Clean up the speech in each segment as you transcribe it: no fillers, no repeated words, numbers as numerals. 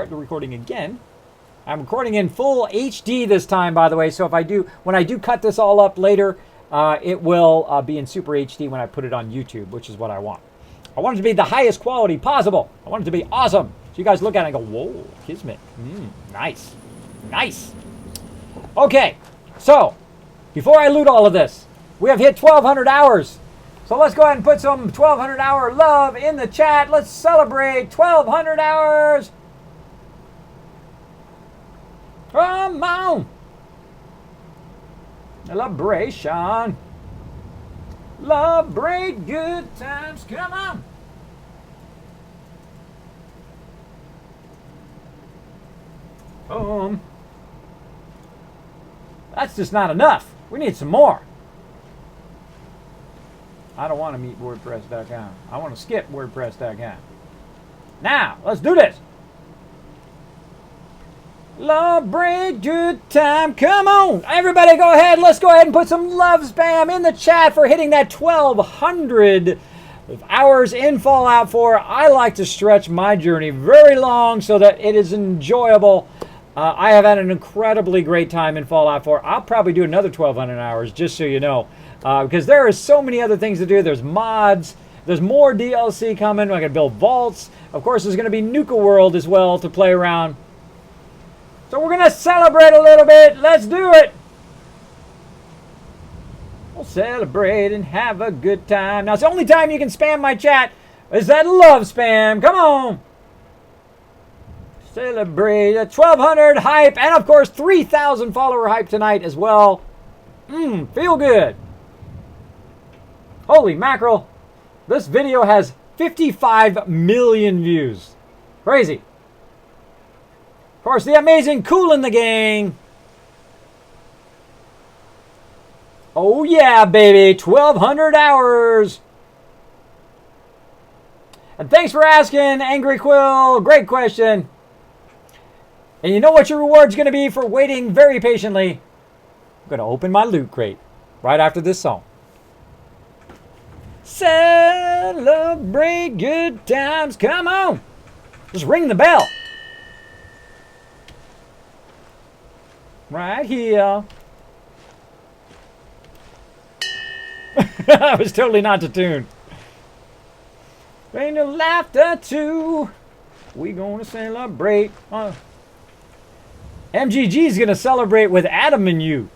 start the recording again. I'm recording in full HD this time, by the way. So when I do cut this all up later, it will be in Super HD when I put it on YouTube, which is what I want. I want it to be the highest quality possible. I want it to be awesome. So you guys look at it and go, whoa, Kismet. Nice. Nice. Okay, so before I loot all of this, we have hit 1,200 hours. So let's go ahead and put some 1,200 hour love in the chat. Let's celebrate 1,200 hours. Come on. Celebration. Celebrate good times. Come on. Boom. That's just not enough. We need some more. I don't want to meet WordPress.com. I want to skip WordPress.com. Now, let's do this. Celebrate good time. Come on. Everybody go ahead. Let's go ahead and put some love spam in the chat for hitting that 1,200 hours in Fallout 4. I like to stretch my journey very long so that it is enjoyable. I have had an incredibly great time in Fallout 4. I'll probably do another 1,200 hours, just so you know. Because there are so many other things to do. There's mods. There's more DLC coming. I can build vaults. Of course, there's going to be Nuke World as well to play around. So we're going to celebrate a little bit. Let's do it. We'll celebrate and have a good time. Now, it's the only time you can spam my chat is that love spam. Come on. Celebrate a 1,200 hype. And, of course, 3,000 follower hype tonight as well. Feel good. Holy mackerel. This video has 55 million views. Crazy. Of course, the amazing Cool in the Gang. Oh, yeah, baby. 1,200 hours. And thanks for asking, Angry Quill. Great question. And you know what your reward's going to be for waiting very patiently? I'm going to open my loot crate right after this song. Celebrate good times. Come on. Just ring the bell. Right here. That was totally not to tune. Bring the laughter too. We gonna celebrate. MGG's gonna celebrate with Adam and you.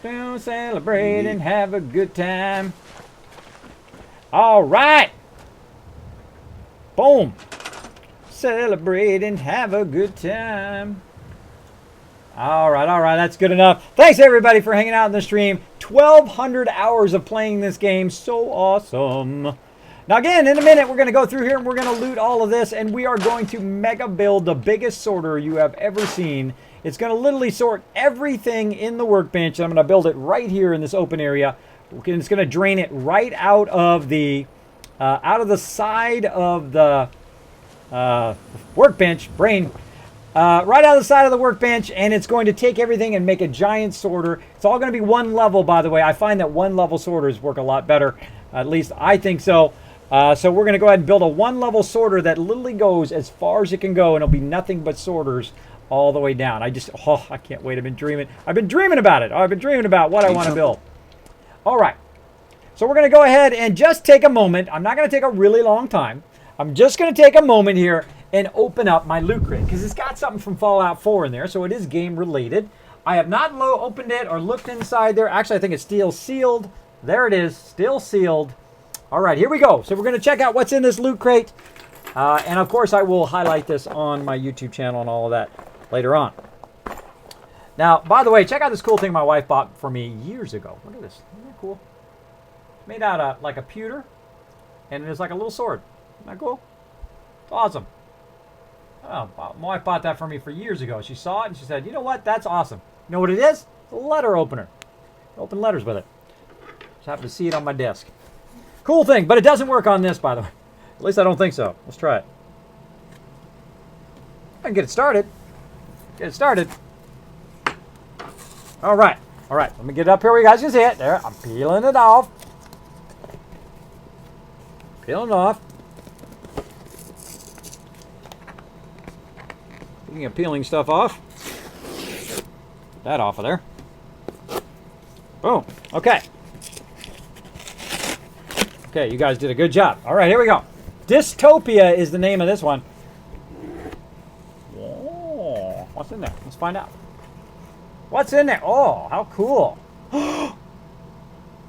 Don't celebrate and have a good time. All right. Boom. Celebrate and have a good time. All right, that's good enough. Thanks everybody for hanging out in the stream. 1,200 hours of playing this game. So awesome. Now again, in a minute, we're going to go through here and we're going to loot all of this, and we are going to mega build the biggest sorter you have ever seen. It's going to literally sort everything in the workbench. I'm going to build it right here in this open area. It's going to drain it right out of the side of the workbench, right out of the side of the workbench, and it's going to take everything and make a giant sorter. It's all going to be one level, by the way. I find that one level sorters work a lot better. At least I think so. So we're going to go ahead and build a one level sorter that literally goes as far as it can go, and it'll be nothing but sorters all the way down. I can't wait. I've been dreaming about it. I've been dreaming about what I want to build. All right. So we're going to go ahead and just take a moment. I'm not going to take a really long time. I'm just going to take a moment here and open up my loot crate because it's got something from Fallout 4 in there, so it is game related. I have not opened it or looked inside there. Actually, I think it's still sealed. There it is, still sealed. All right, here we go. So we're going to check out what's in this loot crate. And of course, I will highlight this on my YouTube channel and all of that later on. Now, by the way, check out this cool thing my wife bought for me years ago. Look at this. Isn't that cool? It's made out of like a pewter, and it is like a little sword. Isn't that cool? It's awesome. Oh, my wife bought that for me for years ago. She saw it and she said, you know what? That's awesome. You know what it is? It's a letter opener. Open letters with it. Just happen to see it on my desk. Cool thing, but it doesn't work on this, by the way. At least I don't think so. Let's try it. I can get it started. Get it started. All right. All right. Let me get it up here where you guys can see it. There. I'm peeling it off. Peeling it off. Speaking of peeling stuff off. Get that off of there. Boom. Okay. Okay, you guys did a good job. All right, here we go. Dystopia is the name of this one. Oh, what's in there? Let's find out. What's in there? Oh, how cool.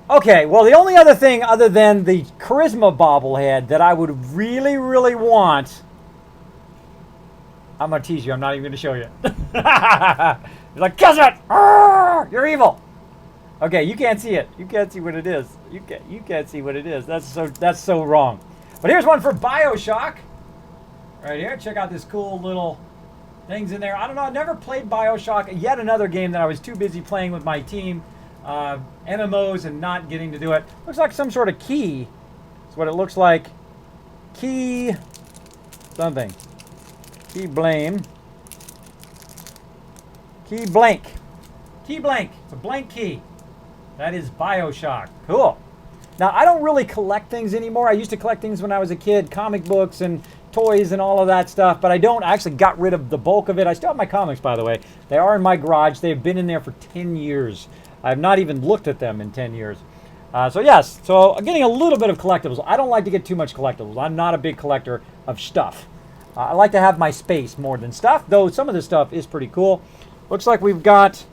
Okay, well, the only other thing other than the Charisma bobblehead that I would really, really want... I'm going to tease you. I'm not even going to show you. You're like, Kismet! You're evil! Okay, you can't see it. You can't see what it is. You can't see what it is. That's so wrong. But here's one for BioShock. Right here. Check out this cool little things in there. I don't know. I never played BioShock. Yet another game that I was too busy playing with my team. MMOs and not getting to do it. Looks like some sort of key. That's what it looks like. Key something. Key blame. Key blank. Key blank. It's a blank key. That is BioShock. Cool. Now, I don't really collect things anymore. I used to collect things when I was a kid. Comic books and toys and all of that stuff. But I don't. I actually got rid of the bulk of it. I still have my comics, by the way. They are in my garage. They've been in there for 10 years. I have not even looked at them in 10 years. So yes. So I'm getting a little bit of collectibles. I don't like to get too much collectibles. I'm not a big collector of stuff. I like to have my space more than stuff, though some of this stuff is pretty cool. Looks like we've got...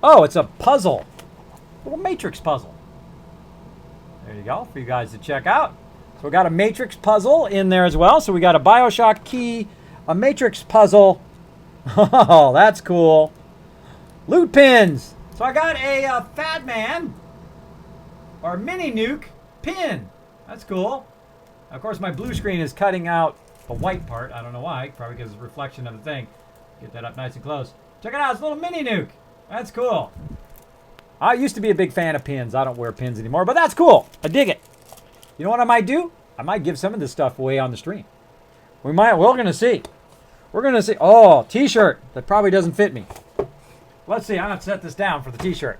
Oh, it's a puzzle. A little matrix puzzle. There you go, for you guys to check out. So we got a matrix puzzle in there as well. So we got a BioShock key, a matrix puzzle. Oh, that's cool. Loot pins. So I got a Fat Man or Mini-Nuke pin. That's cool. Of course, my blue screen is cutting out the white part. I don't know why. Probably because it's a reflection of the thing. Get that up nice and close. Check it out. It's a little Mini-Nuke. That's cool. I used to be a big fan of pins. I don't wear pins anymore, but that's cool. I dig it. You know what I might do? I might give some of this stuff away on the stream. We're going to see. We're going to see. Oh, t-shirt. That probably doesn't fit me. Let's see. I'm going to set this down for the t-shirt.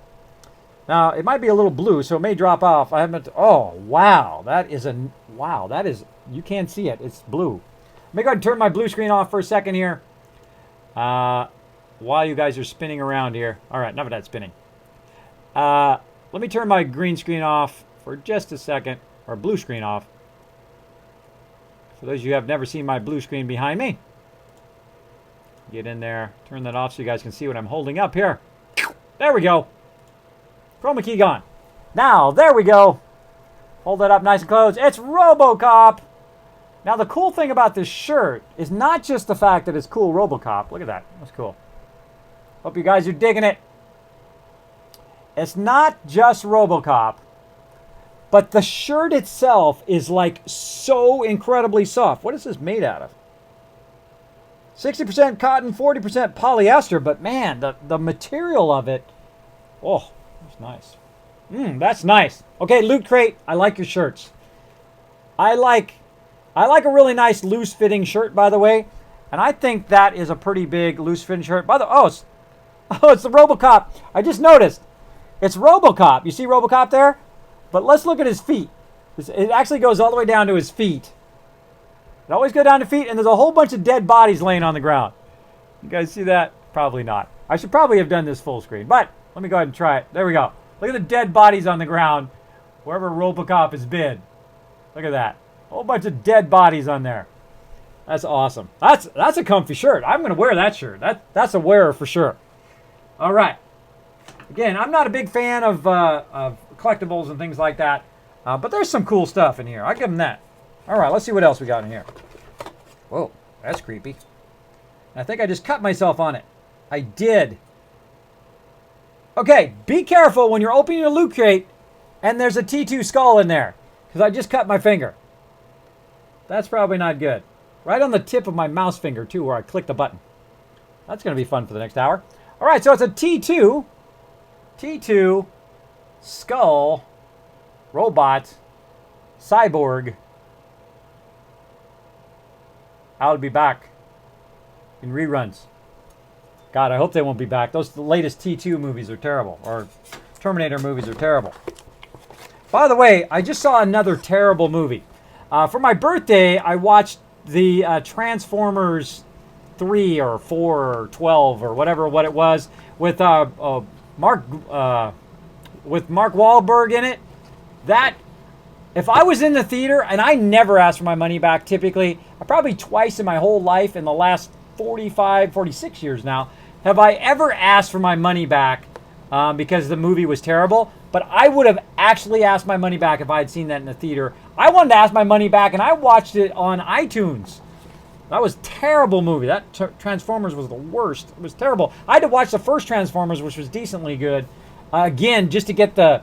Now, it might be a little blue, so it may drop off. I haven't... Oh, wow. That is a... Wow, that is... You can't see it. It's blue. Let me go ahead and turn my blue screen off for a second here. While you guys are spinning around here. All right, enough of that spinning. Let me turn my green screen off for just a second. Or blue screen off. For those of you who have never seen my blue screen behind me. Get in there. Turn that off so you guys can see what I'm holding up here. There we go. Chroma key gone. Now, there we go. Hold that up nice and close. It's RoboCop. Now, the cool thing about this shirt is not just the fact that it's cool RoboCop. Look at that. That's cool. Hope you guys are digging it. It's not just RoboCop, but the shirt itself is like so incredibly soft. What is this made out of? 60% cotton, 40% polyester, but man, the material of it, oh, that's nice. That's nice. Okay, Loot Crate, I like your shirts. I like a really nice loose-fitting shirt, by the way, and I think that is a pretty big loose-fitting shirt. By the it's the RoboCop. I just noticed. It's RoboCop. You see RoboCop there? But let's look at his feet. It actually goes all the way down to his feet. It always goes down to feet, and there's a whole bunch of dead bodies laying on the ground. You guys see that? Probably not. I should probably have done this full screen, but let me go ahead and try it. There we go. Look at the dead bodies on the ground wherever RoboCop has been. Look at that. A whole bunch of dead bodies on there. That's awesome. That's a comfy shirt. I'm going to wear that shirt. That's a wearer for sure. All right. Again, I'm not a big fan of collectibles and things like that, but there's some cool stuff in here. I'll give them that. All right, let's see what else we got in here. Whoa, that's creepy. I think I just cut myself on it. I did. Okay, be careful when you're opening your Loot Crate and there's a T2 skull in there, because I just cut my finger. That's probably not good. Right on the tip of my mouse finger, too, where I clicked the button. That's going to be fun for the next hour. All right, so it's a T2 skull robot cyborg. I'll be back in reruns. God, I hope they won't be back. The latest T2 movies are terrible, or Terminator movies are terrible. By the way, I just saw another terrible movie. For my birthday, I watched the Transformers 3 or 4 or 12 or whatever what it was with Mark Wahlberg in it. That, if I was in the theater, and I never ask for my money back typically, probably twice in my whole life in the last 45, 46 years now, have I ever asked for my money back because the movie was terrible. But I would have actually asked my money back if I had seen that in the theater. I wanted to ask my money back, and I watched it on iTunes. That was a terrible movie. That Transformers was the worst. It was terrible. I had to watch the first Transformers, which was decently good, again, just to get the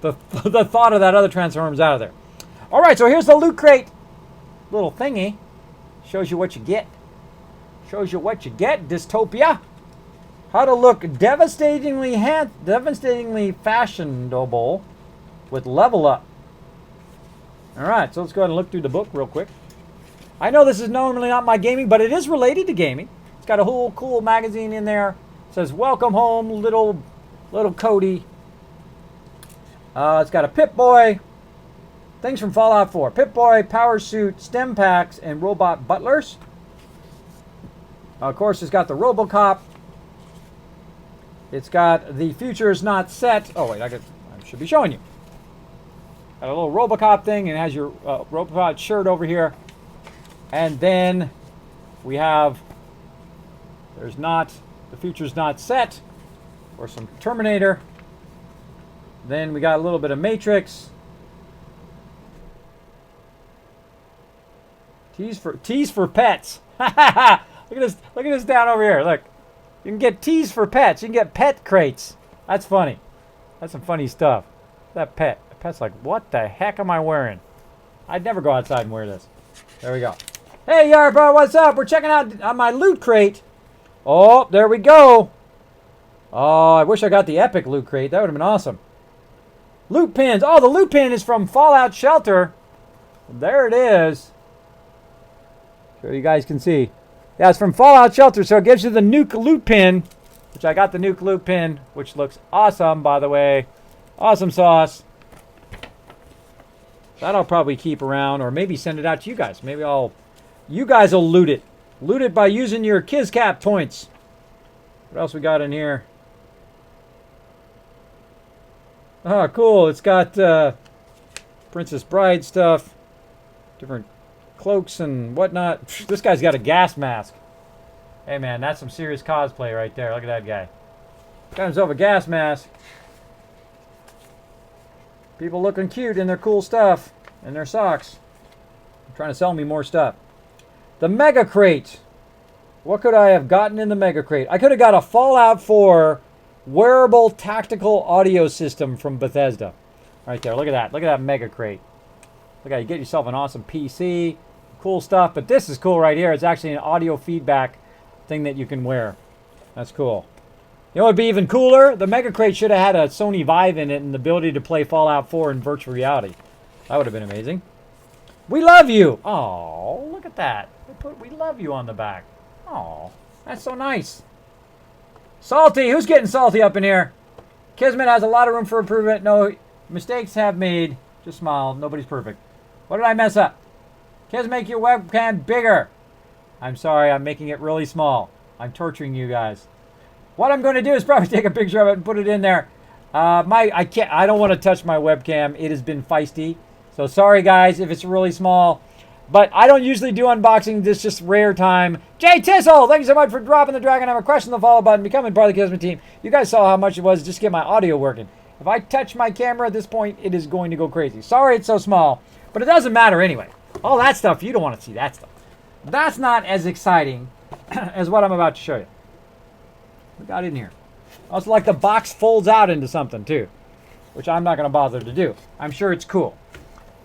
thought of that other Transformers out of there. All right, so here's the Loot Crate little thingy. Shows you what you get. Shows you what you get. Dystopia. How to look devastatingly fashionable with Level Up. All right, so let's go ahead and look through the book real quick. I know this is normally not my gaming, but it is related to gaming. It's got a whole cool magazine in there. It says, "Welcome home, little Cody." It's got a Pip-Boy. Things from Fallout 4. Pip-Boy, Power Suit, Stem Packs, and Robot Butlers. Of course, it's got the Robocop. It's got The Future Is Not Set. Oh, wait, I should be showing you. Got a little Robocop thing, and it has your Robocop shirt over here. And then we have The Future's Not Set, or some Terminator. Then we got a little bit of Matrix. Tees for pets. Look at this down over here. Look. You can get tees for pets. You can get pet crates. That's funny. That's some funny stuff. That pet. The pet's like, what the heck am I wearing? I'd never go outside and wear this. There we go. Hey, Yarba, what's up? We're checking out my Loot Crate. Oh, there we go. Oh, I wish I got the epic Loot Crate. That would have been awesome. Loot pins. Oh, the loot pin is from Fallout Shelter. There it is. So you guys can see. Yeah, it's from Fallout Shelter, so it gives you the Nuke loot pin, which I got the Nuke loot pin, which looks awesome, by the way. Awesome sauce. That I'll probably keep around, or maybe send it out to you guys. Maybe you guys will loot it. Loot it by using your KizCap points. What else we got in here? Oh, cool. It's got Princess Bride stuff. Different cloaks and whatnot. This guy's got a gas mask. Hey man, that's some serious cosplay right there. Look at that guy. Got himself a gas mask. People looking cute in their cool stuff and their socks. I'm trying to sell me more stuff. The Mega Crate. What could I have gotten in the Mega Crate? I could have got a Fallout 4 wearable tactical audio system from Bethesda. Right there. Look at that. Look at that Mega Crate. Look at you get yourself an awesome PC. Cool stuff. But this is cool right here. It's actually an audio feedback thing that you can wear. That's cool. You know what would be even cooler? The Mega Crate should have had a Sony Vive in it and the ability to play Fallout 4 in virtual reality. That would have been amazing. We love you. Oh, look at that. They put "we love you" on the back. Oh, that's so nice. Salty. Who's getting salty up in here? Kismet has a lot of room for improvement. No mistakes have made. Just smile. Nobody's perfect. What did I mess up? Kismet, make your webcam bigger. I'm sorry. I'm making it really small. I'm torturing you guys. What I'm going to do is probably take a picture of it and put it in there. I don't want to touch my webcam. It has been feisty. So sorry guys if it's really small. But I don't usually do unboxing. This is just rare time. Jay Tissel, thank you so much for dropping the dragon. I have a question on the follow button. Becoming part of the Kismet team. You guys saw how much it was just to get my audio working. If I touch my camera at this point, it is going to go crazy. Sorry it's so small. But it doesn't matter anyway. All that stuff, you don't want to see that stuff. That's not as exciting as what I'm about to show you. We got in here. Also, like the box folds out into something too, which I'm not going to bother to do. I'm sure it's cool.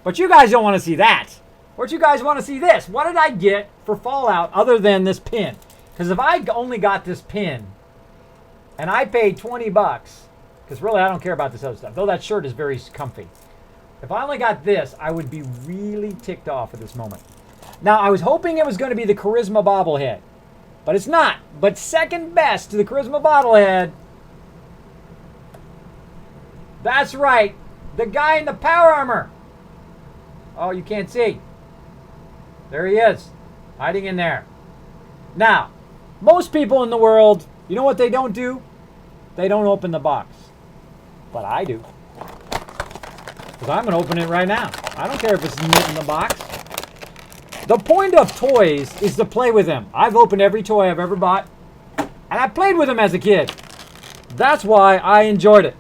But you guys don't want to see that. What you guys want to see this. What did I get for Fallout other than this pin? Because if I only got this pin and I paid 20 bucks, because really I don't care about this other stuff, though that shirt is very comfy. If I only got this, I would be really ticked off at this moment. Now, I was hoping it was going to be the Charisma bobblehead, but it's not. But second best to the Charisma bobblehead, that's right, the guy in the power armor. Oh, you can't see. There he is, hiding in there. Now, Most people in the world, you know what they don't do? They don't open the box. But I do. Because I'm going to open it right now. I don't care if it's in the box. The point of toys is to play with them. I've opened every toy I've ever bought. And I played with them as a kid. That's why I enjoyed it.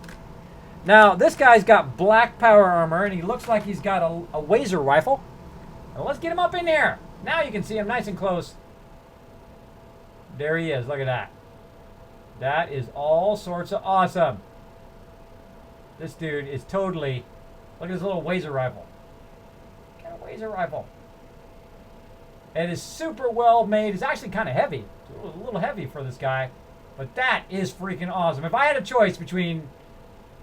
Now, this guy's got black power armor. And he looks like he's got a laser rifle. And let's get him up in there. Now you can see him nice and close. There he is. Look at that. That is all sorts of awesome. This dude is totally... Look at his little laser rifle. What kind of laser rifle? It is super well made. It's actually kind of heavy. It's a little heavy for this guy. But that is freaking awesome. If I had a choice between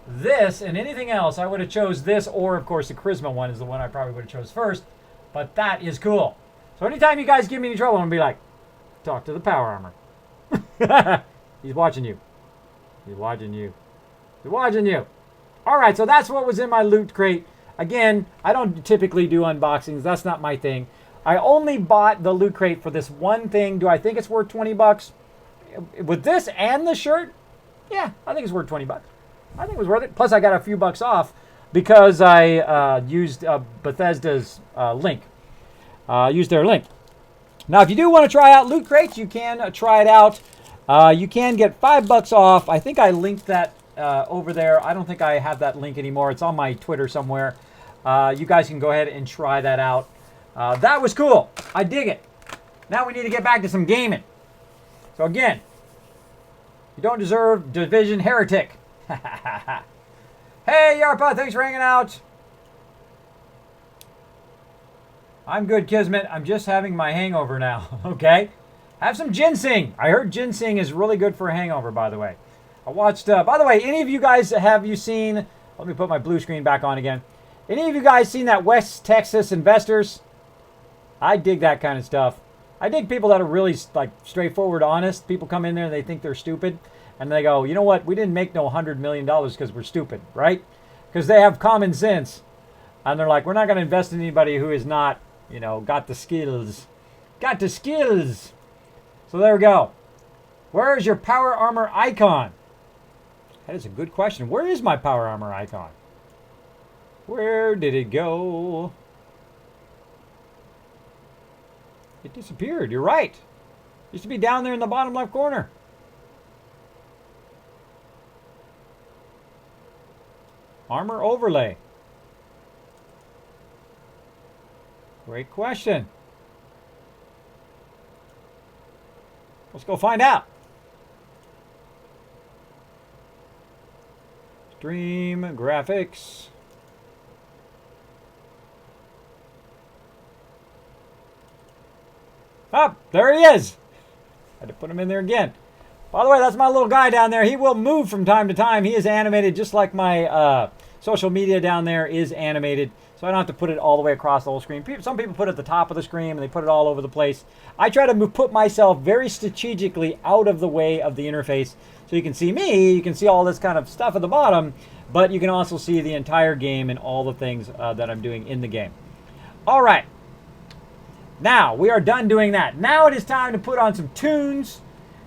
this and anything else, I would have chose this, or of course the Kismet one is the one I probably would have chose first. But that is cool. So anytime you guys give me any trouble, I'm going to be like, talk to the power armor. He's watching you. He's watching you. He's watching you. All right, so that's what was in my loot crate. Again, I don't typically do unboxings. That's not my thing. I only bought the loot crate for this one thing. Do I think it's worth 20 bucks? With this and the shirt? Yeah, I think it's worth 20 bucks. I think it was worth it. Plus, I got a few bucks off because I used Bethesda's link. Used their link. Now, if you do want to try out Loot Crate, you can try it out. You can get $5 off. I think I linked that over there. I don't think I have that link anymore. It's on my Twitter somewhere. You guys can go ahead and try that out. That was cool. I dig it. Now we need to get back to some gaming. So again, you don't deserve Division Heretic. Hey, Yarpa, thanks for hanging out. I'm good, Kismet. I'm just having my hangover now. Okay? Have some ginseng. I heard ginseng is really good for a hangover, by the way. I watched, by the way, any of you guys, have you seen, let me put my blue screen back on again. Any of you guys seen that West Texas Investors? I dig that kind of stuff. I dig people that are really like straightforward, honest. People come in there and they think they're stupid. And they go, you know what? We didn't make no $100 million because we're stupid, right? Because they have common sense. And they're like, we're not going to invest in anybody who is not, you know, got the skills. Got the skills. So there we go. Where is your power armor icon? That is a good question. Where is my power armor icon? Where did it go? It disappeared. You're right. It used to be down there in the bottom left corner. Armor overlay. Great question. Let's go find out. Stream graphics. Ah, there he is. Had to put him in there again. By the way, that's my little guy down there. He will move from time to time. He is animated just like my social media down there is animated. So I don't have to put it all the way across the whole screen. Some people put it at the top of the screen and they put it all over the place. I try to put myself very strategically out of the way of the interface. So you can see me, you can see all this kind of stuff at the bottom, but you can also see the entire game and all the things that I'm doing in the game. All right. Now, we are done doing that. Now it is time to put on some tunes.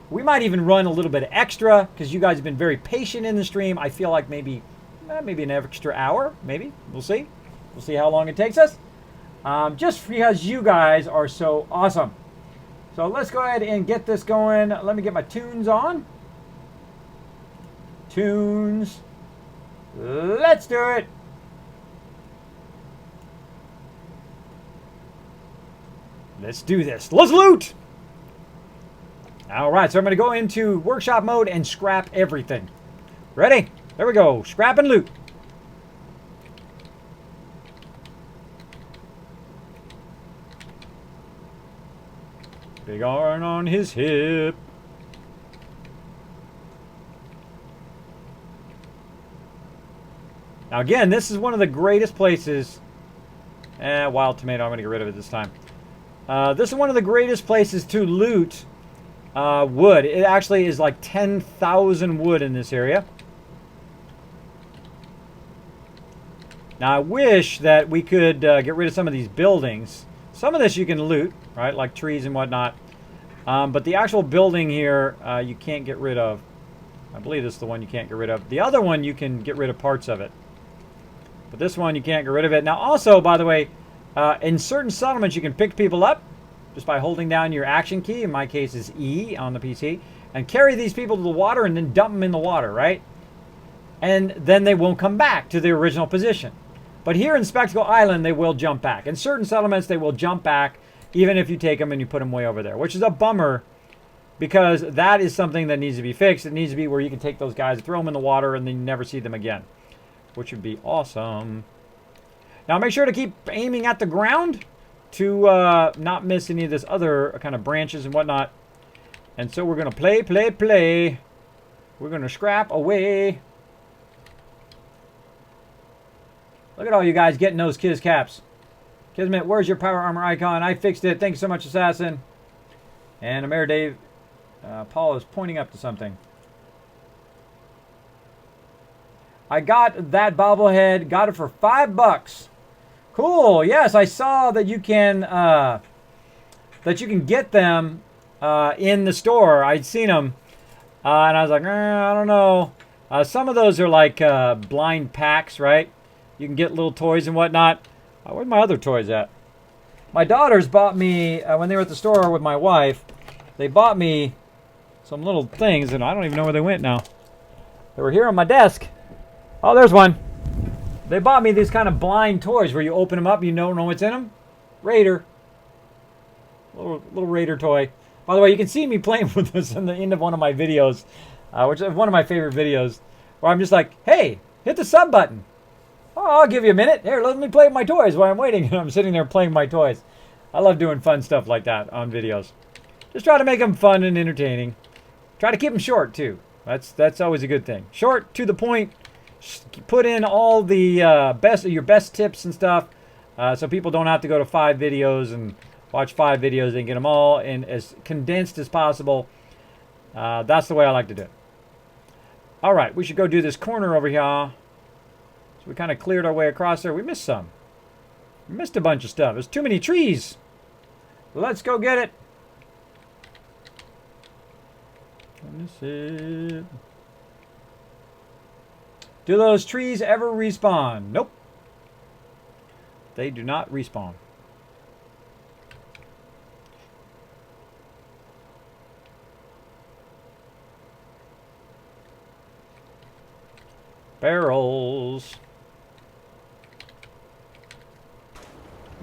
We might even run a little bit extra because you guys have been very patient in the stream. I feel like maybe an extra hour, maybe. We'll see. We'll see how long it takes us. Just because you guys are so awesome. So let's go ahead and get this going. Let me get my tunes on. Tunes. Let's do it. Let's do this. Let's loot. All right, so I'm going to go into workshop mode and scrap everything. Ready? There we go. Scrap and loot. Big iron on his hip. Now again, this is one of the greatest places. Wild tomato, I'm going to get rid of it this time. This is one of the greatest places to loot wood. It actually is like 10,000 wood in this area. Now I wish that we could get rid of some of these buildings. Some of this you can loot, right? Like trees and whatnot. But the actual building here, you can't get rid of. I believe this is the one you can't get rid of. The other one, you can get rid of parts of it. But this one, you can't get rid of it. Now, also, by the way, in certain settlements, you can pick people up just by holding down your action key. In my case, is E on the PC. And carry these people to the water and then dump them in the water, right? And then they won't come back to their original position. But here in Spectacle Island, they will jump back. In certain settlements, they will jump back even if you take them and you put them way over there, which is a bummer because that is something that needs to be fixed. It needs to be where you can take those guys, throw them in the water, and then you never see them again, which would be awesome. Now, make sure to keep aiming at the ground to not miss any of this other kind of branches and whatnot. And so we're going to play. We're going to scrap away. Look at all you guys getting those Kiz caps. Kismet, where's your power armor icon? I fixed it. Thank you so much, Assassin. And Amir Dave, Paul is pointing up to something. I got that bobblehead. Got it for $5. Cool. Yes, I saw that you can get them in the store. I'd seen them, and I was like, I don't know. Some of those are like blind packs, right? You can get little toys and whatnot. Where's my other toys at? My daughters bought me, when they were at the store with my wife, they bought me some little things, and I don't even know where they went now. They were here on my desk. Oh, there's one. They bought me these kind of blind toys where you open them up, you don't know what's in them. Raider. Little Raider toy. By the way, you can see me playing with this in the end of one of my videos, which is one of my favorite videos, where I'm just like, hey, hit the sub button. Oh, I'll give you a minute. Here, let me play with my toys while I'm waiting. And I'm sitting there playing my toys. I love doing fun stuff like that on videos. Just try to make them fun and entertaining. Try to keep them short, too. That's always a good thing. Short, to the point. Put in all the your best tips and stuff so people don't have to go to 5 videos and watch 5 videos and get them all in as condensed as possible. That's the way I like to do it. All right, we should go do this corner over here. We kind of cleared our way across there. We missed some. We missed a bunch of stuff. There's too many trees. Let's go get it. This is... Do those trees ever respawn? Nope. They do not respawn. Barrels.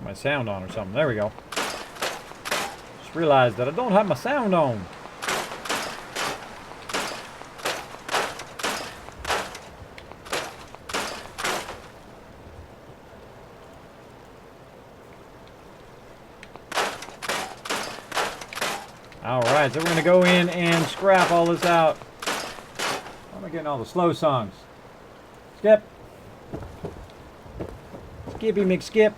My sound on or something. There we go. Just realized that I don't have my sound on. Alright, so we're going to go in and scrap all this out. Why am I getting all the slow songs? Skip. Skippy McSkip.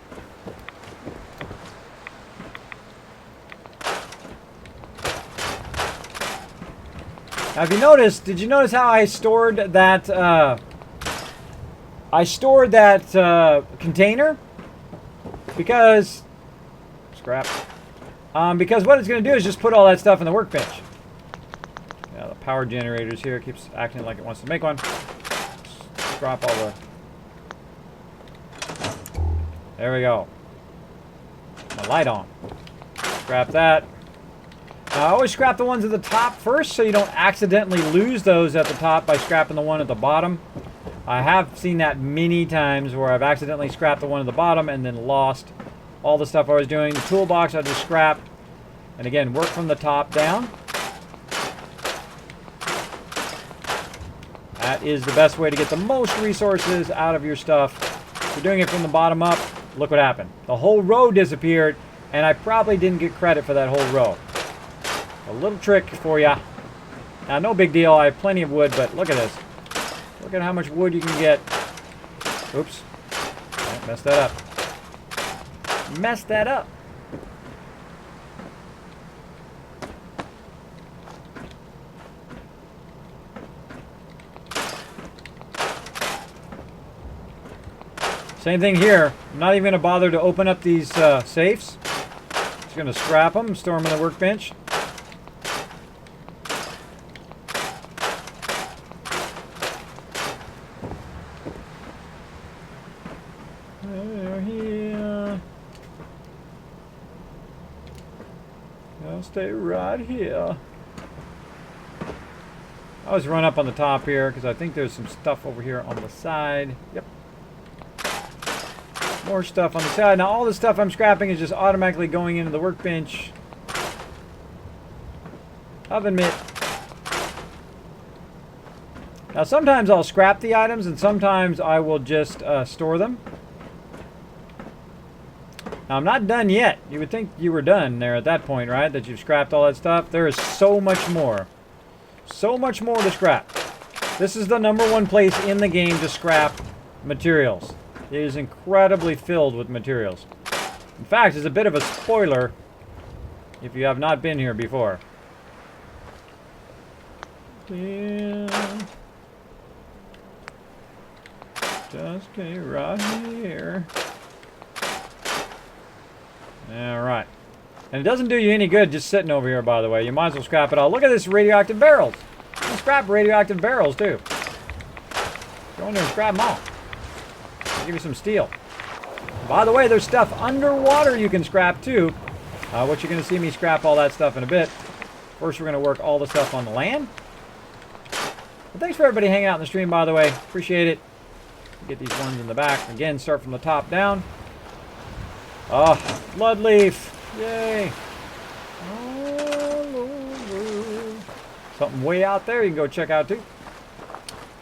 Now, if you noticed, did you notice how I stored that? Container because scrap. Because what it's going to do is just put all that stuff in the workbench. Yeah, the power generators here keeps acting like it wants to make one. Scrap all the. There we go. My light on. Scrap that. Now, I always scrap the ones at the top first so you don't accidentally lose those at the top by scrapping the one at the bottom. I have seen that many times where I've accidentally scrapped the one at the bottom and then lost all the stuff I was doing. The toolbox I just scrapped. And again, work from the top down. That is the best way to get the most resources out of your stuff. If you're doing it from the bottom up, look what happened. The whole row disappeared, and I probably didn't get credit for that whole row. A little trick for ya. Now, no big deal. I have plenty of wood, but look at this. Look at how much wood you can get. Oops. I messed that up. Messed that up. Same thing here. I'm not even going to bother to open up these safes. Just going to scrap them, store them in the workbench. I'll stay right here. I always run up on the top here because I think there's some stuff over here on the side. Yep. More stuff on the side. Now all the stuff I'm scrapping is just automatically going into the workbench. Oven mitt. Now sometimes I'll scrap the items and sometimes I will just store them. Now I'm not done yet. You would think you were done there at that point, right? That you've scrapped all that stuff. There is so much more. So much more to scrap. This is the #1 place in the game to scrap materials. It is incredibly filled with materials. In fact, it's a bit of a spoiler if you have not been here before. Yeah. Just stay right here. Alright. And it doesn't do you any good just sitting over here, by the way. You might as well scrap it all. Look at this radioactive barrels. You can scrap radioactive barrels, too. Go in there and scrap them all. I'll give you some steel. By the way, there's stuff underwater you can scrap, too. Which you're going to see me scrap all that stuff in a bit. First, we're going to work all the stuff on the land. But thanks for everybody hanging out in the stream, by the way. Appreciate it. Get these ones in the back. Again, start from the top down. Oh, Bloodleaf. Yay. All over. Something way out there you can go check out, too.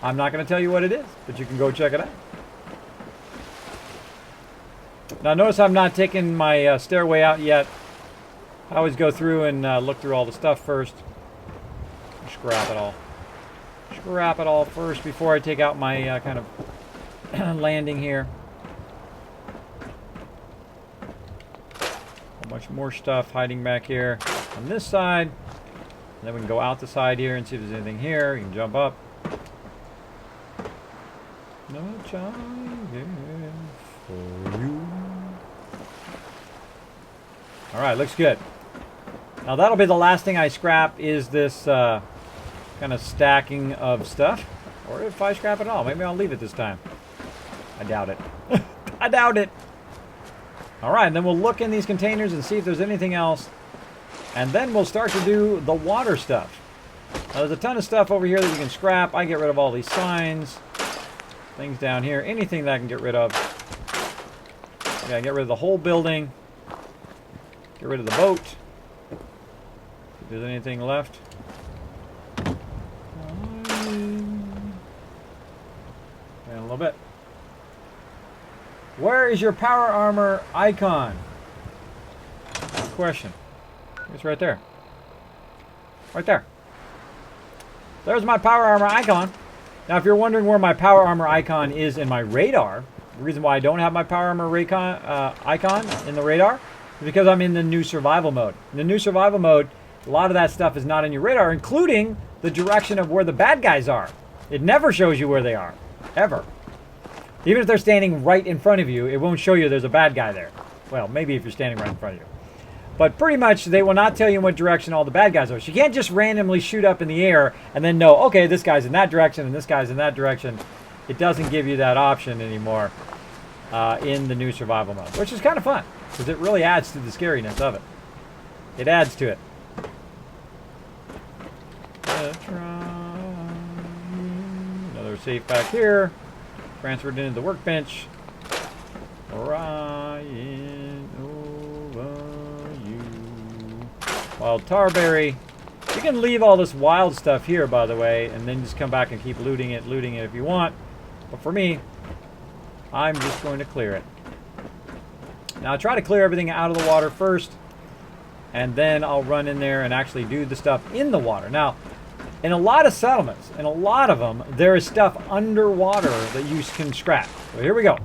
I'm not going to tell you what it is, but you can go check it out. Now, notice I'm not taking my stairway out yet. I always go through and look through all the stuff first. Scrap it all. Scrap it all first before I take out my kind of landing here. Much more stuff hiding back here on this side. And then we can go out the side here and see if there's anything here. You can jump up. No time for you. Alright, looks good. Now that'll be the last thing I scrap is this kind of stacking of stuff. Or if I scrap it all, maybe I'll leave it this time. I doubt it. I doubt it. Alright, and then we'll look in these containers and see if there's anything else. And then we'll start to do the water stuff. Now, there's a ton of stuff over here that you can scrap. I get rid of all these signs. Things down here. Anything that I can get rid of. Okay, get rid of the whole building. Get rid of the boat. If there's anything left. And a little bit. Where is your power armor icon? Good question. It's right there. Right there. There's my power armor icon. Now, if you're wondering where my power armor icon is in my radar, the reason why I don't have my power armor icon in the radar is because I'm in the new survival mode. In the new survival mode, a lot of that stuff is not in your radar, including the direction of where the bad guys are. It never shows you where they are. Ever. Even if they're standing right in front of you, it won't show you there's a bad guy there. Well, maybe if you're standing right in front of you. But pretty much, they will not tell you in what direction all the bad guys are. So you can't just randomly shoot up in the air and then know, okay, this guy's in that direction and this guy's in that direction. It doesn't give you that option anymore in the new survival mode, which is kind of fun because it really adds to the scariness of it. It adds to it. Another safe back here. Transferred into the workbench. Ryan over you. Wild tarberry. You can leave all this wild stuff here, by the way, and then just come back and keep looting it if you want. But for me, I'm just going to clear it. Now, I try to clear everything out of the water first, and then I'll run in there and actually do the stuff in the water. Now, in a lot of settlements, in a lot of them, there is stuff underwater that you can scrap. So here we go.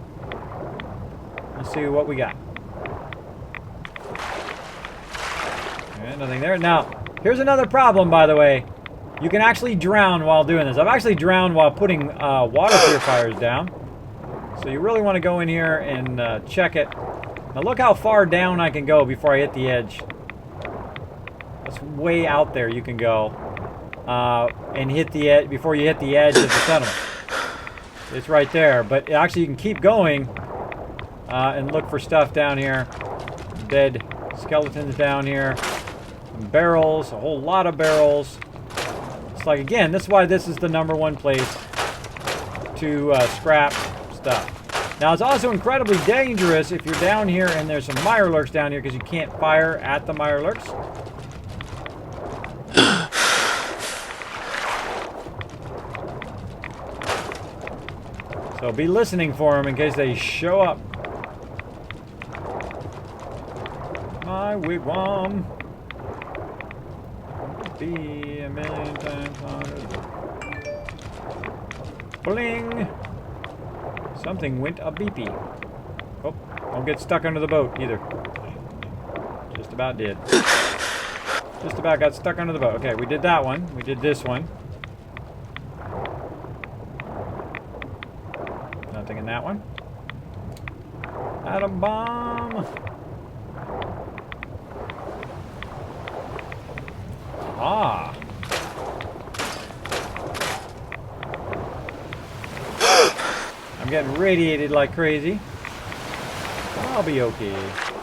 Let's see what we got. Okay, nothing there. Now, here's another problem, by the way. You can actually drown while doing this. I've actually drowned while putting water purifiers down. So you really want to go in here and check it. Now look how far down I can go before I hit the edge. That's way out there you can go. And hit the edge before you hit the edge of the settlement. It's right there, but actually you can keep going and look for stuff down here. Dead skeletons down here. Some barrels, a whole lot of barrels. It's like, again, this is why this is the #1 place to scrap stuff. Now, it's also incredibly dangerous if you're down here and there's some mirelurks down here because you can't fire at the mirelurks. So be listening for them in case they show up. My wigwam be a million times harder. Bling! Something went a beepy. Oh, don't get stuck under the boat either. Just about did. Just about got stuck under the boat. Okay, we did that one. We did this one. Nothing in that one. Atom bomb. Ah. I'm getting radiated like crazy. I'll be okay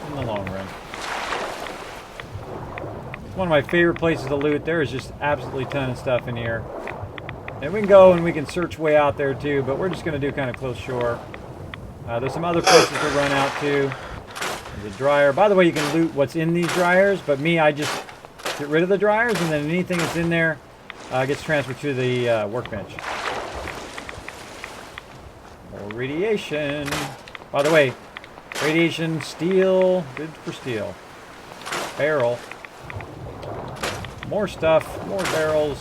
in the long run. It's one of my favorite places to loot. There is just absolutely a ton of stuff in here. And we can go and we can search way out there too, but we're just going to do kind of close shore. There's some other places to run out to. There's a dryer. By the way, you can loot what's in these dryers, but me, I just get rid of the dryers, and then anything that's in there gets transferred to the workbench. More radiation. By the way, radiation, steel, good for steel. Barrel. More stuff, more barrels.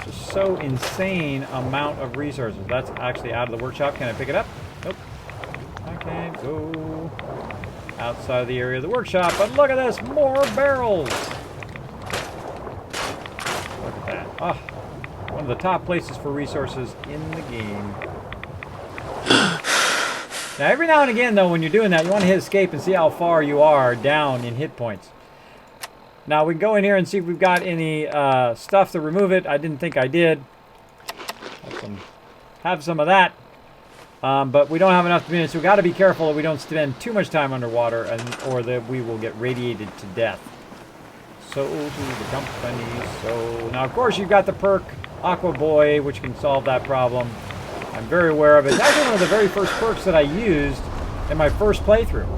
Just so insane amount of resources. That's actually out of the workshop. Can I pick it up? Nope. I can't go outside of the area of the workshop, but look at this, more barrels. Look at that. Oh, one of the top places for resources in the game. Now, every now and again, though, when you're doing that, you want to hit escape and see how far you are down in hit points. Now, we can go in here and see if we've got any stuff to remove it. I didn't think I did. Have some of that. But we don't have enough minutes, so we've got to be careful that we don't spend too much time underwater or that we will get radiated to death. So, to the company. So, now, of course, you've got the perk Aqua Boy, which can solve that problem. I'm very aware of it. It's actually one of the very first perks that I used in my first playthrough.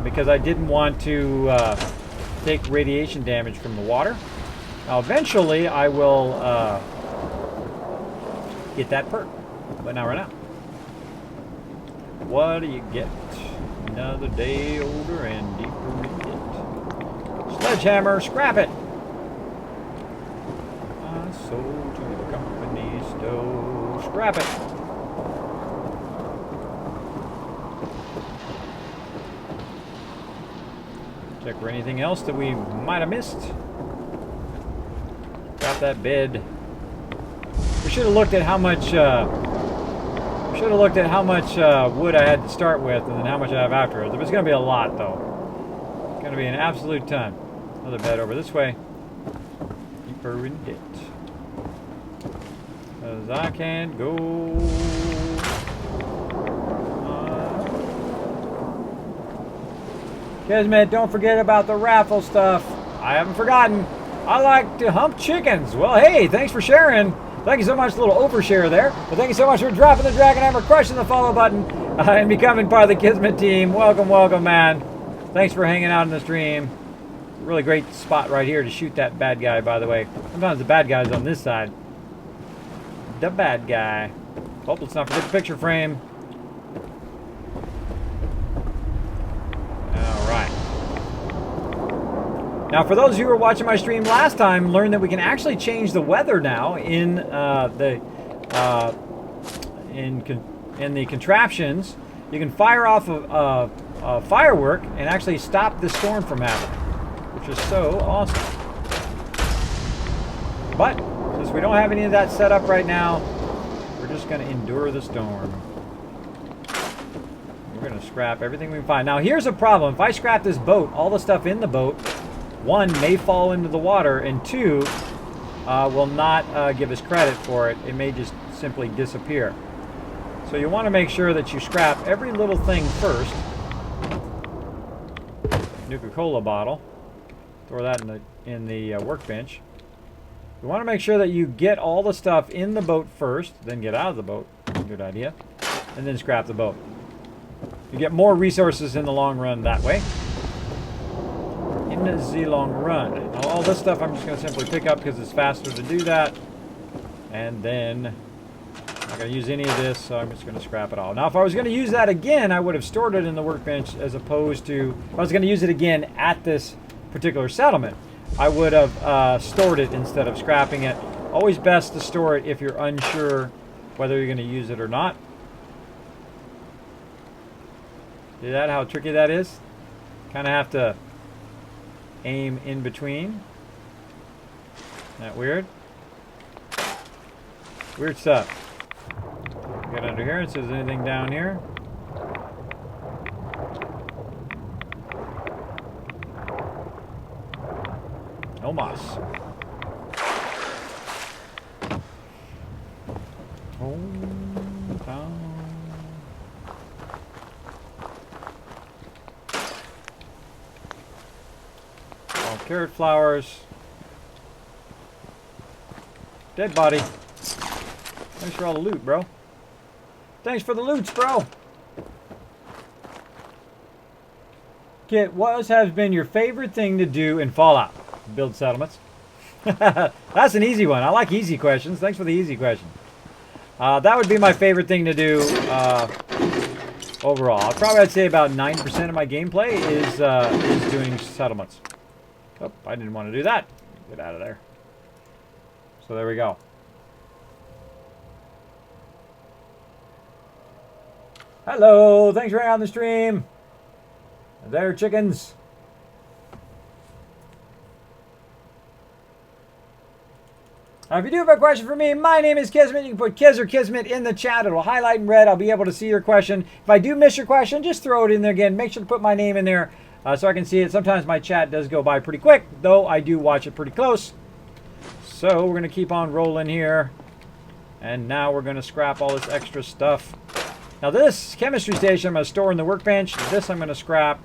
Because I didn't want to take radiation damage from the water. Now, eventually, I will get that perk. But not right now. What do you get? Another day older and deeper in debt. Sledgehammer, scrap it! I sold to the company store. Scrap it! Check for anything else that we might have missed. Got that bed. We should have looked at how much wood I had to start with and then how much I have afterwards. It's going to be a lot, though. It's going to be an absolute ton. Another bed over this way. Deeper in debt. Because I can't go. Kismet, don't forget about the raffle stuff. I haven't forgotten. I like to hump chickens. Well, hey, thanks for sharing. Thank you so much, a little overshare there. But thank you so much for dropping the dragon hammer, crushing the follow button, and becoming part of the Kismet team. Welcome, welcome, man. Thanks for hanging out in the stream. Really great spot right here to shoot that bad guy, by the way. Sometimes the bad guy's on this side. The bad guy. Oh, let's not forget the picture frame. Alright. Now, for those of you who were watching my stream last time, learned that we can actually change the weather now in the contraptions. You can fire off a firework and actually stop the storm from happening, which is so awesome. But since we don't have any of that set up right now, we're just going to endure the storm. We're going to scrap everything we can find. Now, here's a problem. If I scrap this boat, all the stuff in the boat, one, may fall into the water, and two, will not give us credit for it. It may just simply disappear. So you want to make sure that you scrap every little thing first. Nuka-Cola bottle. Store that in the workbench. You want to make sure that you get all the stuff in the boat first, then get out of the boat. Good idea. And then scrap the boat. You get more resources in the long run that way. In the long run. Now, all this stuff I'm just going to simply pick up because it's faster to do that. And then I'm not going to use any of this, so I'm just going to scrap it all. Now, if I was going to use that again, I would have stored it in the workbench as opposed to, if I was going to use it again at this particular settlement, I would have stored it instead of scrapping it. Always best to store it if you're unsure whether you're going to use it or not. See that, how tricky that is? Kind of have to aim in between. Isn't that weird? Weird stuff. Get under here and see if there's anything down here. No moss. Hometown. All carrot flowers. Dead body. Thanks for all the loot, bro. Thanks for the loots, bro. Kit, what has been your favorite thing to do in Fallout? Build settlements. That's an easy one. I like easy questions. Thanks for the easy question. That would be my favorite thing to do overall. I'd say about 90% of my gameplay is doing settlements. Oh, I didn't want to do that. Get out of there. So there we go. Hello, thanks for hanging on the stream. There, chickens. If you do have a question for me, my name is Kismet. You can put Kiz or Kismet in the chat. It'll highlight in red. I'll be able to see your question. If I do miss your question, just throw it in there again. Make sure to put my name in there so I can see it. Sometimes my chat does go by pretty quick, though I do watch it pretty close. So we're going to keep on rolling here. And now we're going to scrap all this extra stuff. Now this chemistry station I'm going to store in the workbench. This I'm going to scrap.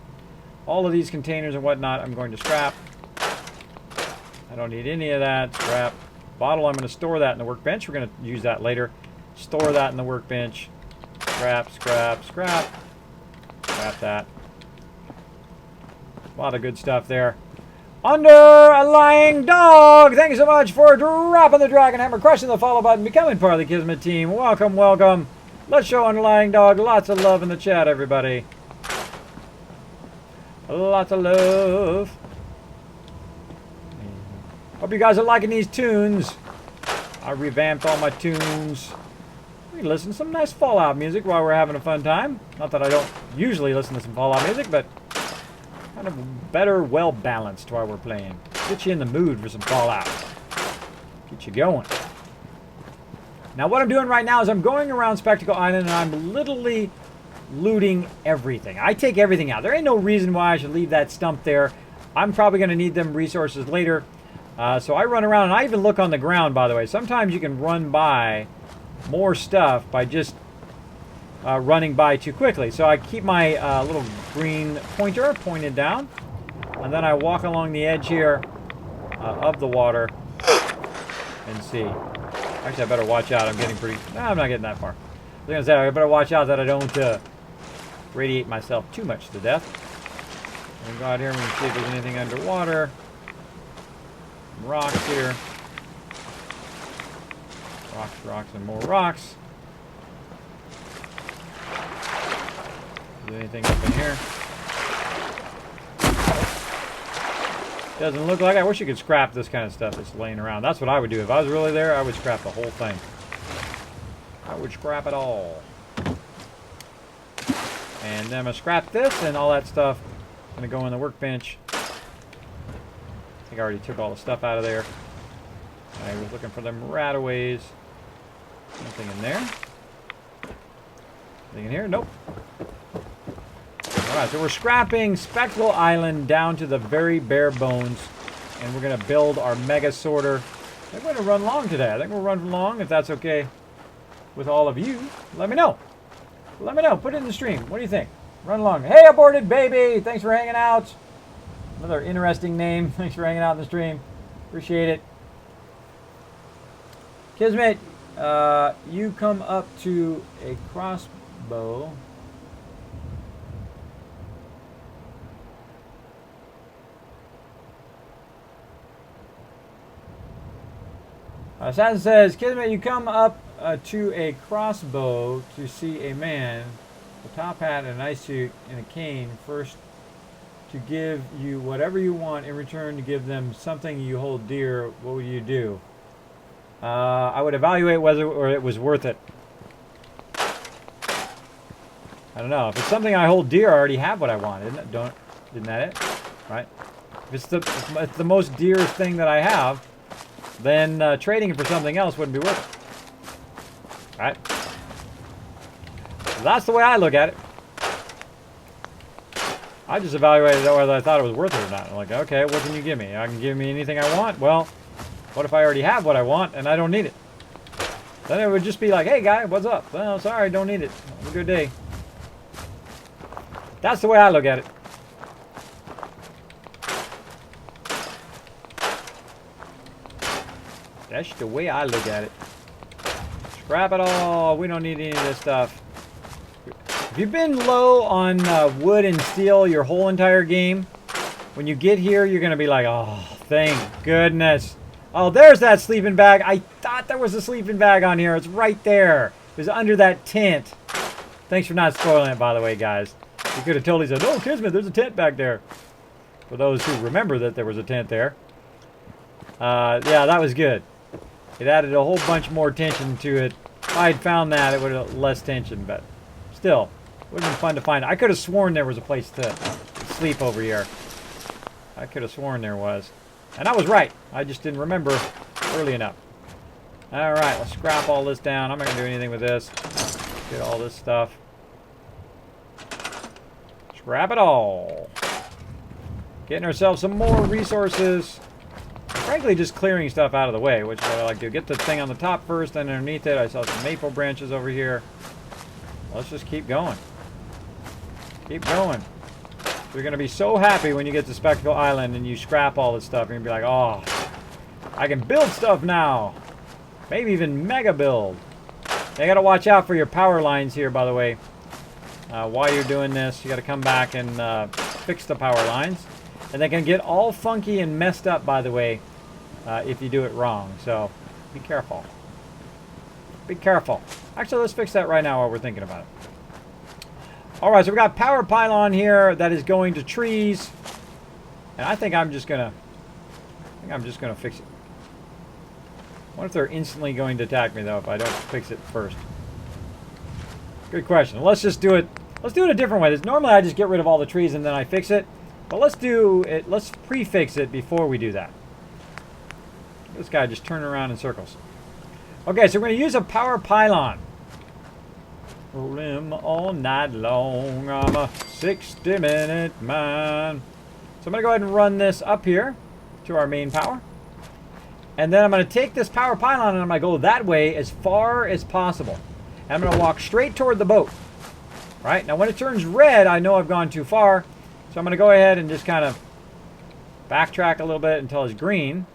All of these containers and whatnot I'm going to scrap. I don't need any of that. Scrap. Bottle, I'm going to store that in the workbench. We're going to use that later. Store that in the workbench. Scrap, scrap, scrap. Scrap that. A lot of good stuff there. Under a Lying Dog, thank you so much for dropping the Dragon Hammer, crushing the follow button, becoming part of the Kismet team. Welcome, welcome. Let's show Underlying Dog lots of love in the chat, everybody. Lots of love. Hope you guys are liking these tunes. I revamped all my tunes. We listen to some nice Fallout music while we're having a fun time. Not that I don't usually listen to some Fallout music, but kind of better, well-balanced while we're playing. Get you in the mood for some Fallout. Get you going. Now what I'm doing right now is I'm going around Spectacle Island and I'm literally looting everything. I take everything out. There ain't no reason why I should leave that stump there. I'm probably going to need them resources later. So I run around and I even look on the ground, by the way. Sometimes you can run by more stuff by just running by too quickly. So I keep my little green pointer pointed down. And then I walk along the edge here of the water and see. Actually, I better watch out. I'm getting pretty... No, I'm not getting that far. I was going to say, I better watch out that I don't radiate myself too much to death. We can go out here and we can see if there's anything underwater. Rocks here. Rocks, rocks, and more rocks. Is there anything up in here? Doesn't look like it. I wish you could scrap this kind of stuff that's laying around. That's what I would do. If I was really there, I would scrap the whole thing. I would scrap it all. And then I'm going to scrap this and all that stuff. It's going to go in the workbench. I think I already took all the stuff out of there. I was looking for them rataways. Nothing in there. Anything in here? Nope. Alright, so we're scrapping Spectacle Island down to the very bare bones. And we're going to build our mega sorter. I think we're going to run long today. I think we'll run long if that's okay with all of you. Let me know. Let me know. Put it in the stream. What do you think? Run along. Hey, aborted baby! Thanks for hanging out. Another interesting name. Thanks for hanging out in the stream. Appreciate it. Kismet, you come up to a crossbow. Assassin says, Kismet, you come up to a crossbow to see a man, a top hat, and a nice suit, and a cane. First, to give you whatever you want in return to give them something you hold dear. What would you do? I would evaluate whether or it was worth it. I don't know. If it's something I hold dear, I already have what I want, isn't it? Isn't that it? Right? If it's the most dearest thing that I have, then trading it for something else wouldn't be worth it. Right? So that's the way I look at it. I just evaluated whether I thought it was worth it or not. I'm like, okay, what can you give me? I can give me anything I want? Well, what if I already have what I want and I don't need it? Then it would just be like, hey guy, what's up? Well, sorry, don't need it. Have a good day. That's the way I look at it. That's the way I look at it. Scrap it all. We don't need any of this stuff. If you've been low on wood and steel your whole entire game, when you get here, you're going to be like, oh, thank goodness. Oh, there's that sleeping bag. I thought there was a sleeping bag on here. It's right there. It was under that tent. Thanks for not spoiling it, by the way, guys. You could have totally said, oh, Kismet, there's a tent back there. For those who remember that there was a tent there. Yeah, that was good. It added a whole bunch more tension to it. If I had found that, it would have less tension, but still, it would have been fun to find. I could have sworn there was a place to sleep over here. I could have sworn there was. And I was right. I just didn't remember early enough. Alright, let's scrap all this down. I'm not going to do anything with this. Get all this stuff. Scrap it all. Getting ourselves some more resources. Frankly, just clearing stuff out of the way, which is what I like to do. Get the thing on the top first, and underneath it, I saw some maple branches over here. Let's just keep going. Keep going. You're going to be so happy when you get to Spectacle Island and you scrap all this stuff. You're going to be like, oh, I can build stuff now. Maybe even mega build. You got to watch out for your power lines here, by the way. While you're doing this, you got to come back and fix the power lines. And they can get all funky and messed up, by the way, if you do it wrong. So be careful. Be careful. Actually, let's fix that right now while we're thinking about it. All right, so we got power pylon here that is going to trees, and I think I'm just gonna fix it. What if they're instantly going to attack me though if I don't fix it first? Good question. Let's just do it. Let's do it a different way. Normally I just get rid of all the trees and then I fix it, but let's do it. Let's prefix it before we do that. This guy just turning around in circles. Okay, so we're going to use a power pylon. Roll him all night long. I'm a 60-minute man. So I'm going to go ahead and run this up here to our main power. And then I'm going to take this power pylon and I'm going to go that way as far as possible. And I'm going to walk straight toward the boat. Right? Now when it turns red, I know I've gone too far. So I'm going to go ahead and just kind of backtrack a little bit until it's green.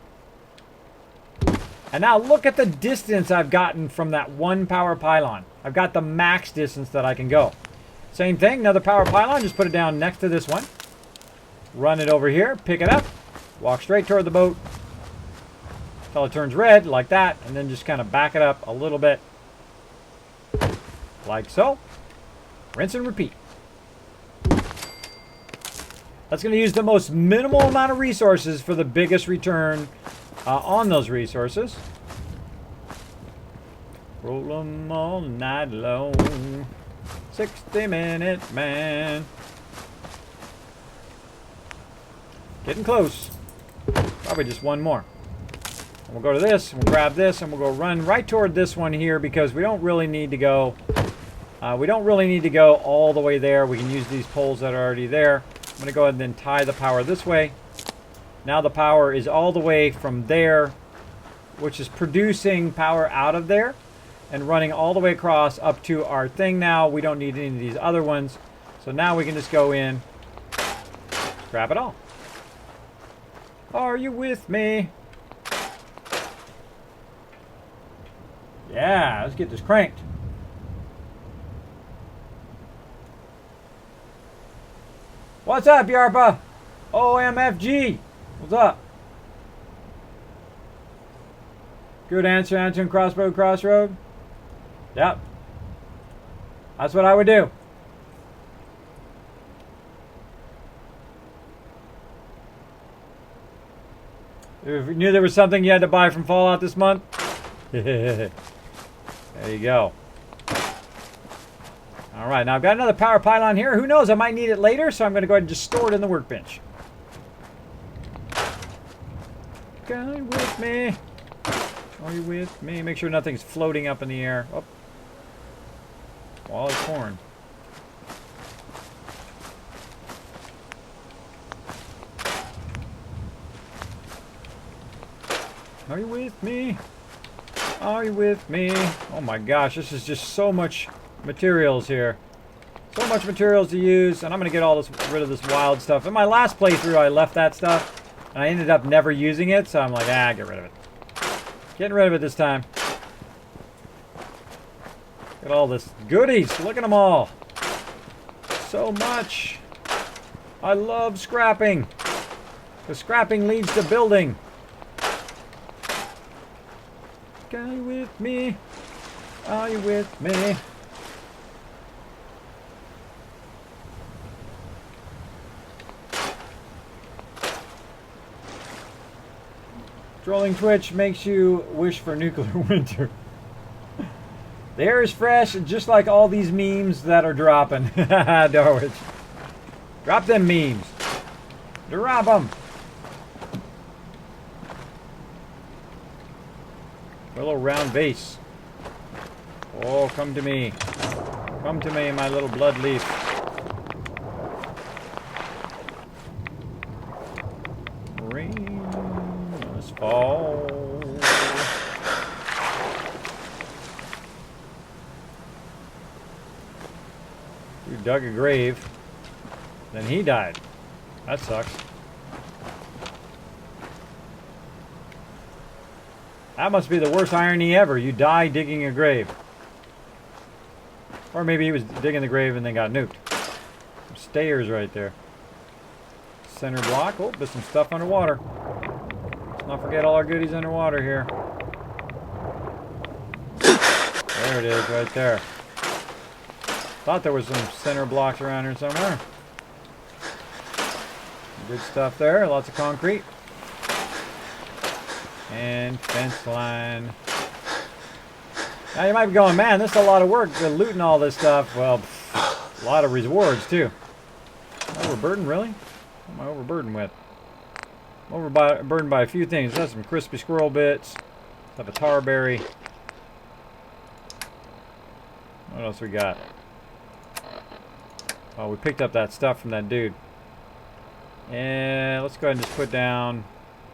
And now look at the distance I've gotten from that one power pylon. I've got the max distance that I can go. Same thing, another power pylon, just put it down next to this one. Run it over here, pick it up, walk straight toward the boat until it turns red, like that, and then just kind of back it up a little bit, like so. Rinse and repeat. That's going to use the most minimal amount of resources for the biggest return on those resources. Roll them all night long. 60-minute man. Getting close. Probably just one more. And we'll go to this, and we'll grab this, and we'll go run right toward this one here because we don't really need to go. We don't really need to go all the way there. We can use these poles that are already there. I'm going to go ahead and then tie the power this way. Now the power is all the way from there, which is producing power out of there and running all the way across up to our thing now. We don't need any of these other ones. So now we can just go in, grab it all. Are you with me? Yeah, let's get this cranked. What's up, Yarpa? OMFG. What's up? Good answer, answering crossroad. Yep. That's what I would do. If you knew there was something you had to buy from Fallout this month, there you go. All right, now I've got another power pylon here. Who knows? I might need it later, so I'm going to go ahead and just store it in the workbench. Guy with me? Are you with me? Make sure nothing's floating up in the air. Oh. Wall of corn. Are you with me? Are you with me? Oh my gosh, this is just so much materials here. So much materials to use, and I'm going to get all this rid of this wild stuff. In my last playthrough, I left that stuff, and I ended up never using it, so I'm like, get rid of it. Getting rid of it this time. Look at all this goodies. Look at them all. So much. I love scrapping. Because scrapping leads to building. Are you with me? Are you with me? Trolling Twitch makes you wish for nuclear winter. The air is fresh, just like all these memes that are dropping. Darwich. Drop them memes. Drop them. A little round base. Oh, come to me. Come to me, my little blood leaf. Rain must fall. You dug a grave. Then he died. That sucks. That must be the worst irony ever. You die digging a grave. Or maybe he was digging the grave and then got nuked. Some stairs right there. Center block. Oh, there's some stuff underwater. Let's not forget all our goodies underwater here. There it is, right there. Thought there was some center blocks around here somewhere. Good stuff there. Lots of concrete. And fence line. Now you might be going, man, this is a lot of work looting all this stuff. Well, a lot of rewards too. Overburdened, really? What am I overburdened with? I'm overburdened by a few things. Got some crispy squirrel bits. Have a tar berry. What else we got? Oh, we picked up that stuff from that dude. And let's go ahead and just put down.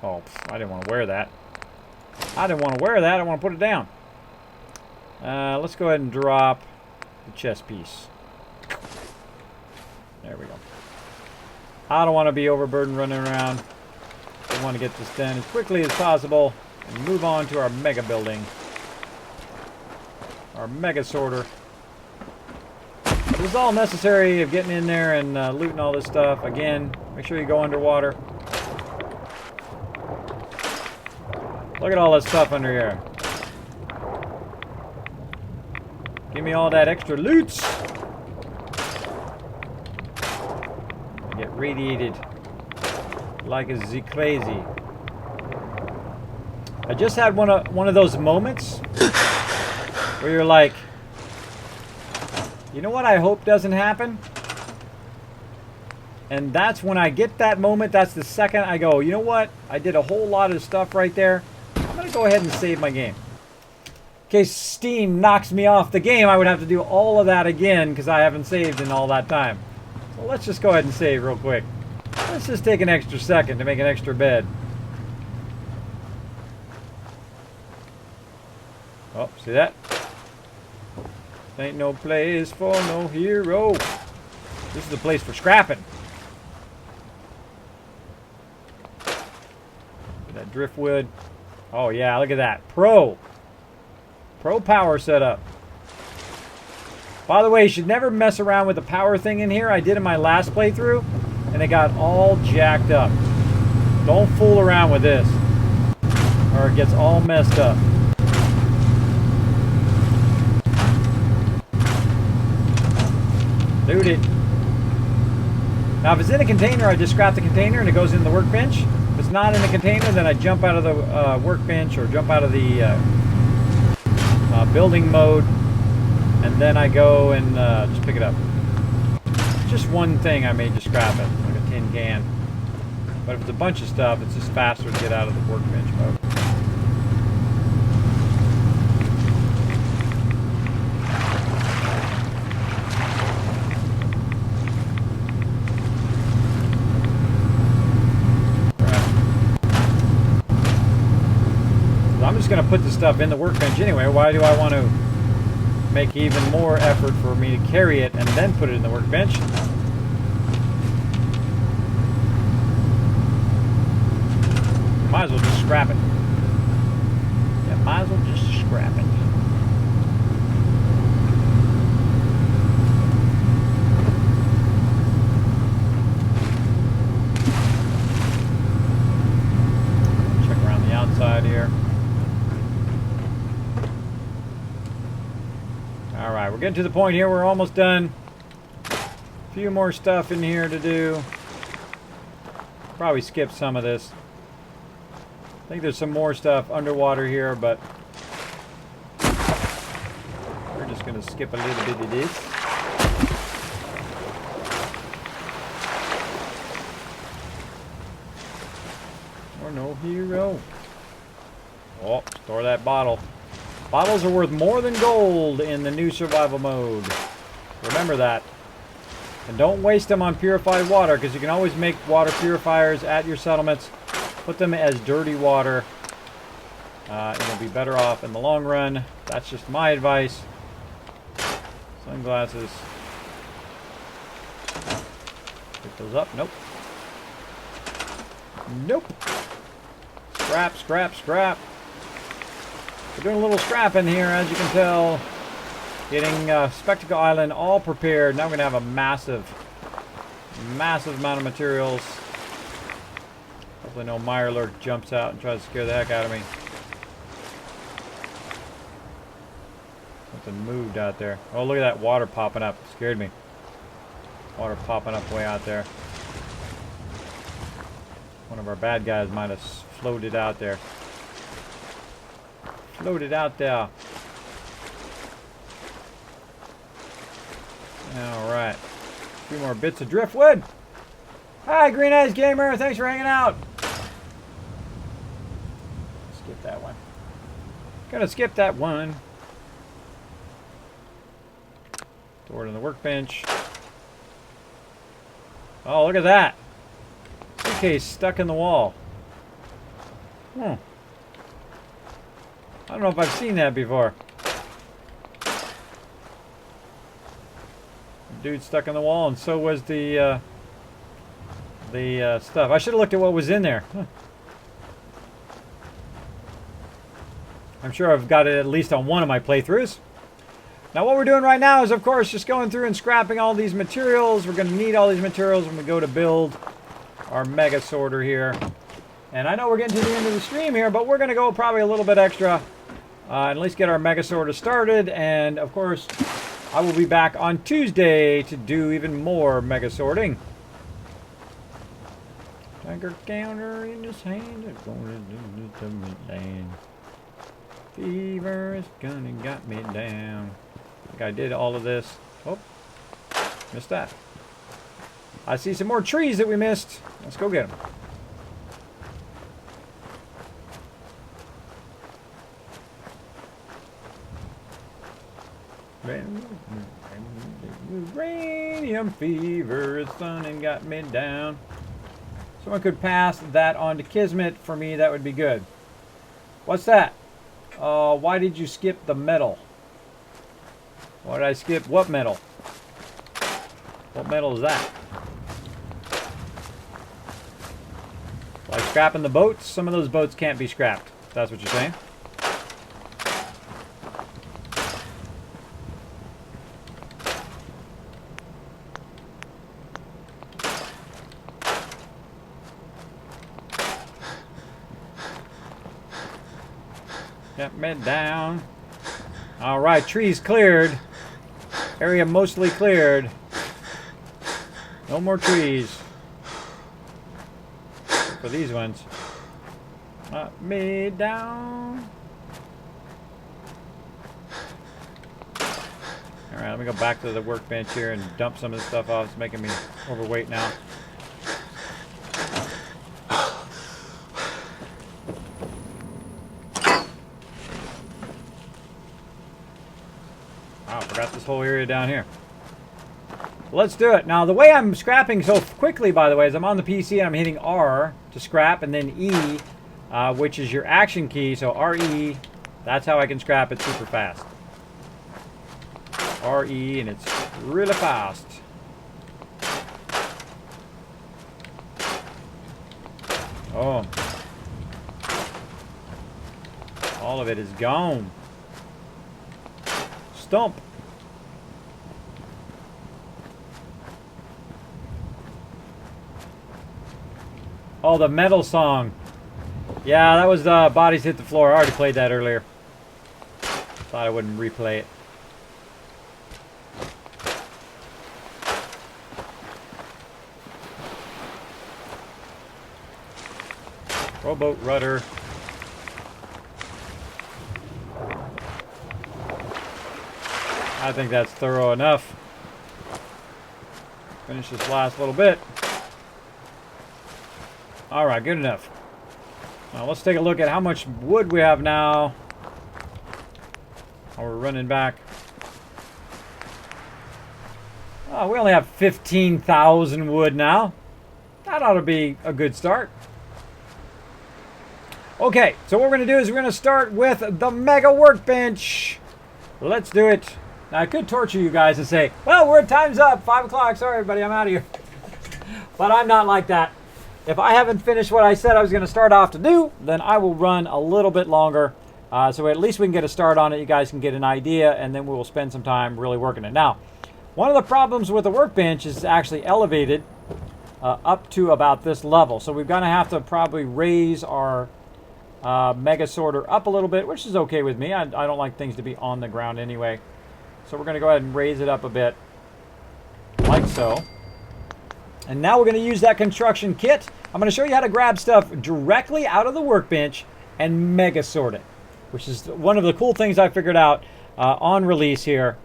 Oh, I didn't want to wear that. I didn't want to wear that. I want to put it down. Let's go ahead and drop the chest piece. There we go. I don't want to be overburdened running around. I want to get this done as quickly as possible and move on to our mega building. Our mega sorter. This is all necessary of getting in there and looting all this stuff. Again, make sure you go underwater. Look at all this stuff under here. Give me all that extra loot. I get radiated like a Z crazy. I just had one of those moments where you're like, you know what I hope doesn't happen? And that's when I get that moment, that's the second I go, you know what? I did a whole lot of stuff right there. I'm going to go ahead and save my game. In case Steam knocks me off the game, I would have to do all of that again because I haven't saved in all that time. So let's just go ahead and save real quick. Let's just take an extra second to make an extra bed. Oh, see that? Ain't no place for no hero. This is the place for scrapping. That driftwood. Oh yeah, look at that. Pro power setup. By the way, you should never mess around with the power thing in here. I did in my last playthrough, and it got all jacked up. Don't fool around with this, or it gets all messed up. Loot it. Now, if it's in a container, I just scrap the container and it goes in the workbench. If it's not in the container, then I jump out of the workbench or jump out of the building mode, and then I go and just pick it up. Just one thing I may just scrap it, like a tin can. But if it's a bunch of stuff, it's just faster to get out of the workbench mode. I'm just going to put the stuff in the workbench anyway. Why do I want to make even more effort for me to carry it and then put it in the workbench? Might as well just scrap it. Yeah, might as well just scrap it. Check around the outside here. Alright, we're getting to the point here. We're almost done. A few more stuff in here to do. Probably skip some of this. I think there's some more stuff underwater here, but we're just going to skip a little bit of this. We're no hero. Oh, store that bottle. Bottles are worth more than gold in the new survival mode. Remember that. And don't waste them on purified water, because you can always make water purifiers at your settlements. Put them as dirty water. It'll be better off in the long run. That's just my advice. Sunglasses. Pick those up. Nope. Nope. Scrap, scrap, scrap. We're doing a little scrapping here, as you can tell. Getting Spectacle Island all prepared. Now we're going to have a massive amount of materials. Hopefully no Mirelurk jumps out and tries to scare the heck out of me. Something moved out there. Oh, look at that water popping up. It scared me. Water popping up way out there. One of our bad guys might have floated out there. Floated out there. Alright. A few more bits of driftwood. Hi, Green Eyes Gamer. Thanks for hanging out. Skip that one. Gonna skip that one. Throw it in the workbench. Oh, look at that. Suitcase stuck in the wall. I don't know if I've seen that before. Dude stuck in the wall, and so was the stuff. I should have looked at what was in there. I'm sure I've got it at least on one of my playthroughs. Now what we're doing right now is, of course, just going through and scrapping all these materials. We're going to need all these materials when we go to build our mega sorter here. And I know we're getting to the end of the stream here, but we're going to go probably a little bit extra. At least get our mega sorter started. And, of course, I will be back on Tuesday to do even more mega sorting. Tiger counter in his hand is gonna do it to me land. Fever is gonna got me down. I think I did all of this. Oh, missed that. I see some more trees that we missed. Let's go get them. Uranium fever is sun and got me down. Someone could pass that on to Kismet for me. That would be good. What's that? Why did you skip the metal? Why did I skip what metal? What metal is that? Did I Scrapping the boats. Some of those boats can't be scrapped. That's what you're saying. Get me down. All right, trees cleared. Area mostly cleared. No more trees. For these ones. Let me down. All right, let me go back to the workbench here and dump some of this stuff off. It's making me overweight now. Wow, forgot this whole area down here. Let's do it. Now, the way I'm scrapping so quickly, by the way, is I'm on the PC and I'm hitting R to scrap, and then E, which is your action key. So RE, that's how I can scrap it super fast. RE, and it's really fast. Oh. All of it is gone. Stump. Oh, the metal song. Yeah, that was Bodies Hit the Floor. I already played that earlier. Thought I wouldn't replay it. Rowboat rudder. I think that's thorough enough. Finish this last little bit. All right, good enough. Now let's take a look at how much wood we have now. Oh, we're running back. Oh, we only have 15,000 wood now. That ought to be a good start. Okay, so what we're going to do is we're going to start with the Mega Workbench. Let's do it. Now, I could torture you guys and say, well, we're time's up. 5 o'clock. Sorry, everybody. I'm out of here. But I'm not like that. If I haven't finished what I said I was going to start off to do, then I will run a little bit longer. So at least we can get a start on it. You guys can get an idea, and then we will spend some time really working it. Now, one of the problems with the workbench is it's actually elevated up to about this level. So we're going to have to probably raise our mega sorter up a little bit, which is okay with me. I don't like things to be on the ground anyway. So we're going to go ahead and raise it up a bit, like so. And now we're going to use that construction kit. I'm going to show you how to grab stuff directly out of the workbench and mega sort it, which is one of the cool things I figured out on release here.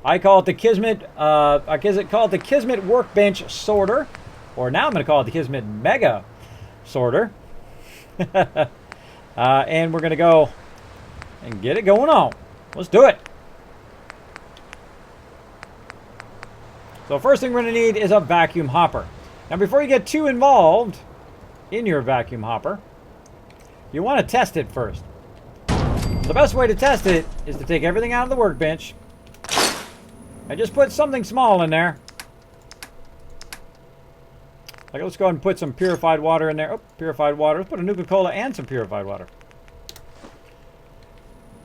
I call it the Kismet. I call it the Kismet Workbench Sorter, or now I'm going to call it the Kismet Mega Sorter. And we're going to go and get it going on. Let's do it. So first thing we're going to need is a vacuum hopper. Now before you get too involved in your vacuum hopper, you want to test it first. The best way to test it is to take everything out of the workbench and just put something small in there. Like, let's go ahead and put some purified water in there. Oh, purified water. Let's put a Nuka-Cola and some purified water.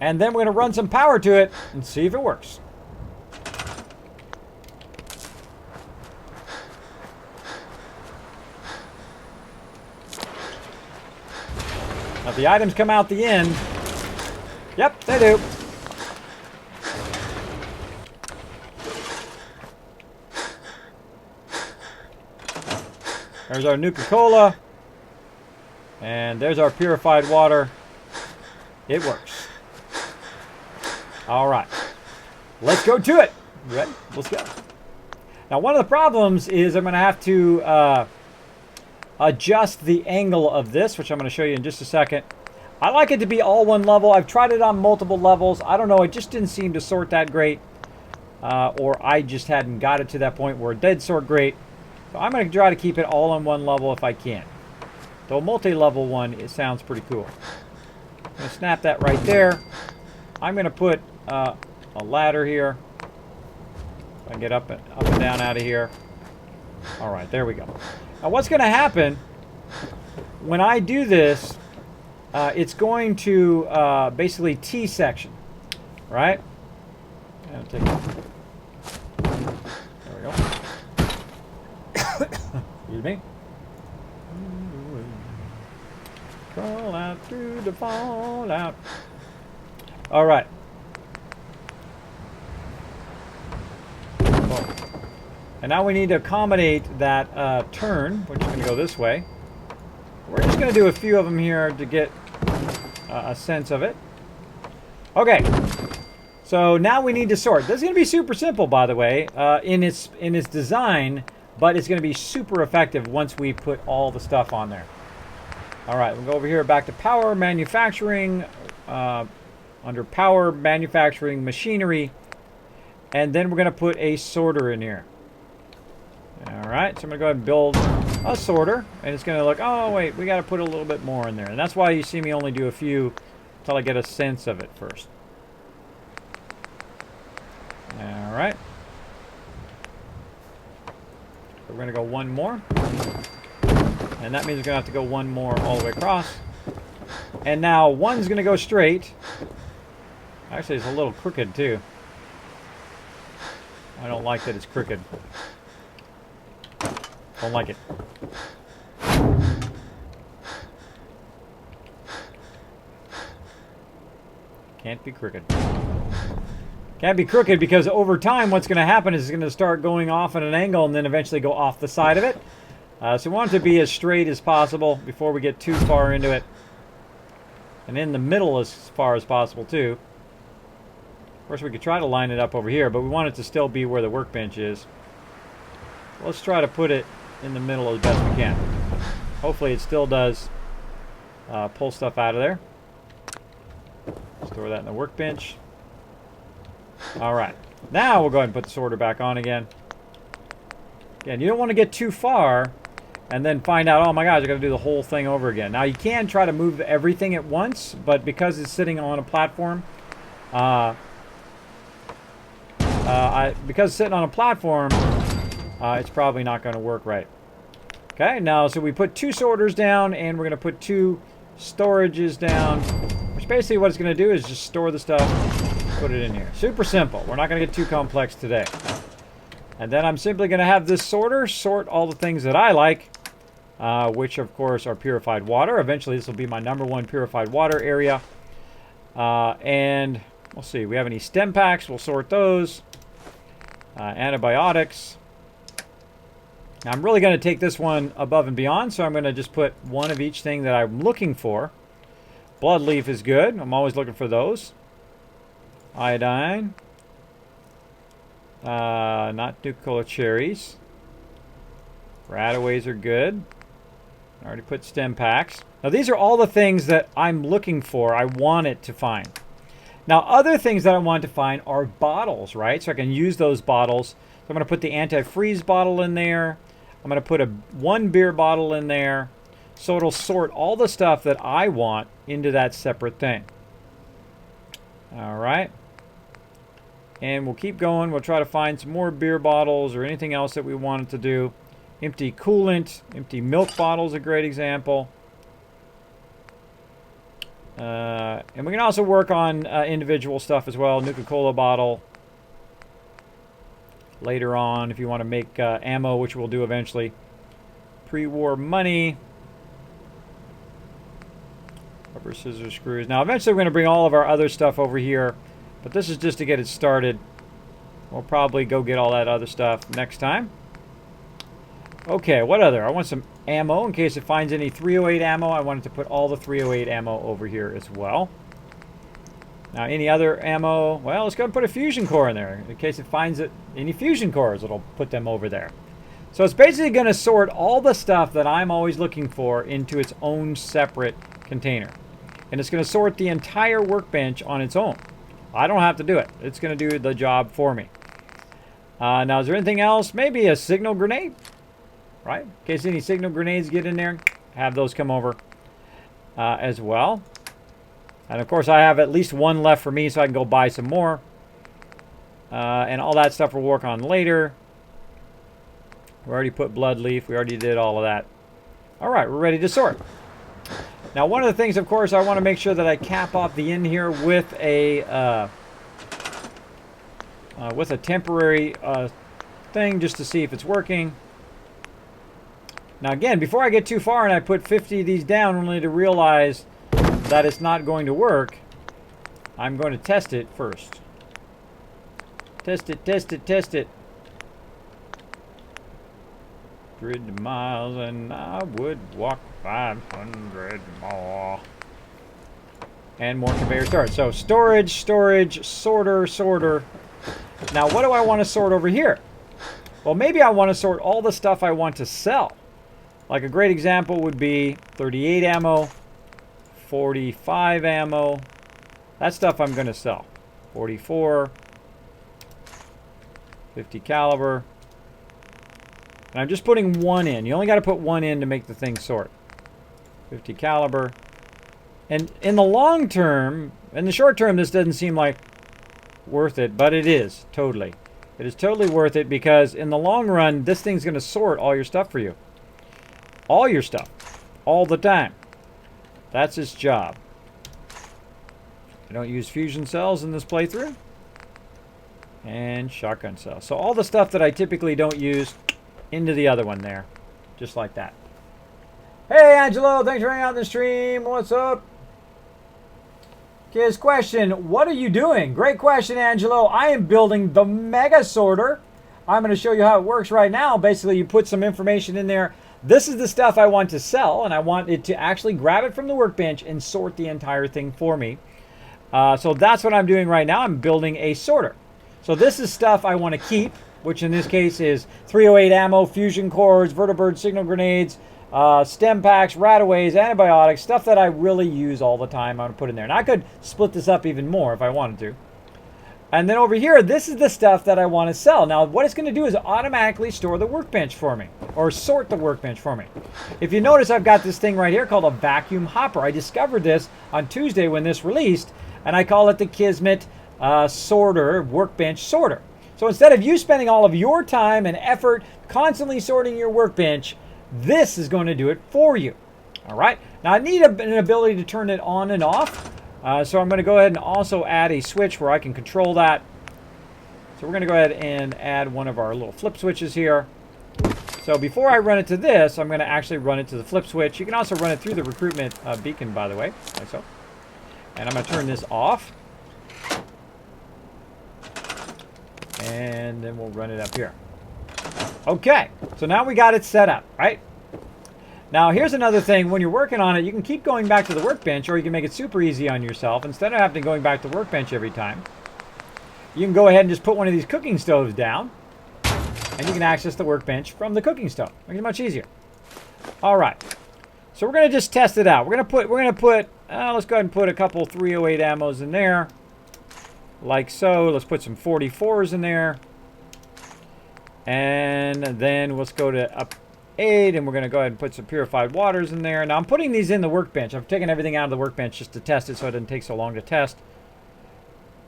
And then we're going to run some power to it and see if it works. Now, if the items come out the end, yep, they do. There's our Nuka-Cola. And there's our purified water. It works. All right. Let's go to it. Ready? Let's go. Now, one of the problems is I'm going to have to adjust the angle of this, which I'm going to show you in just a second. I like it to be all one level. I've tried it on multiple levels. I don't know. It just didn't seem to sort that great. Or I just hadn't got it to that point where it did sort great. So I'm going to try to keep it all on one level if I can. Though multi-level one, it sounds pretty cool. I'm going to snap that right there. I'm going to put a ladder here. If I can get up and down out of here. All right, there we go. Now what's going to happen when I do this, it's going to basically T-section, right? I'll take it. There we go. Excuse me. Crawl out through the fallout. All right. And now we need to accommodate that turn, which is going to go this way. We're just going to do a few of them here to get a sense of it. Okay. So now we need to sort. This is going to be super simple, by the way, in its design, but it's going to be super effective once we put all the stuff on there. All right, we'll go over here back to power manufacturing, under power manufacturing machinery, and then we're going to put a sorter in here. All right, so I'm going to go ahead and build a sorter, and it's going to look, oh wait, we got to put a little bit more in there, and that's why you see me only do a few until I get a sense of it first. All right. So we're going to go one more. And that means we're going to have to go one more all the way across. And now one's going to go straight. Actually, it's a little crooked too. I don't like that it's crooked. Don't like it. Can't be crooked. Can't be crooked because over time what's going to happen is it's going to start going off at an angle and then eventually go off the side of it. So we want it to be as straight as possible before we get too far into it. And in the middle as far as possible too. Of course we could try to line it up over here, but we want it to still be where the workbench is. Let's try to put it in the middle as best we can. Hopefully it still does pull stuff out of there. Store that in the workbench. Alright, now we'll go ahead and put the sorter back on again. Again, you don't want to get too far and then find out, oh my gosh, I got to do the whole thing over again. Now you can try to move everything at once, but because it's sitting on a platform, because it's sitting on a platform, it's probably not going to work right. Okay, now so we put two sorters down and we're going to put two storages down, which basically what it's going to do is just store the stuff, put it in here. Super simple. We're not going to get too complex today. And then I'm simply going to have this sorter sort all the things that I like, which of course are purified water. Eventually this will be my #1 purified water area. And we'll see, we have any stem packs, we'll sort those. Antibiotics. Now I'm really going to take this one above and beyond, so I'm going to just put one of each thing that I'm looking for. Blood leaf is good. I'm always looking for those. Iodine. Not Nuka-Cola cherries. Radaways are good. I already put stem packs. Now these are all the things that I'm looking for. I want it to find. Now other things that I want to find are bottles, right? So I can use those bottles. So I'm going to put the antifreeze bottle in there. I'm going to put one beer bottle in there. So it'll sort all the stuff that I want into that separate thing. All right. And we'll keep going. We'll try to find some more beer bottles or anything else that we wanted to do. Empty coolant, empty milk bottle is a great example. And we can also work on individual stuff as well. Nuka-Cola bottle. Later on, if you want to make ammo, which we'll do eventually. Pre-war money. Rubber, scissors, screws. Now, eventually we're going to bring all of our other stuff over here. But this is just to get it started. We'll probably go get all that other stuff next time. Okay, what other? I want some ammo in case it finds any 308 ammo. I wanted to put all the 308 ammo over here as well. Now, any other ammo? Well, let's go and put a fusion core in there. In case it finds any fusion cores, it'll put them over there. So it's basically going to sort all the stuff that I'm always looking for into its own separate container. And it's going to sort the entire workbench on its own. I don't have to do it. It's going to do the job for me. Now, is there anything else? Maybe a signal grenade, right? In case any signal grenades get in there, have those come over as well. And of course, I have at least one left for me, so I can go buy some more. And all that stuff we'll work on later. We already put blood leaf. We already did all of that. All right, we're ready to sort. Now, one of the things, of course, I want to make sure that I cap off the end here with a temporary thing just to see if it's working. Now, again, before I get too far and I put 50 of these down only to realize that it's not going to work, I'm going to test it first. Test it, test it, test it. 100 miles and I would walk 500 more. And more conveyor storage. So storage, storage, sorter, sorter. Now what do I want to sort over here? Well, maybe I want to sort all the stuff I want to sell. Like a great example would be 38 ammo, 45 ammo. That stuff I'm going to sell. 44, 50 caliber. And I'm just putting one in. You only got to put one in to make the thing sort. 50 caliber. And in the long term, in the short term, this doesn't seem like worth it, but it is, totally. It is totally worth it because in the long run, this thing's going to sort all your stuff for you. All your stuff. All the time. That's its job. I don't use fusion cells in this playthrough. And shotgun cells. So all the stuff that I typically don't use into the other one there. Just like that. Hey, Angelo. Thanks for hanging out in the stream. What's up? His question, what are you doing? Great question, Angelo. I am building the Mega Sorter. I'm going to show you how it works right now. Basically, you put some information in there. This is the stuff I want to sell, and I want it to actually grab it from the workbench and sort the entire thing for me. So that's what I'm doing right now. I'm building a sorter. So this is stuff I want to keep, which in this case is 308 ammo, fusion cores, vertibird signal grenades, stem packs, rataways, antibiotics, stuff that I really use all the time. I'm going to put in there. And I could split this up even more if I wanted to. And then over here, this is the stuff that I want to sell. Now, what it's going to do is automatically store the workbench for me, or sort the workbench for me. If you notice, I've got this thing right here called a vacuum hopper. I discovered this on Tuesday when this released, and I call it the Kismet sorter, workbench sorter. So instead of you spending all of your time and effort constantly sorting your workbench, this is going to do it for you. All right. Now I need an ability to turn it on and off. So I'm going to go ahead and also add a switch where I can control that. So we're going to go ahead and add one of our little flip switches here. So before I run it to this, I'm going to actually run it to the flip switch. You can also run it through the recruitment beacon, by the way, like so. And I'm going to turn this off. And then we'll run it up here. Okay, so now we got it set up, right? Now here's another thing. When you're working on it, you can keep going back to the workbench, or you can make it super easy on yourself. Instead of having to going back to the workbench every time, you can go ahead and just put one of these cooking stoves down, and you can access the workbench from the cooking stove. Makes it much easier. All right, so we're gonna just test it out. We're gonna put let's go ahead and put a couple 308 ammos in there, like so. Let's put some 44s in there, and then let's go to up 8, and we're going to go ahead and put some purified waters in there. Now I'm putting these in the workbench. I've taken everything out of the workbench just to test it so it doesn't take so long to test.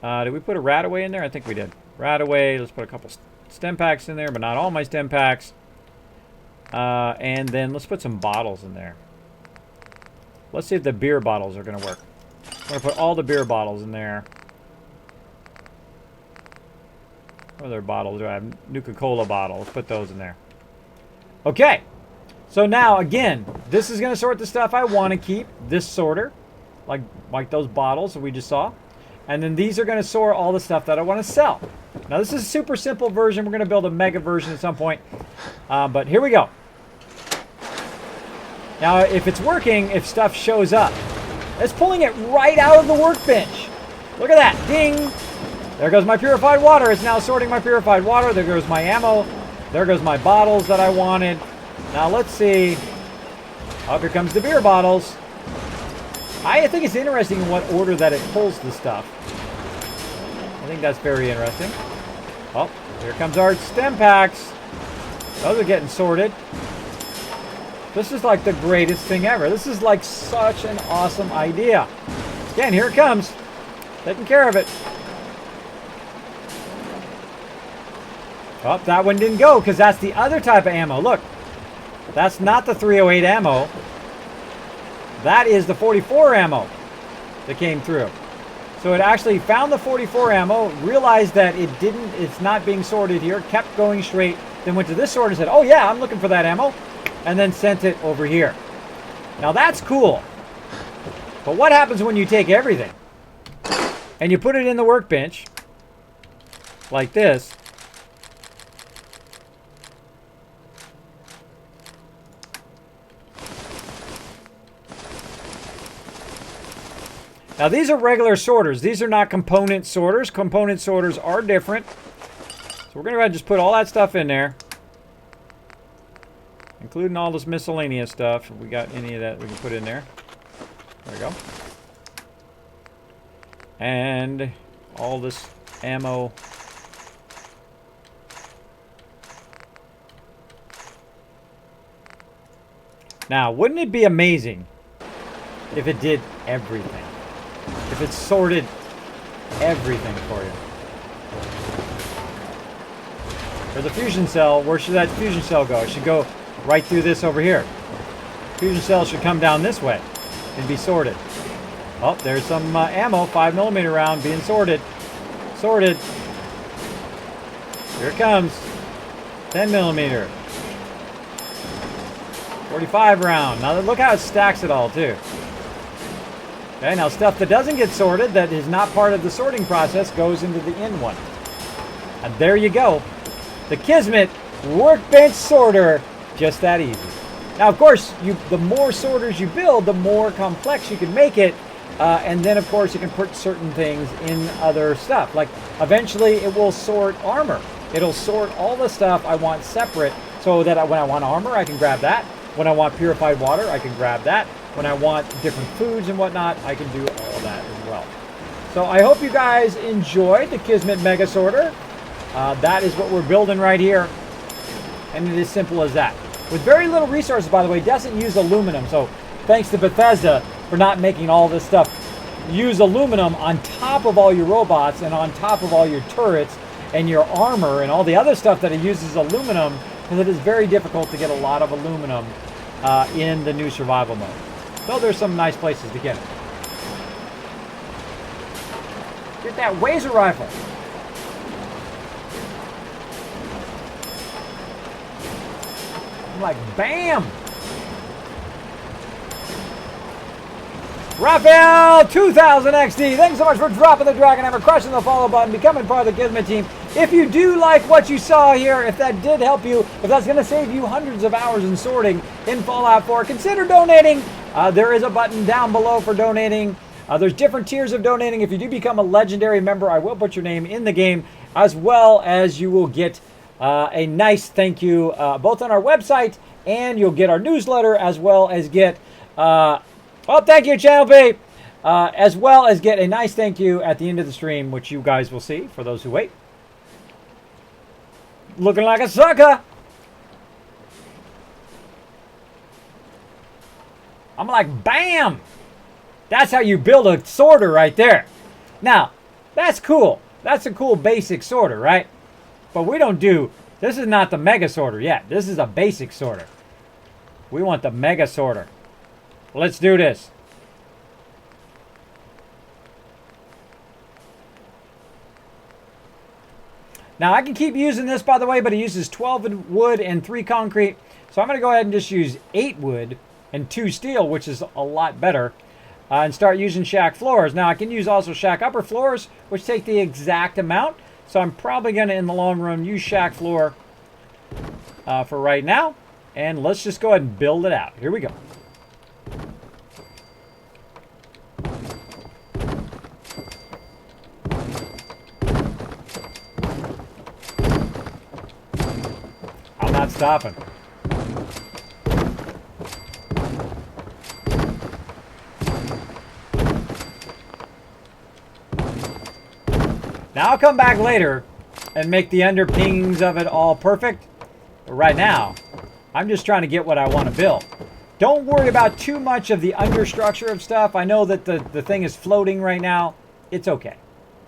Did we put a rataway in there? I think we did. Rataway. Let's put a couple stem packs in there, but not all my stem packs. And then let's put some bottles in there. Let's see if the beer bottles are going to work. I'm going to put all the beer bottles in there. What other bottles do I have? Nuka-Cola bottles. Put those in there. Okay, so now again, this is going to sort the stuff I want to keep, this sorter, like those bottles that we just saw. And then these are going to sort all the stuff that I want to sell. Now this is a super simple version. We're going to build a mega version at some point. But here we go. Now if it's working, if stuff shows up, it's pulling it right out of the workbench. Look at that, ding. There goes my purified water. It's now sorting my purified water. There goes my ammo. There goes my bottles that I wanted. Now let's see. Oh, here comes the beer bottles. I think it's interesting in what order that it pulls the stuff. I think that's very interesting. Oh, here comes our stem packs. Those are getting sorted. This is like the greatest thing ever. This is like such an awesome idea. Again, here it comes. Taking care of it. Oh, that one didn't go because that's the other type of ammo. Look, that's not the 308 ammo. That is the 44 ammo that came through. So it actually found the 44 ammo, realized that it's not being sorted here, kept going straight, then went to this sorter and said, oh yeah, I'm looking for that ammo, and then sent it over here. Now that's cool. But what happens when you take everything and you put it in the workbench like this? Now these are regular sorters. These are not component sorters. Component sorters are different. So we're going to go ahead and just put all that stuff in there, including all this miscellaneous stuff. If we got any of that we can put in there. There we go. And all this ammo. Now, wouldn't it be amazing if it did everything? If it sorted everything for you? There's a fusion cell. Where should that fusion cell go? It should go right through this over here. Fusion cell should come down this way and be sorted. Oh, there's some ammo, 5mm round being sorted. Sorted. Here it comes. 10mm. 45 round. Now look how it stacks it all too. Okay, now stuff that doesn't get sorted, that is not part of the sorting process, goes into the in one. And there you go. The Kismet workbench sorter. Just that easy. Now, of course, the more sorters you build, the more complex you can make it. And then, of course, you can put certain things in other stuff. Like, eventually, it will sort armor. It'll sort all the stuff I want separate so that when I want armor, I can grab that. When I want purified water, I can grab that. When I want different foods and whatnot, I can do all that as well. So I hope you guys enjoyed the Kismet Mega Sorter. That is what we're building right here. And it is simple as that. With very little resources, by the way, it doesn't use aluminum. So thanks to Bethesda for not making all this stuff use aluminum on top of all your robots and on top of all your turrets and your armor and all the other stuff that it uses aluminum, because it is very difficult to get a lot of aluminum in the new survival mode. Though there's some nice places to get it. Get that laser rifle. I'm like, bam! Raphael 2000 XD, thanks so much for dropping the Dragon Hammer, crushing the follow button, becoming part of the Kismet team. If you do like what you saw here, if that did help you, if that's going to save you hundreds of hours in sorting in Fallout 4, consider donating. There is a button down below for donating. There's different tiers of donating. If you do become a legendary member, I will put your name in the game, as well as you will get a nice thank you both on our website, and you'll get our newsletter, as well as get thank you, Channel B, as well as get a nice thank you at the end of the stream, which you guys will see for those who wait. Looking like a sucker. I'm like, bam! That's how you build a sorter right there. Now, that's cool. That's a cool basic sorter, right? But we don't do, this is not the mega sorter yet. This is a basic sorter. We want the mega sorter. Let's do this. Now, I can keep using this, by the way, but it uses 12 wood and 3 concrete. So I'm going to go ahead and just use 8 wood and 2 steel, which is a lot better, and start using shack floors. Now, I can use also shack upper floors, which take the exact amount. So I'm probably going to, in the long run, use shack floor for right now. And let's just go ahead and build it out. Here we go. I'm not stopping. Now I'll come back later and make the underpinnings of it all perfect. But right now, I'm just trying to get what I want to build. Don't worry about too much of the understructure of stuff. I know that the thing is floating right now. It's okay.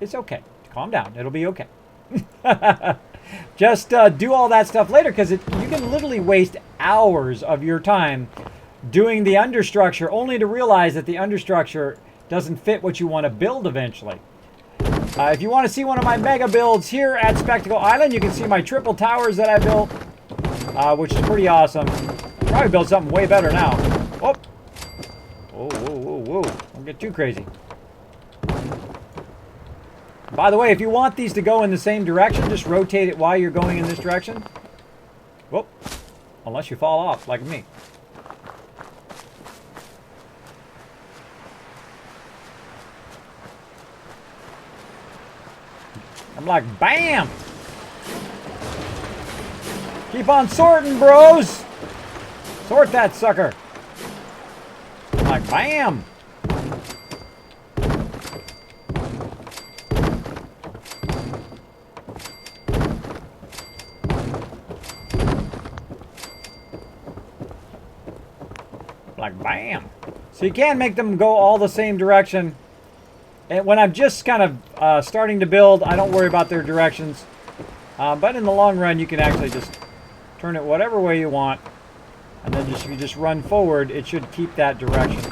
It's okay. Calm down. It'll be okay. Just do all that stuff later, because you can literally waste hours of your time doing the understructure, only to realize that the understructure doesn't fit what you want to build eventually. If you want to see one of my mega builds here at Spectacle Island, you can see my triple towers that I built, which is pretty awesome. Probably build something way better now. Oh. Whoa, whoa, whoa, whoa. Don't get too crazy. By the way, if you want these to go in the same direction, just rotate it while you're going in this direction. Whoop. Unless you fall off, like me. I'm like, bam! Keep on sorting, bros! Sort that sucker. I'm like, bam! Like, bam! So you can make them go all the same direction. And when I'm just kind of starting to build, I don't worry about their directions. But in the long run, you can actually just turn it whatever way you want. And then if you just run forward, it should keep that direction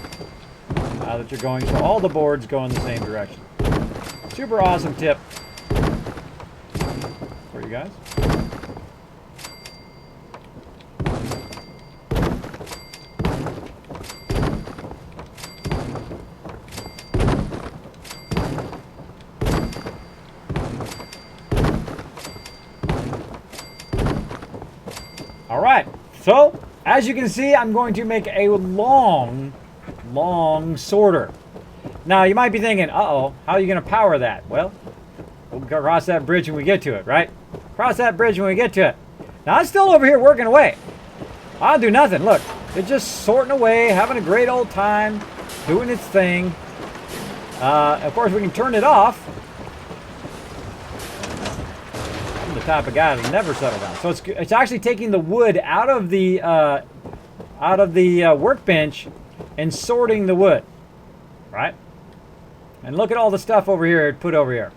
that you're going. So all the boards go in the same direction. Super awesome tip for you guys. All right, so as you can see, I'm going to make a long sorter. Now you might be thinking, uh-oh, how are you going to power that? Well, we'll cross that bridge when we get to it, right? Cross that bridge when we get to it. Now I'm still over here working away. I'll do nothing. Look, it's just sorting away, having a great old time, doing its thing. Of course, we can turn it off. I'm the type of guy that'll never settle down. So it's actually taking the wood out of the workbench and sorting the wood, right? And look at all the stuff over here it put over here.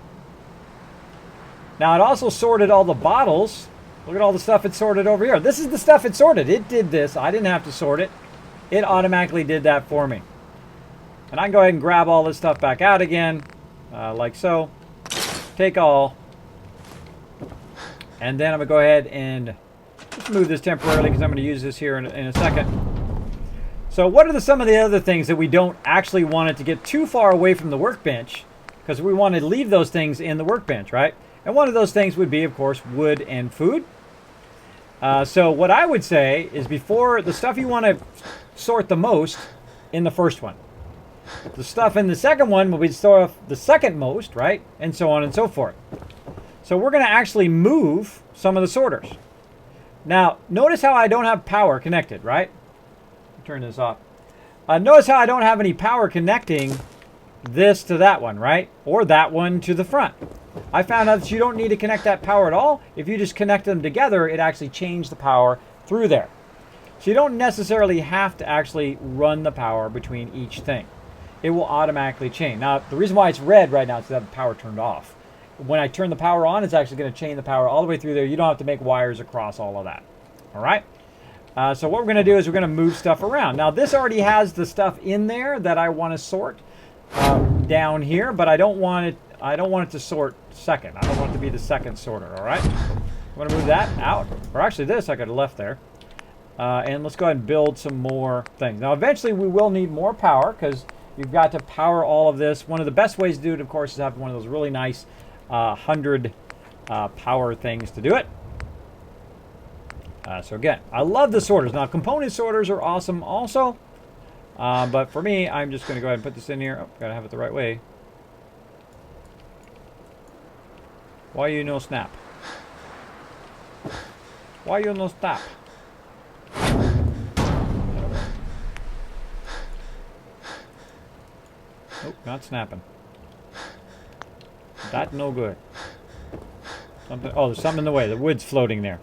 Now it also sorted all the bottles. Look at all the stuff it sorted over here. This is the stuff it sorted. It did this. I didn't have to sort it. It automatically did that for me. And I can go ahead and grab all this stuff back out again, like so. Take all. And then I'm going to go ahead and just move this temporarily because I'm going to use this here in a second. So what are some of the other things that we don't actually want it to get too far away from the workbench? Because we want to leave those things in the workbench, right? And one of those things would be, of course, wood and food. So what I would say is before the stuff you want to sort the most in the first one. The stuff in the second one will be sort of the second most, right? And so on and so forth. So we're going to actually move some of the sorters. Now, notice how I don't have power connected, right? Turn this off. Notice how I don't have any power connecting this to that one, right? Or that one to the front. I found out that you don't need to connect that power at all. If you just connect them together, it actually changes the power through there. So you don't necessarily have to actually run the power between each thing. It will automatically chain. Now, the reason why it's red right now is because I have the power turned off. When I turn the power on, it's actually going to chain the power all the way through there. You don't have to make wires across all of that. All right? So what we're going to do is we're going to move stuff around. Now, this already has the stuff in there that I want to sort down here, but I don't want it to sort second. I don't want it to be the second sorter, all right? I'm going to move that out. Or actually, this I could have left there. And let's go ahead and build some more things. Now, eventually, we will need more power because you've got to power all of this. One of the best ways to do it, of course, is to have one of those really nice 100 power things to do it. So again, I love the sorters. Now, component sorters are awesome also. But for me, I'm just going to go ahead and put this in here. Oh, got to have it the right way. Why you no snap? Why you no snap? Oh, not snapping. That no good. Something. Oh, there's something in the way. The wood's floating there.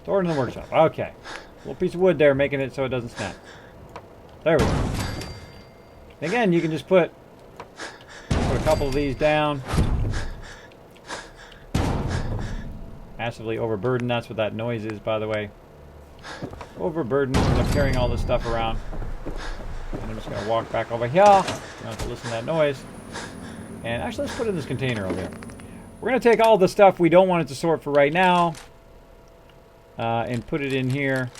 Throw it in the workshop. Okay. Little piece of wood there, making it so it doesn't snap. There we go. Again, you can just put a couple of these down. Massively overburdened. That's what that noise is, by the way. overburdened because I'm carrying all this stuff around. And I'm just going to walk back over here. You don't have to listen to that noise. And actually, let's put it in this container over here. We're going to take all the stuff we don't want it to sort for right now and put it in here.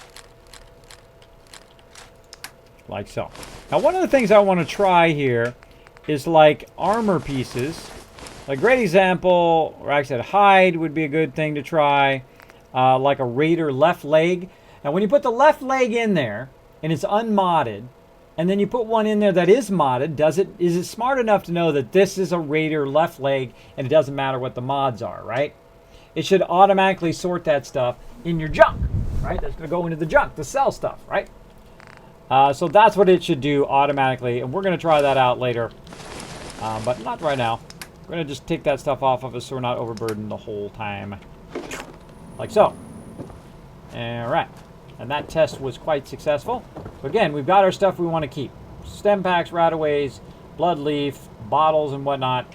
Like so. Now, one of the things I want to try here is like armor pieces. A great example, or I said hide would be a good thing to try. Like a raider left leg. Now, when you put the left leg in there and it's unmodded, and then you put one in there that is modded, is it smart enough to know that this is a raider left leg and it doesn't matter what the mods are, right? It should automatically sort that stuff in your junk, right? That's going to go into the junk to sell stuff, right? So that's what it should do automatically, and we're going to try that out later, but not right now. We're going to just take that stuff off of us so we're not overburdened the whole time, like so. All right. And that test was quite successful. So again, we've got our stuff we want to keep. Stem packs, rataways, blood leaf, bottles, and whatnot.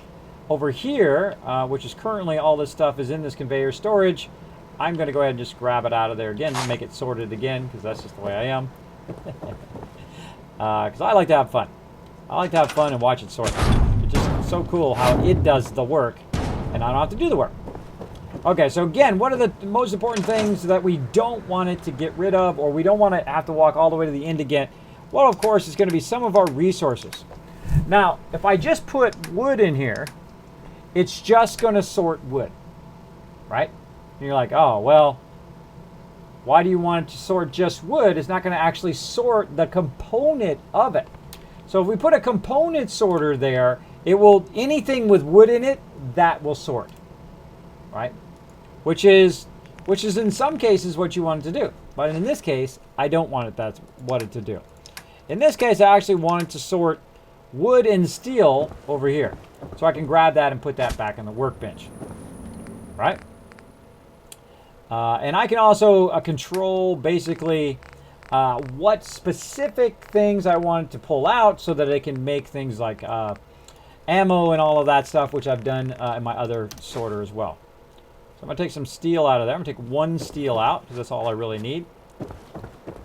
Over here, which is currently all this stuff is in this conveyor storage, I'm going to go ahead and just grab it out of there again and make it sorted again, because that's just the way I am. Because I like to have fun. I like to have fun and watch it sort. It's just so cool how it does the work, and I don't have to do the work. Okay, so again, what are the most important things that we don't want it to get rid of, or we don't want to have to walk all the way to the end again? Well, of course, it's going to be some of our resources. Now, if I just put wood in here, it's just going to sort wood, right? And you're like, oh, well, why do you want it to sort just wood? It's not going to actually sort the component of it. So if we put a component sorter there, it will, anything with wood in it, that will sort, right? Which is in some cases what you want it to do. But in this case, I don't want it that's what it to do. In this case, I actually want it to sort wood and steel over here. So I can grab that and put that back in the workbench. Right? And I can also control basically what specific things I want it to pull out so that it can make things like ammo and all of that stuff, which I've done in my other sorter as well. So I'm going to take some steel out of there. I'm going to take one steel out because that's all I really need.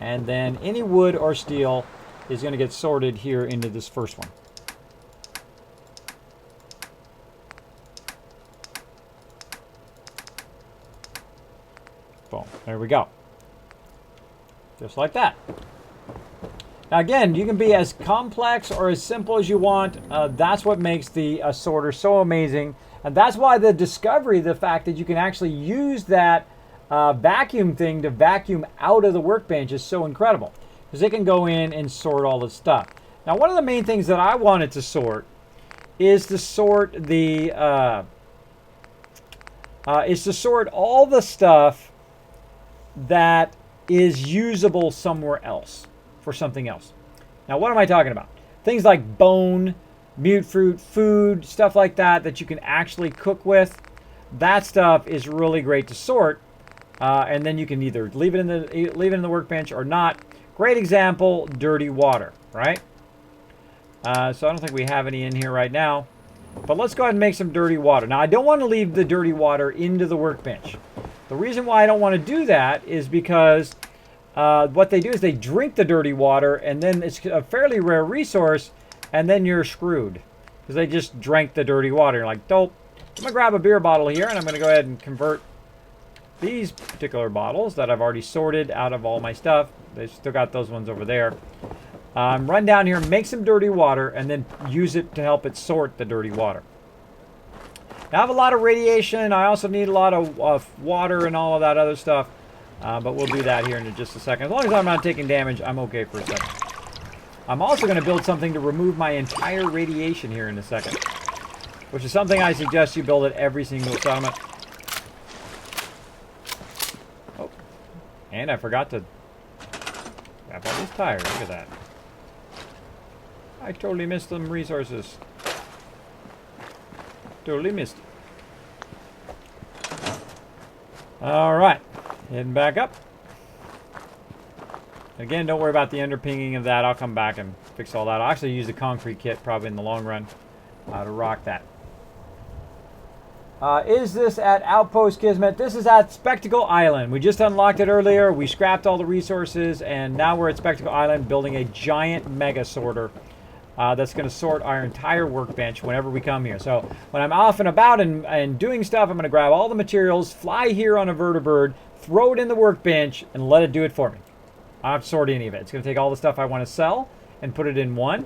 And then any wood or steel is going to get sorted here into this first one. Boom. There we go. Just like that. Now again, you can be as complex or as simple as you want. That's what makes the sorter so amazing. And that's why the discovery, the fact that you can actually use that vacuum thing to vacuum out of the workbench is so incredible. Because it can go in and sort all the stuff. Now, one of the main things that I wanted to sort is to sort the all the stuff that is usable somewhere else for something else. Now, what am I talking about? Things like bone, mute fruit, food, stuff like that that you can actually cook with. That stuff is really great to sort, and then you can either leave it in the workbench or not. Great example: dirty water, right? So I don't think we have any in here right now, but let's go ahead and make some dirty water. Now I don't want to leave the dirty water into the workbench. The reason why I don't want to do that is because what they do is they drink the dirty water, and then it's a fairly rare resource. And then you're screwed because they just drank the dirty water. You're like, dope. I'm going to grab a beer bottle here, and I'm going to go ahead and convert these particular bottles that I've already sorted out of all my stuff. They've still got those ones over there. Run down here, make some dirty water, and then use it to help it sort the dirty water. Now, I have a lot of radiation. I also need a lot of water and all of that other stuff. But we'll do that here in just a second. As long as I'm not taking damage, I'm okay for a second. I'm also going to build something to remove my entire radiation here in a second, which is something I suggest you build at every single settlement. Oh, and I forgot to grab all these tires. Look at that. I totally missed some resources. Totally missed it. All right, heading back up. Again, don't worry about the underpinning of that. I'll come back and fix all that. I'll actually use a concrete kit probably in the long run to rock that. Is this at Outpost Kismet? This is at Spectacle Island. We just unlocked it earlier. We scrapped all the resources, and now we're at Spectacle Island building a giant mega sorter that's going to sort our entire workbench whenever we come here. So when I'm off and about and doing stuff, I'm going to grab all the materials, fly here on a vertibird, throw it in the workbench, and let it do it for me. I don't have to sort any of it. It's going to take all the stuff I want to sell and put it in one,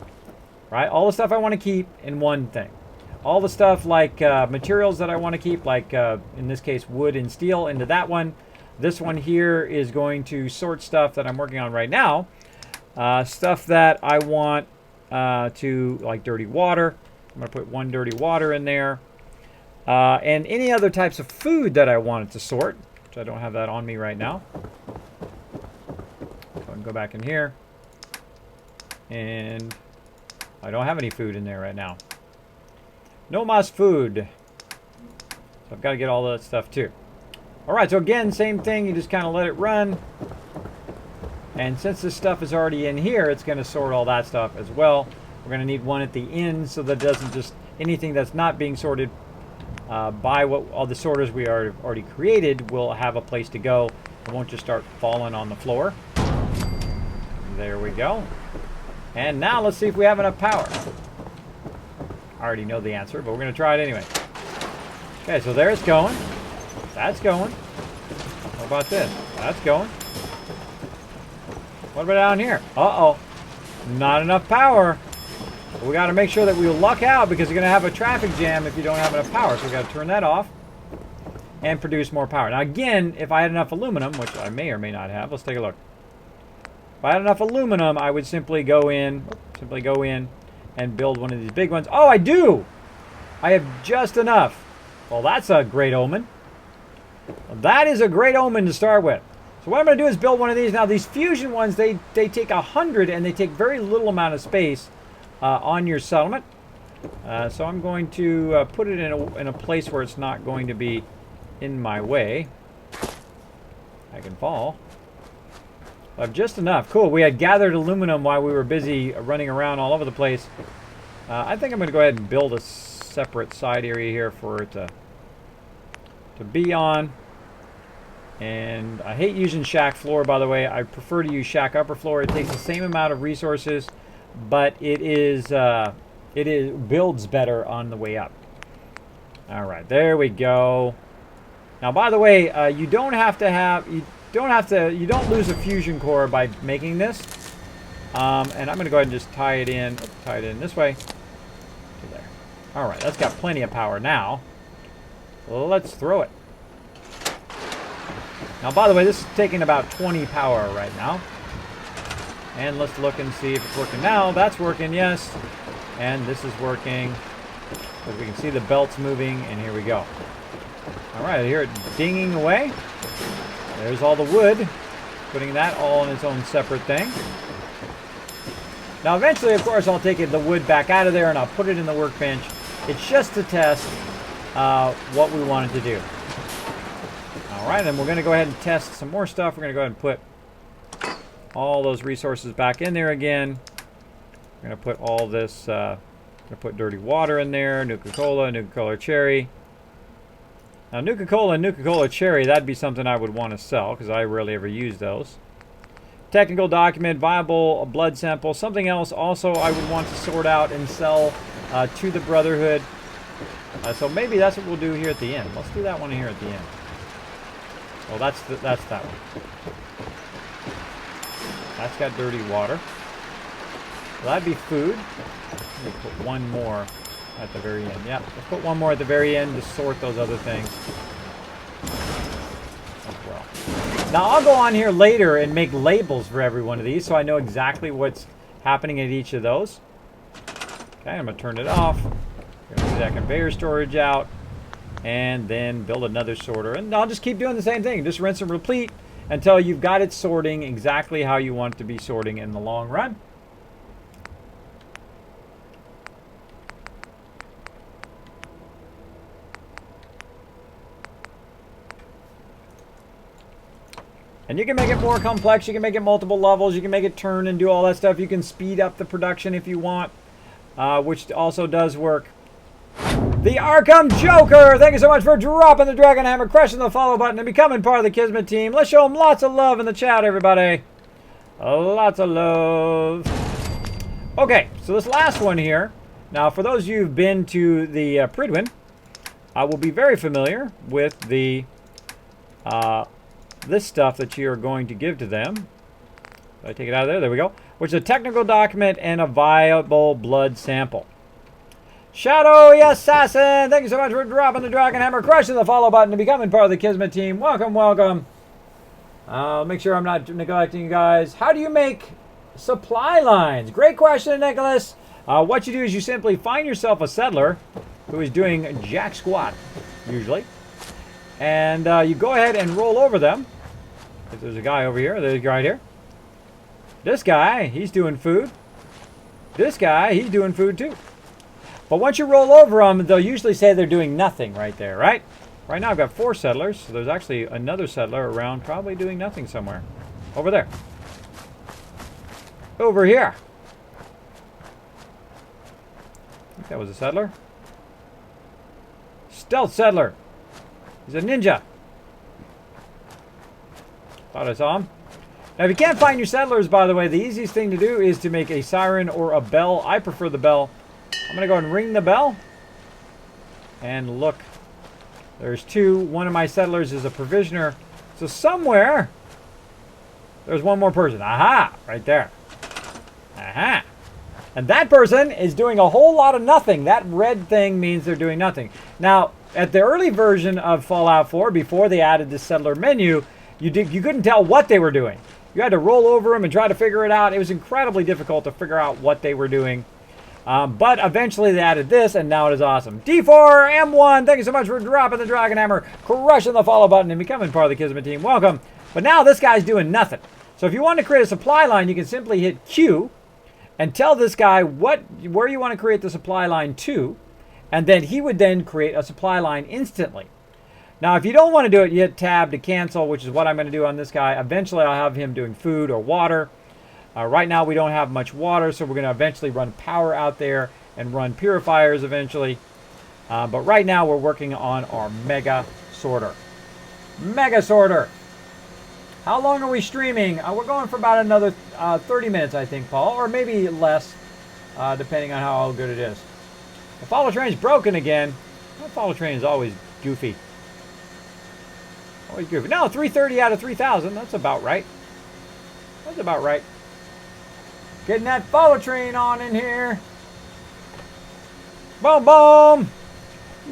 right? All the stuff I want to keep in one thing. All the stuff like materials that I want to keep, like in this case wood and steel, into that one. This one here is going to sort stuff that I'm working on right now. Stuff that I want to, like dirty water. I'm going to put one dirty water in there. And any other types of food that I wanted to sort, which I don't have that on me right now. So I can go back in here. And I don't have any food in there right now. No mas food. So I've got to get all that stuff too. Alright, so again, same thing. You just kind of let it run. And since this stuff is already in here, it's going to sort all that stuff as well. We're going to need one at the end so that it doesn't just... anything that's not being sorted by what all the sorters we are already created will have a place to go. It won't just start falling on the floor. There we go. And now let's see if we have enough power. I already know the answer, but we're going to try it anyway. Okay, so there it's going. That's going. What about this? That's going. What about down here? Uh-oh. Not enough power. We got to make sure that we luck out because you're going to have a traffic jam if you don't have enough power. So we got to turn that off and produce more power. Now again, if I had enough aluminum, which I may or may not have, let's take a look. If I had enough aluminum, I would simply go in and build one of these big ones. Oh, I do! I have just enough. Well, that's a great omen. That is a great omen to start with. So what I'm going to do is build one of these. Now, these fusion ones, they take 100 and they take very little amount of space on your settlement. So I'm going to put it in a place where it's not going to be in my way. I can fall. I have just enough. Cool. We had gathered aluminum while we were busy running around all over the place. I think I'm going to go ahead and build a separate side area here for it to be on. And I hate using shack floor, by the way. I prefer to use shack upper floor. It takes the same amount of resources, but it builds better on the way up. All right, there we go. Now, by the way, you don't lose a fusion core by making this. And I'm going to go ahead and just tie it in this way to there. All right, that's got plenty of power now. Let's throw it. Now, by the way, this is taking about 20 power right now. And let's look and see if it's working now. That's working, yes. And this is working. As we can see the belts moving, and here we go. All right, I hear it dinging away. There's all the wood. Putting that all in its own separate thing. Now, eventually, of course, I'll take the wood back out of there and I'll put it in the workbench. It's just to test what we wanted to do. All right, and we're going to go ahead and test some more stuff. We're going to go ahead and put all those resources back in there again. We're going to put all this, going to put dirty water in there, Nuka-Cola, Nuka-Cola Cherry. Now, Nuka-Cola and Nuka-Cola Cherry, that'd be something I would want to sell because I rarely ever use those. Technical document, viable blood sample, something else also I would want to sort out and sell to the Brotherhood. So maybe that's what we'll do here at the end. Let's do that one here at the end. Well, that's that one. That's got dirty water. Well, that'd be food. Let me put one more at the very end. Yeah, let's put one more at the very end to sort those other things as well. Now, I'll go on here later and make labels for every one of these so I know exactly what's happening at each of those. Okay, I'm going to turn it off. Going to do that conveyor storage out. And then build another sorter. And I'll just keep doing the same thing. Just rinse and repeat until you've got it sorting exactly how you want it to be sorting in the long run. And you can make it more complex. You can make it multiple levels. You can make it turn and do all that stuff. You can speed up the production if you want, which also does work. The Arkham Joker, thank you so much for dropping the Dragon Hammer, crushing the follow button, and becoming part of the Kismet team. Let's show them lots of love in the chat, everybody. Lots of love. Okay, so this last one here. Now, for those of you who've been to the Pridwin, I will be very familiar with the this stuff that you are going to give to them. I take it out of there. There we go. Which is a technical document and a viable blood sample. Shadow Assassin, thank you so much for dropping the Dragon Hammer, crushing the follow button, and becoming part of the Kismet team. Welcome, welcome. I'll make sure I'm not neglecting you guys. How do you make supply lines? Great question, Nicholas. What you do is you simply find yourself a settler who is doing jack squat, usually. And you go ahead and roll over them. If there's a guy over here, there's a guy right here. This guy, he's doing food. This guy, he's doing food too. But once you roll over them, they'll usually say they're doing nothing right there, right? Right now I've got 4 settlers, so there's actually another settler around probably doing nothing somewhere. Over there. Over here. I think that was a settler. Stealth settler. He's a ninja. Thought I saw him. Now if you can't find your settlers, by the way, the easiest thing to do is to make a siren or a bell. I prefer the bell. I'm going to go and ring the bell. And look. There's 2. One of my settlers is a provisioner. So somewhere, there's one more person. Aha! Right there. Aha! And that person is doing a whole lot of nothing. That red thing means they're doing nothing. Now, at the early version of Fallout 4, before they added the settler menu, you couldn't tell what they were doing. You had to roll over them and try to figure it out. It was incredibly difficult to figure out what they were doing. But eventually they added this, and now it is awesome. D4M1, thank you so much for dropping the Dragon Hammer, crushing the follow button, and becoming part of the Kismet team. Welcome. But now this guy's doing nothing. So if you want to create a supply line, you can simply hit Q and tell this guy where you want to create the supply line to, and then he would then create a supply line instantly. Now, if you don't want to do it, you hit Tab to cancel, which is what I'm going to do on this guy. Eventually, I'll have him doing food or water. Right now, we don't have much water, so we're going to eventually run power out there and run purifiers eventually. But right now, we're working on our Mega Sorter. Mega Sorter. How long are we streaming? We're going for about another 30 minutes, I think, Paul, or maybe less, depending on how good it is. The follow train's broken again. The follow train is always goofy. Always goofy. No, 330 out of 3,000. That's about right. That's about right. Getting that follow train on in here. Boom, boom.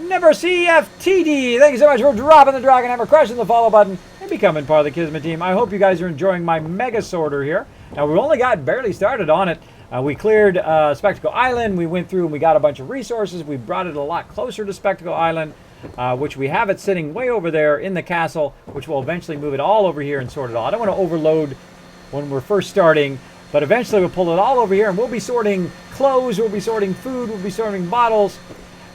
Never CFTD. Thank you so much for dropping the Dragon Hammer, crushing the follow button, and becoming part of the Kismet team. I hope you guys are enjoying my Mega Sorter here. Now, we've only got barely started on it. We cleared Spectacle Island. We went through and we got a bunch of resources. We brought it a lot closer to Spectacle Island, which we have it sitting way over there in the castle, which will eventually move it all over here and sort it all. I don't want to overload when we're first starting, but eventually we'll pull it all over here and we'll be sorting clothes, we'll be sorting food, we'll be sorting bottles.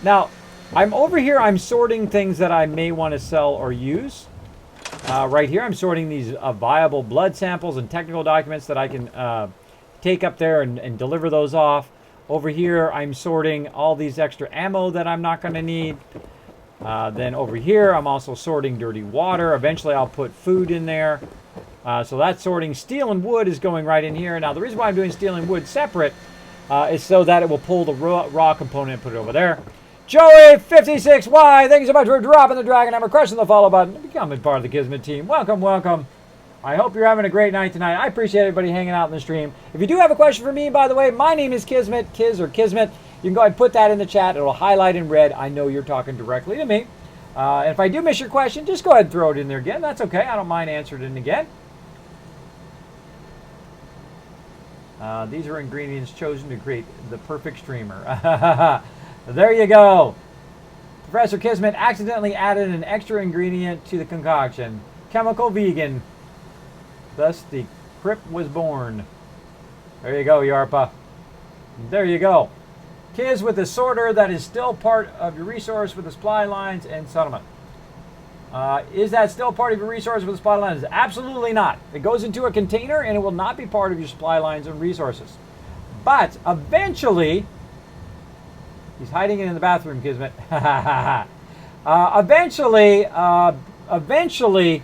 Now, I'm over here, I'm sorting things that I may want to sell or use. Right here, I'm sorting these viable blood samples and technical documents that I can take up there and deliver those off. Over here, I'm sorting all these extra ammo that I'm not going to need. Then over here, I'm also sorting dirty water. Eventually, I'll put food in there. So that's sorting. Steel and wood is going right in here. Now, the reason why I'm doing steel and wood separate is so that it will pull the raw component and put it over there. Joey56Y, thank you so much for dropping the Dragon Hammer, crushing the follow button, and becoming part of the Kismet team. Welcome, welcome. I hope you're having a great night tonight. I appreciate everybody hanging out in the stream. If you do have a question for me, by the way, my name is Kismet, Kiz or Kismet. You can go ahead and put that in the chat. It'll highlight in red. I know you're talking directly to me. And if I do miss your question, just go ahead and throw it in there again. That's okay. I don't mind answering it again. These are ingredients chosen to create the perfect streamer. There you go. Professor Kismet accidentally added an extra ingredient to the concoction. Chemical vegan. Thus the Crip was born. There you go, Yarpa. There you go. Kiz with the sorter that is still part of your resource with the supply lines and settlement. Is that still part of your resource with the supply lines? Absolutely not. It goes into a container and it will not be part of your supply lines and resources. But eventually, He's hiding it in the bathroom, Kismet. Eventually,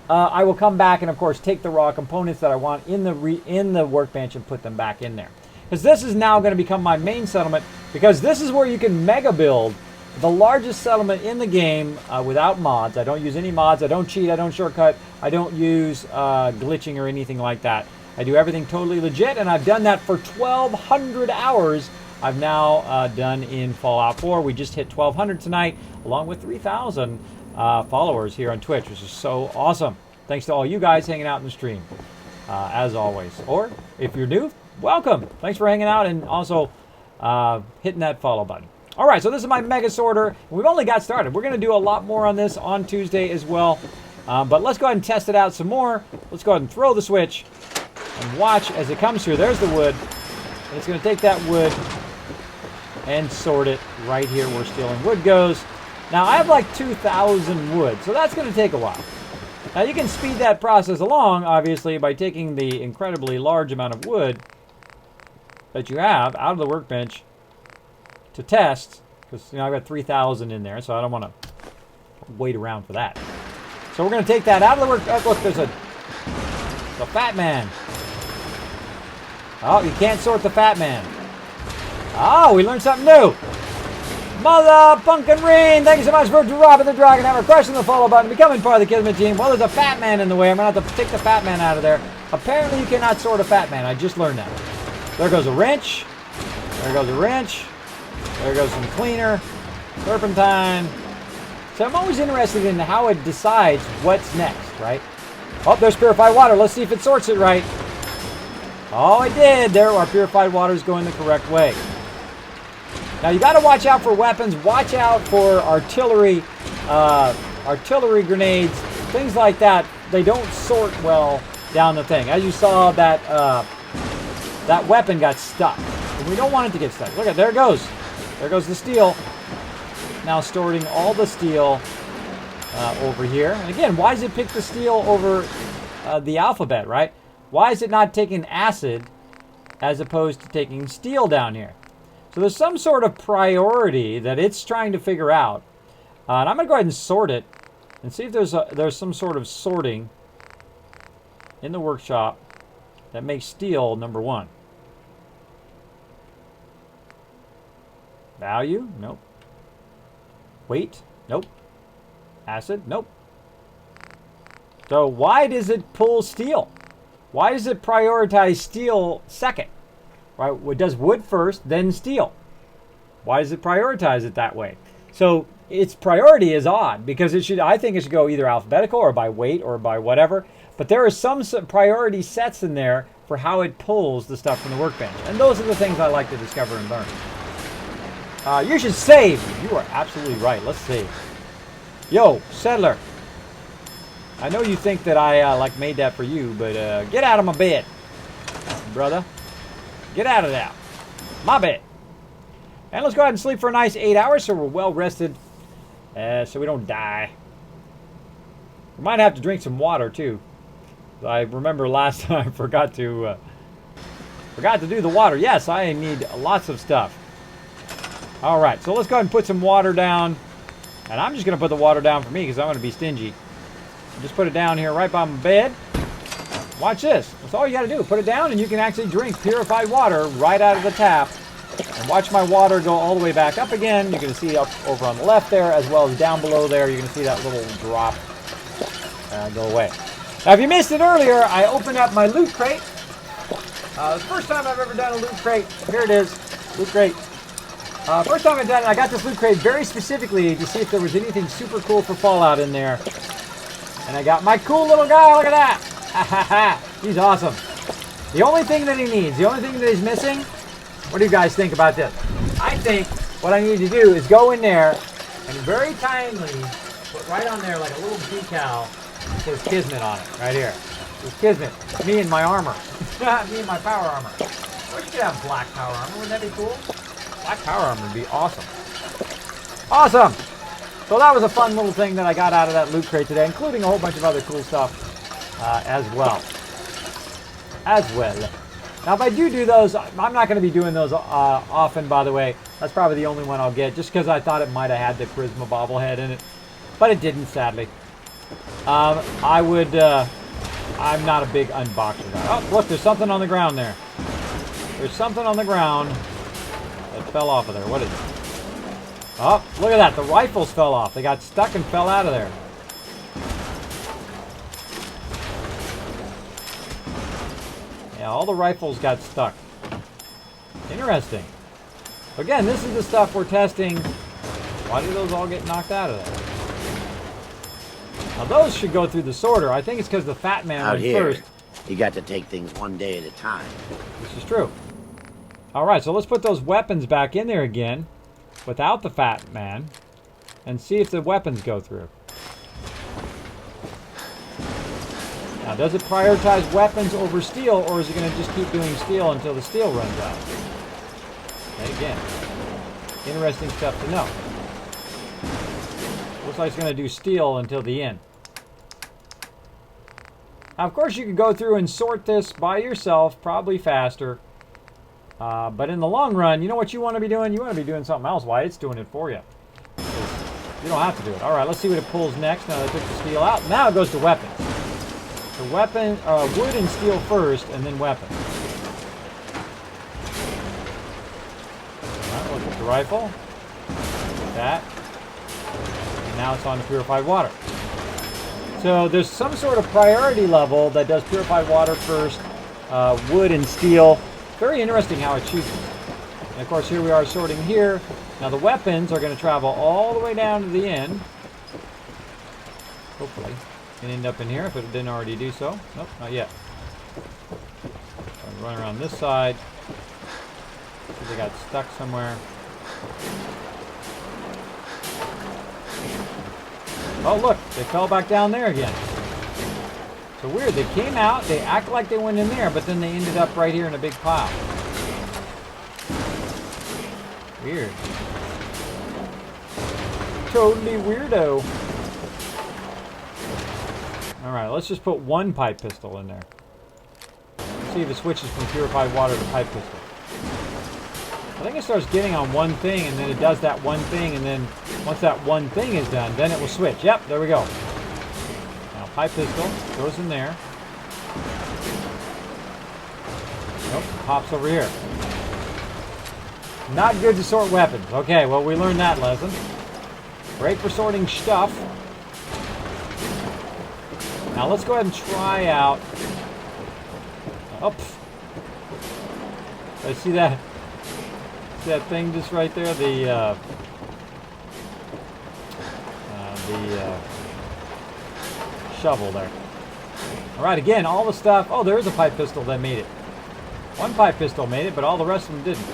I will come back and, of course, take the raw components that I want in the workbench and put them back in there. Because this is now going to become my main settlement, because this is where you can mega build the largest settlement in the game without mods. I don't use any mods. I don't cheat. I don't shortcut. I don't use glitching or anything like that. I do everything totally legit, and I've done that for 1,200 hours. I've now done in Fallout 4. We just hit 1,200 tonight, along with 3,000 followers here on Twitch, which is so awesome. Thanks to all you guys hanging out in the stream, as always. Or, if you're new, welcome. Thanks for hanging out and also hitting that follow button. All right, so this is my mega sorter. We've only got started. We're going to do a lot more on this on Tuesday as well. But let's go ahead and test it out some more. Let's go ahead and throw the switch and watch as it comes through. There's the wood. And it's going to take that wood and sort it right here where steel and wood goes. Now, I have like 2,000 wood, so that's going to take a while. Now, you can speed that process along, obviously, by taking the incredibly large amount of wood that you have out of the workbench to test, because, you know, I've got 3,000 in there, so I don't want to wait around for that. So we're going to take that out of the work. Oh, look, there's a fat man. Oh, you can't sort the fat man. Oh, we learned something new. Mother Pumpkin Rain, thank you so much for dropping the Dragon Hammer, crushing the follow button, becoming part of the Kismet team. Well, there's a fat man in the way. I'm going to have to take the fat man out of there. Apparently, you cannot sort a fat man. I just learned that. There goes a wrench. There goes a wrench. There goes some cleaner. Turpentine. So I'm always interested in how it decides what's next, right? Oh, there's purified water. Let's see if it sorts it right. Oh, it did. There, our purified water is going the correct way. Now, you got to watch out for weapons. Watch out for artillery, artillery grenades, things like that. They don't sort well down the thing. As you saw, that that weapon got stuck. And we don't want it to get stuck. Look at, there it goes. There goes the steel. Now storing all the steel over here. And again, why does it pick the steel over the alphabet, right? Why is it not taking acid as opposed to taking steel down here? So there's some sort of priority that it's trying to figure out. And I'm going to go ahead and sort it and see if there's some sort of sorting in the workshop that makes steel number one. Value? Nope. Weight? Nope. Acid? Nope. So why does it pull steel? Why does it prioritize steel second? Right? It does wood first, then steel. Why does it prioritize it that way? So its priority is odd, because it should, I think it should go either alphabetical or by weight or by whatever. But there are some priority sets in there for how it pulls the stuff from the workbench. And those are the things I like to discover and learn. You should save. You are absolutely right. Let's save. Yo, Settler. I know you think that I like made that for you, but get out of my bed, brother. Get out of there. My bed. And let's go ahead and sleep for a nice 8 hours so we're well rested, so we don't die. We might have to drink some water too. I remember last time I forgot to do the water. Yes, I need lots of stuff. All right, so let's go ahead and put some water down. And I'm just going to put the water down for me because I'm going to be stingy. Just put it down here right by my bed. Watch this. That's all you got to do. Put it down and you can actually drink purified water right out of the tap. And watch my water go all the way back up again. You can see up over on the left there, as well as down below there. You're going to see that little drop go away. Now, if you missed it earlier, I opened up my loot crate. The first time I've ever done a loot crate. Here it is, loot crate. First time I've done it, I got this loot crate very specifically to see if there was anything super cool for Fallout in there. And I got my cool little guy. Look at that. He's awesome. The only thing that he needs, the only thing that he's missing, what do you guys think about this? I think what I need to do is go in there and very kindly put right on there like a little decal that says Kismet on it, right here. It's Kismet. Me and my armor. Me and my power armor. I wish you could have black power armor. Wouldn't that be cool? Black power armor would be awesome. Awesome! So that was a fun little thing that I got out of that loot crate today, including a whole bunch of other cool stuff as well. Now, if I do those, I'm not going to be doing those often, by the way. That's probably the only one I'll get, just because I thought it might have had the Charisma bobblehead in it. But it didn't, sadly. I'm not a big unboxer guy. Oh, look, there's something on the ground there. There's something on the ground that fell off of there. What is it? Oh, look at that. The rifles fell off. They got stuck and fell out of there. Yeah, all the rifles got stuck. Interesting. Again, this is the stuff we're testing. Why did those all get knocked out of there? Now those should go through the sorter. I think it's because the Fat Man went first. You got to take things one day at a time. This is true. All right, so let's put those weapons back in there again without the Fat Man and see if the weapons go through. Now, does it prioritize weapons over steel, or is it going to just keep doing steel until the steel runs out? And again, interesting stuff to know. Looks like it's going to do steel until the end. Now, of course, you could go through and sort this by yourself, probably faster. But in the long run, you know what you want to be doing? You want to be doing something else while it's doing it for you. You don't have to do it. All right, let's see what it pulls next. Now, I took the steel out. Now it goes to weapons. So weapon, wood and steel first, and then weapons. All right, look at the rifle. That. And now it's on to purified water. So there's some sort of priority level that does purified water first, wood and steel. Very interesting how it chooses. And of course, here we are sorting here. Now the weapons are going to travel all the way down to the end. Hopefully. Can end up in here if it didn't already do so. Nope, not yet. So run around this side. See, they got stuck somewhere. Oh look, they fell back down there again. So weird, they came out, they act like they went in there, but then they ended up right here in a big pile. Weird. Totally weirdo. Alright, let's just put one pipe pistol in there. Let's see if it switches from purified water to pipe pistol. I think it starts getting on one thing, and then it does that one thing, and then once that one thing is done, then it will switch. Yep, there we go. Now, pipe pistol goes in there. Nope, pops over here. Not good to sort weapons. Okay, well, we learned that lesson. Great for sorting stuff. Now, let's go ahead and try out... Oh, I see that... that thing just right there, the shovel there. All right, again, all the stuff. Oh, there is a pipe pistol that made it. One pipe pistol made it, but all the rest of them didn't.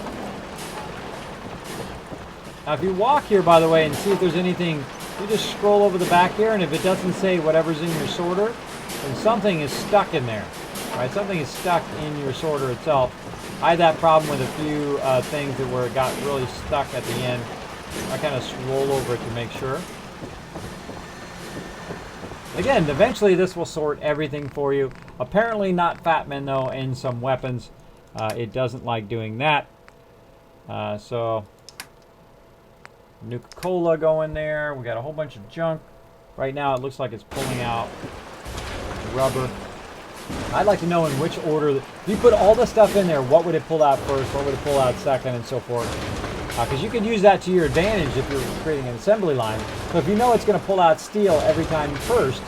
Now, if you walk here, by the way, and see if there's anything, you just scroll over the back here, and if it doesn't say whatever's in your sorter, then something is stuck in there. All right, something is stuck in your sorter itself. I had that problem with a few things that where it got really stuck at the end. I kind of scroll over it to make sure. Again, eventually this will sort everything for you. Apparently not Fatman though, and some weapons. It doesn't like doing that. So, Nuka-Cola going there. We got a whole bunch of junk. Right now it looks like it's pulling out rubber. I'd like to know in which order. If you put all the stuff in there, what would it pull out first? What would it pull out second, and so forth? Because you could use that to your advantage if you're creating an assembly line. So if you know it's going to pull out steel every time first,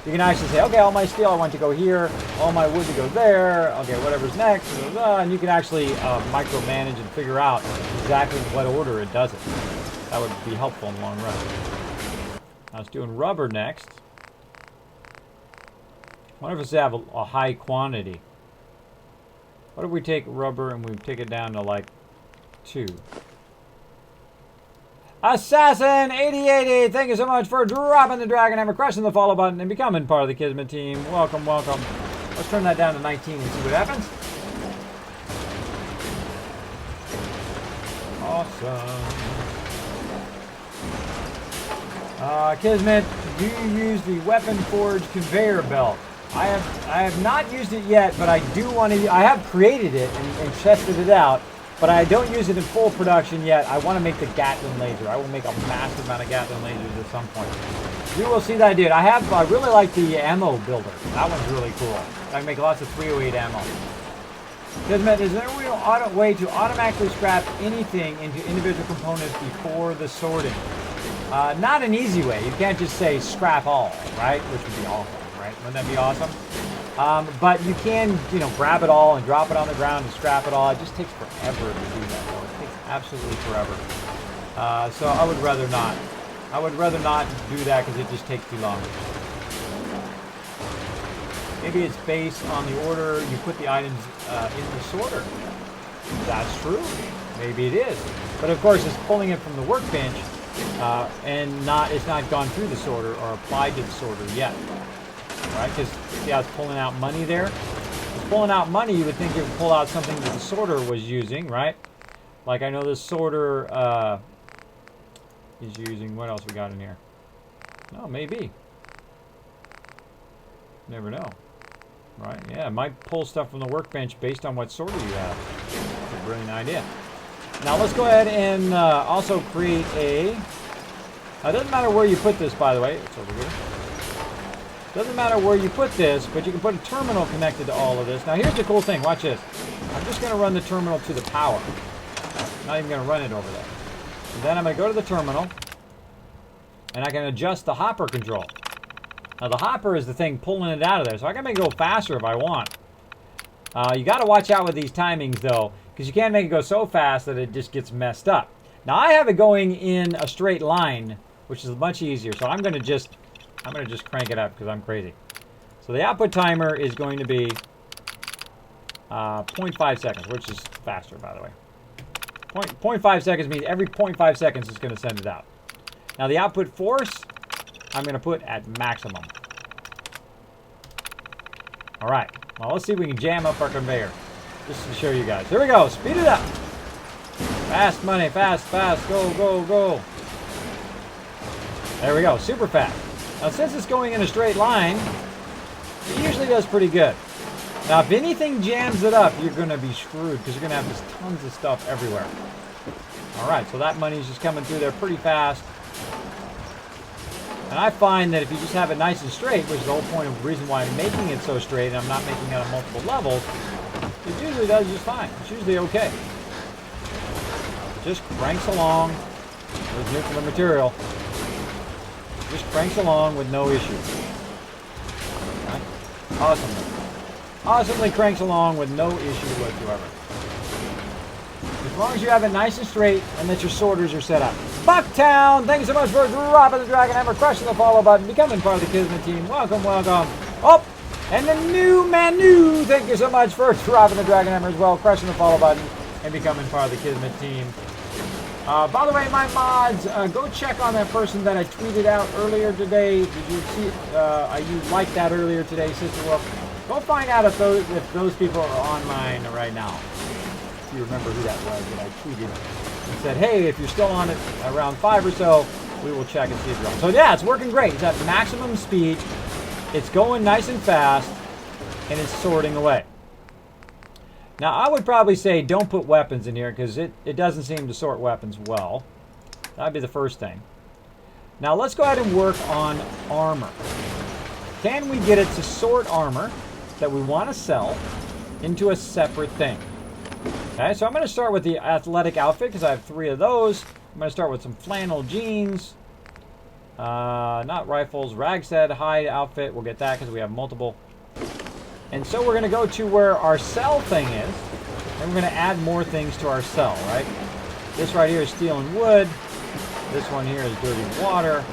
you can actually say, okay, all my steel I want to go here, all my wood to go there, okay, whatever's next, and you can actually micromanage and figure out exactly what order it does it. That would be helpful in the long run. I was doing rubber next. I wonder if it's have a high quantity. What if we take rubber and we take it down to like 2? Assassin8080, thank you so much for dropping the dragon hammer, crushing the follow button, and becoming part of the Kismet team. Welcome, welcome. Let's turn that down to 19 and see what happens. Awesome. Kismet, do you use the Weapon Forge conveyor belt? I have not used it yet, but I do want to. I have created it and tested it out. but I don't use it in full production yet. I want to make the Gatling laser. I will make a massive amount of Gatling lasers at some point. You will see that I did. I really like the ammo builder. That one's really cool. I can make lots of 308 ammo. Kismet, is there a way to automatically scrap anything into individual components before the sorting? Not an easy way. You can't just say scrap all, right? Which would be awesome, right? Wouldn't that be awesome? But you can, grab it all and drop it on the ground and scrap it all. It just takes forever to do that, though. It takes absolutely forever. So I would rather not. I would rather not do that because it just takes too long. Maybe it's based on the order you put the items in the sorter. That's true. Maybe it is. But of course, it's pulling it from the workbench and it's not gone through the sorter or applied to the sorter yet. Right? Because see how it's pulling out money there? It's pulling out money. You would think it would pull out something that the sorter was using, right? Like I know this sorter is using. What else we got in here? No, maybe. Never know. Right? Yeah, it might pull stuff from the workbench based on what sorter you have. That's a brilliant idea. Now let's go ahead and also create a... It doesn't matter where you put this, by the way. It's over here. Doesn't matter where you put this, but you can put a terminal connected to all of this. Now here's the cool thing. Watch this. I'm just going to run the terminal to the power. I'm not even going to run it over there. And then I'm going to go to the terminal, and I can adjust the hopper control. Now the hopper is the thing pulling it out of there, so I can make it go faster if I want. You got to watch out with these timings though, because you can't make it go so fast that it just gets messed up. Now I have it going in a straight line, which is much easier. So I'm going to just crank it up because I'm crazy. So the output timer is going to be 0.5 seconds, which is faster, by the way. 0.5 seconds means every 0.5 seconds is going to send it out. Now the output force, I'm going to put at maximum. All right. Well, let's see if we can jam up our conveyor. Just to show you guys. Here we go. Speed it up. Fast money. Fast, fast. Go, go, go. There we go. Super fast. Now, since it's going in a straight line, it usually does pretty good. Now, if anything jams it up, you're going to be screwed because you're going to have just tons of stuff everywhere. All right. So that money's just coming through there pretty fast. And I find that if you just have it nice and straight, which is the whole point of the reason why I'm making it so straight and I'm not making it on multiple levels, it usually does just fine. It's usually okay. It just cranks along with nuclear material. Just cranks along with no issues. Right? Awesomely. Awesomely cranks along with no issue whatsoever. As long as you have it nice and straight and that your sorters are set up. Bucktown, thank you so much for dropping the Dragon Hammer, crushing the follow button, becoming part of the Kismet team. Welcome, welcome. Oh, and the new Manu, thank you so much for dropping the Dragon Hammer as well, crushing the follow button, and becoming part of the Kismet team. By the way, my mods, go check on that person that I tweeted out earlier today. Did you see? You liked that earlier today, Sister Wolf? Go find out if those people are online right now. If you remember who that was that I tweeted and said, hey, if you're still on it around 5 or so, we will check and see if you're on. So yeah, it's working great. It's at maximum speed. It's going nice and fast, and it's sorting away. Now, I would probably say don't put weapons in here because it doesn't seem to sort weapons well. That'd be the first thing. Now, let's go ahead and work on armor. Can we get it to sort armor that we want to sell into a separate thing? Okay, so I'm going to start with the athletic outfit because I have 3 of those. I'm going to start with some flannel jeans. Not rifles, ragset, hide outfit. We'll get that because we have multiple. And so we're going to go to where our cell thing is, and we're going to add more things to our cell, right? This right here is steel and wood. This one here is dirty water.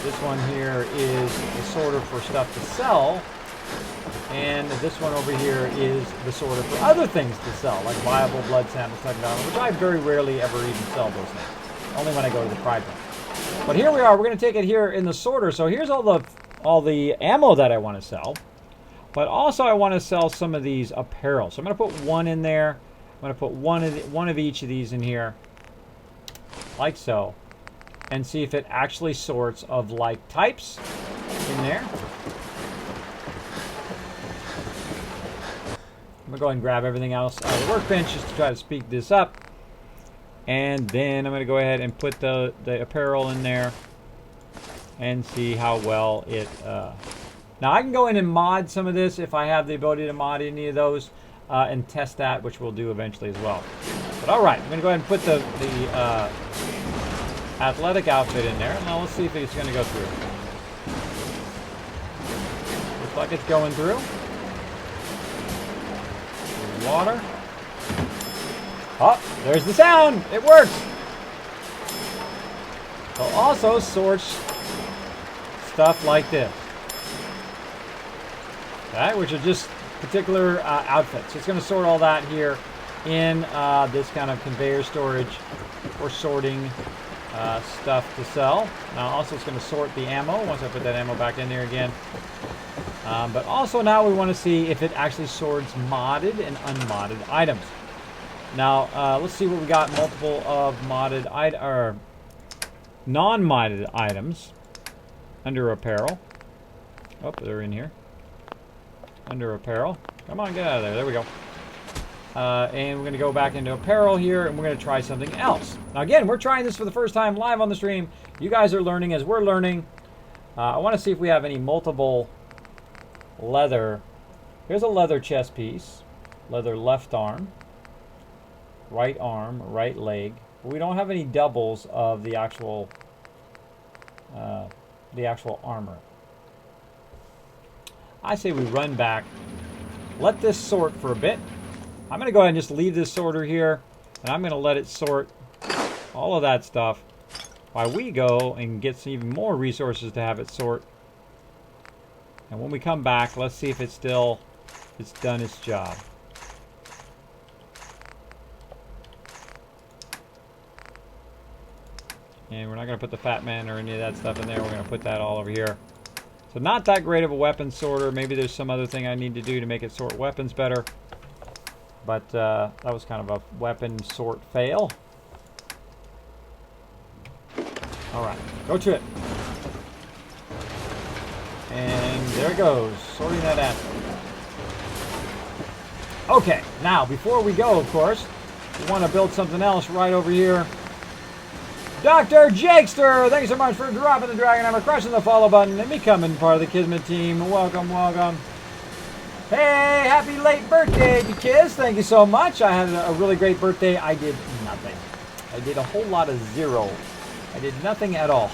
This one here is the sorter for stuff to sell. And this one over here is the sorter for other things to sell, like viable blood samples, which I very rarely ever even sell those things. Only when I go to the pride room. But here we are. We're going to take it here in the sorter. So here's all the ammo that I want to sell. But also I want to sell some of these apparel. So I'm going to put one in there. I'm going to put one of each of these in here, like so, and see if it actually sorts of like types in there. I'm going to go ahead and grab everything else out of the workbench just to try to speed this up. And then I'm going to go ahead and put the apparel in there and see how well it... Now, I can go in and mod some of this if I have the ability to mod any of those and test that, which we'll do eventually as well. But all right, I'm going to go ahead and put the athletic outfit in there. Now, let's see if it's going to go through. Looks like it's going through. Water. Oh, there's the sound. It works. So also sorts stuff like this. Okay, which are just particular outfits. So it's going to sort all that here in this kind of conveyor storage for sorting stuff to sell. Now also it's going to sort the ammo once I put that ammo back in there again. But also now we want to see if it actually sorts modded and unmodded items. Now let's see what we got. Multiple of modded or non-modded items under apparel. Oh, they're in here. Under apparel. Come on, get out of there. There we go. And we're going to go back into apparel here, and we're going to try something else. Now, again, we're trying this for the first time live on the stream. You guys are learning as we're learning. I want to see if we have any multiple leather. Here's a leather chest piece. Leather left arm. Right leg. But we don't have any doubles of the actual armor. I say we run back, let this sort for a bit. I'm going to go ahead and just leave this sorter here, and I'm going to let it sort all of that stuff while we go and get some even more resources to have it sort. And when we come back, let's see if it's done its job. And we're not going to put the Fat Man or any of that stuff in there. We're going to put that all over here. So not that great of a weapon sorter. Maybe there's some other thing I need to do to make it sort weapons better. But that was kind of a weapon sort fail. All right, go to it. And there it goes, sorting that asset. Okay, now before we go, of course, we want to build something else right over here. Dr. Jakester, thanks so much for dropping the dragon hammer, crushing the follow button, and becoming part of the Kismet team. Welcome, welcome. Hey, happy late birthday to Kiz. Thank you so much. I had a really great birthday. I did nothing. I did a whole lot of zero. I did nothing at all.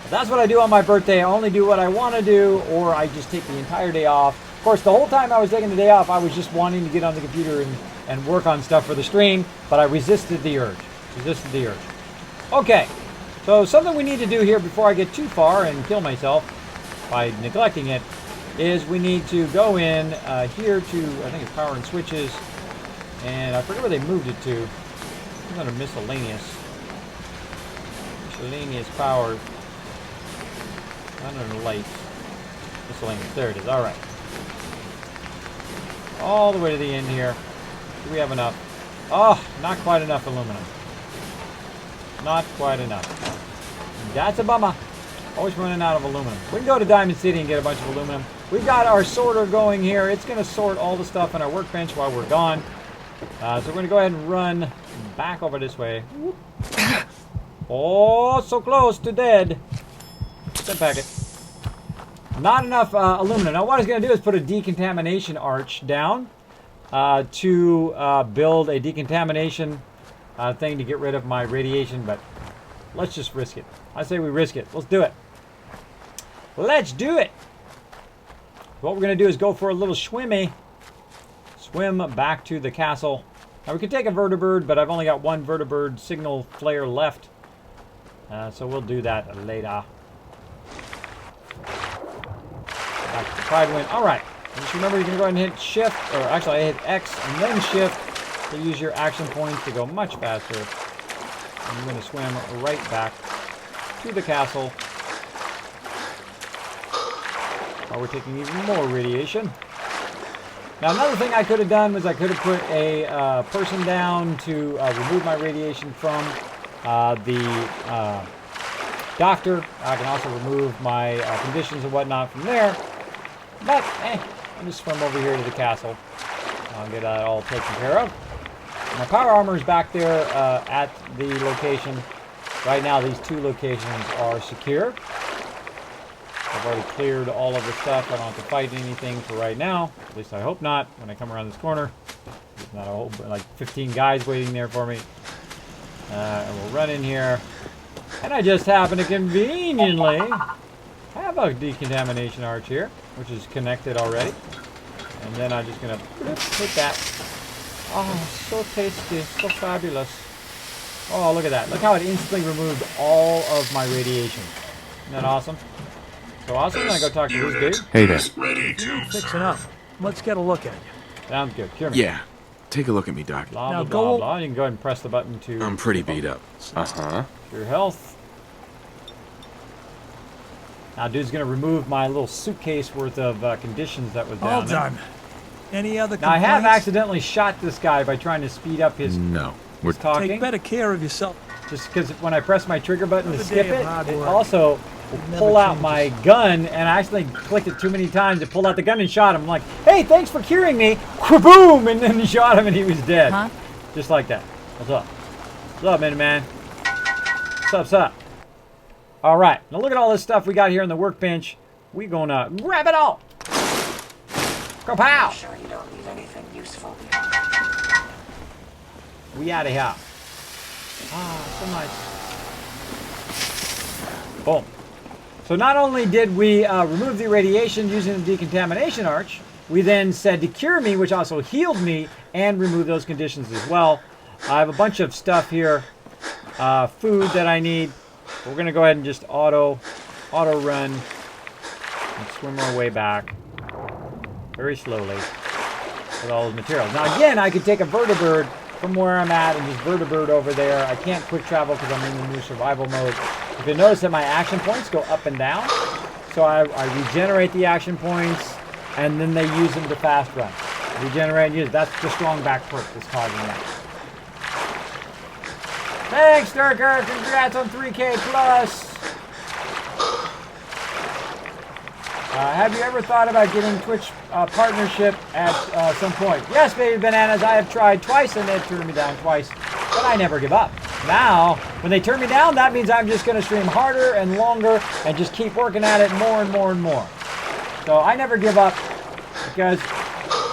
But that's what I do on my birthday. I only do what I want to do, or I just take the entire day off. Of course, the whole time I was taking the day off, I was just wanting to get on the computer and work on stuff for the stream, but I resisted the urge. Okay, so something we need to do here before I get too far and kill myself by neglecting it is we need to go in here to, I think it's power and switches, and I forget where they moved it to. It's under miscellaneous. Miscellaneous power. Under the lights. Miscellaneous, there it is, alright. All the way to the end here. Do we have enough? Oh, not quite enough aluminum. Not quite enough. That's a bummer. Always running out of aluminum. We can go to Diamond City and get a bunch of aluminum. We've got our sorter going here. It's going to sort all the stuff in our workbench while we're gone. So we're going to go ahead and run back over this way. Oh, so close to dead. Send packet. Not enough aluminum. Now what I was going to do is put a decontamination arch down to build a decontamination thing to get rid of my radiation, but let's just risk it. I say we risk it. Let's do it. Let's do it. What we're going to do is go for a little swimmy. Swim back to the castle. Now we could take a vertibird, but I've only got one vertibird signal flare left. So we'll do that later. Back to the Pride Wind. Alright. Just remember you can go ahead and hit shift, or actually I hit X and then shift to use your action points to go much faster. And you're going to swim right back to the castle while we're taking even more radiation. Now another thing I could have done was I could have put a person down to remove my radiation from the doctor. I can also remove my conditions and whatnot from there. But, I'll just swim over here to the castle. I'll get that all taken care of. My power armor is back there at the location. Right now, these 2 locations are secure. I've already cleared all of the stuff. I don't have to fight anything for right now. At least I hope not when I come around this corner. There's not a whole, like 15 guys waiting there for me. And we'll run in here. And I just happen to conveniently have a decontamination arch here, which is connected already. And then I'm just going to hit that. Oh, so tasty. So fabulous. Oh, look at that. Look how it instantly removed all of my radiation. Isn't that awesome? So awesome. I'm going to go talk to this dude. Hey there. Fixing up. Let's get a look at you. Sounds good. Cure me. Yeah. Take a look at me, Doc. Blah, Now blah, go- blah, blah. You can go ahead and press the button to... I'm pretty beat up. Uh-huh. Your health. Now, dude's going to remove my little suitcase worth of conditions that was down All there. done. Any other Now, I complaints? have accidentally shot this guy by trying to speed up his No. We're talking. Take better care of yourself. Just because when I press my trigger button to Another skip day of it, hard it work. also will Never pull out changes. my gun, and I accidentally clicked it too many times. It pulled out the gun and shot him. I'm like, hey, thanks for curing me. Kaboom! And then shot him, and he was dead. Huh? Just like that. What's up? What's up, Mini-Man? What's up? All right. Now look at all this stuff we got here on the workbench. We gonna grab it all. Kapow! Sure you don't leave anything useful. We out of here. Ah, so nice. Boom. So not only did we remove the irradiation using the decontamination arch, we then said to cure me, which also healed me, and remove those conditions as well. I have a bunch of stuff here, food that I need. We're gonna go ahead and just auto run and swim our way back very slowly with all those materials. Now again, I could take a vertibird from where I'm at and just vertibird over there. I can't quick travel because I'm in the new survival mode. If you notice that my action points go up and down, so I regenerate the action points and then they use them to fast run. Regenerate and use. That's the strong back perk that's causing that. Thanks, Durker. Congrats on 3K plus. Have you ever thought about getting Twitch partnership at some point? Yes, Baby Bananas. I have tried twice and they've turned me down twice, but I never give up. Now, when they turn me down, that means I'm just going to stream harder and longer and just keep working at it more and more and more. So I never give up because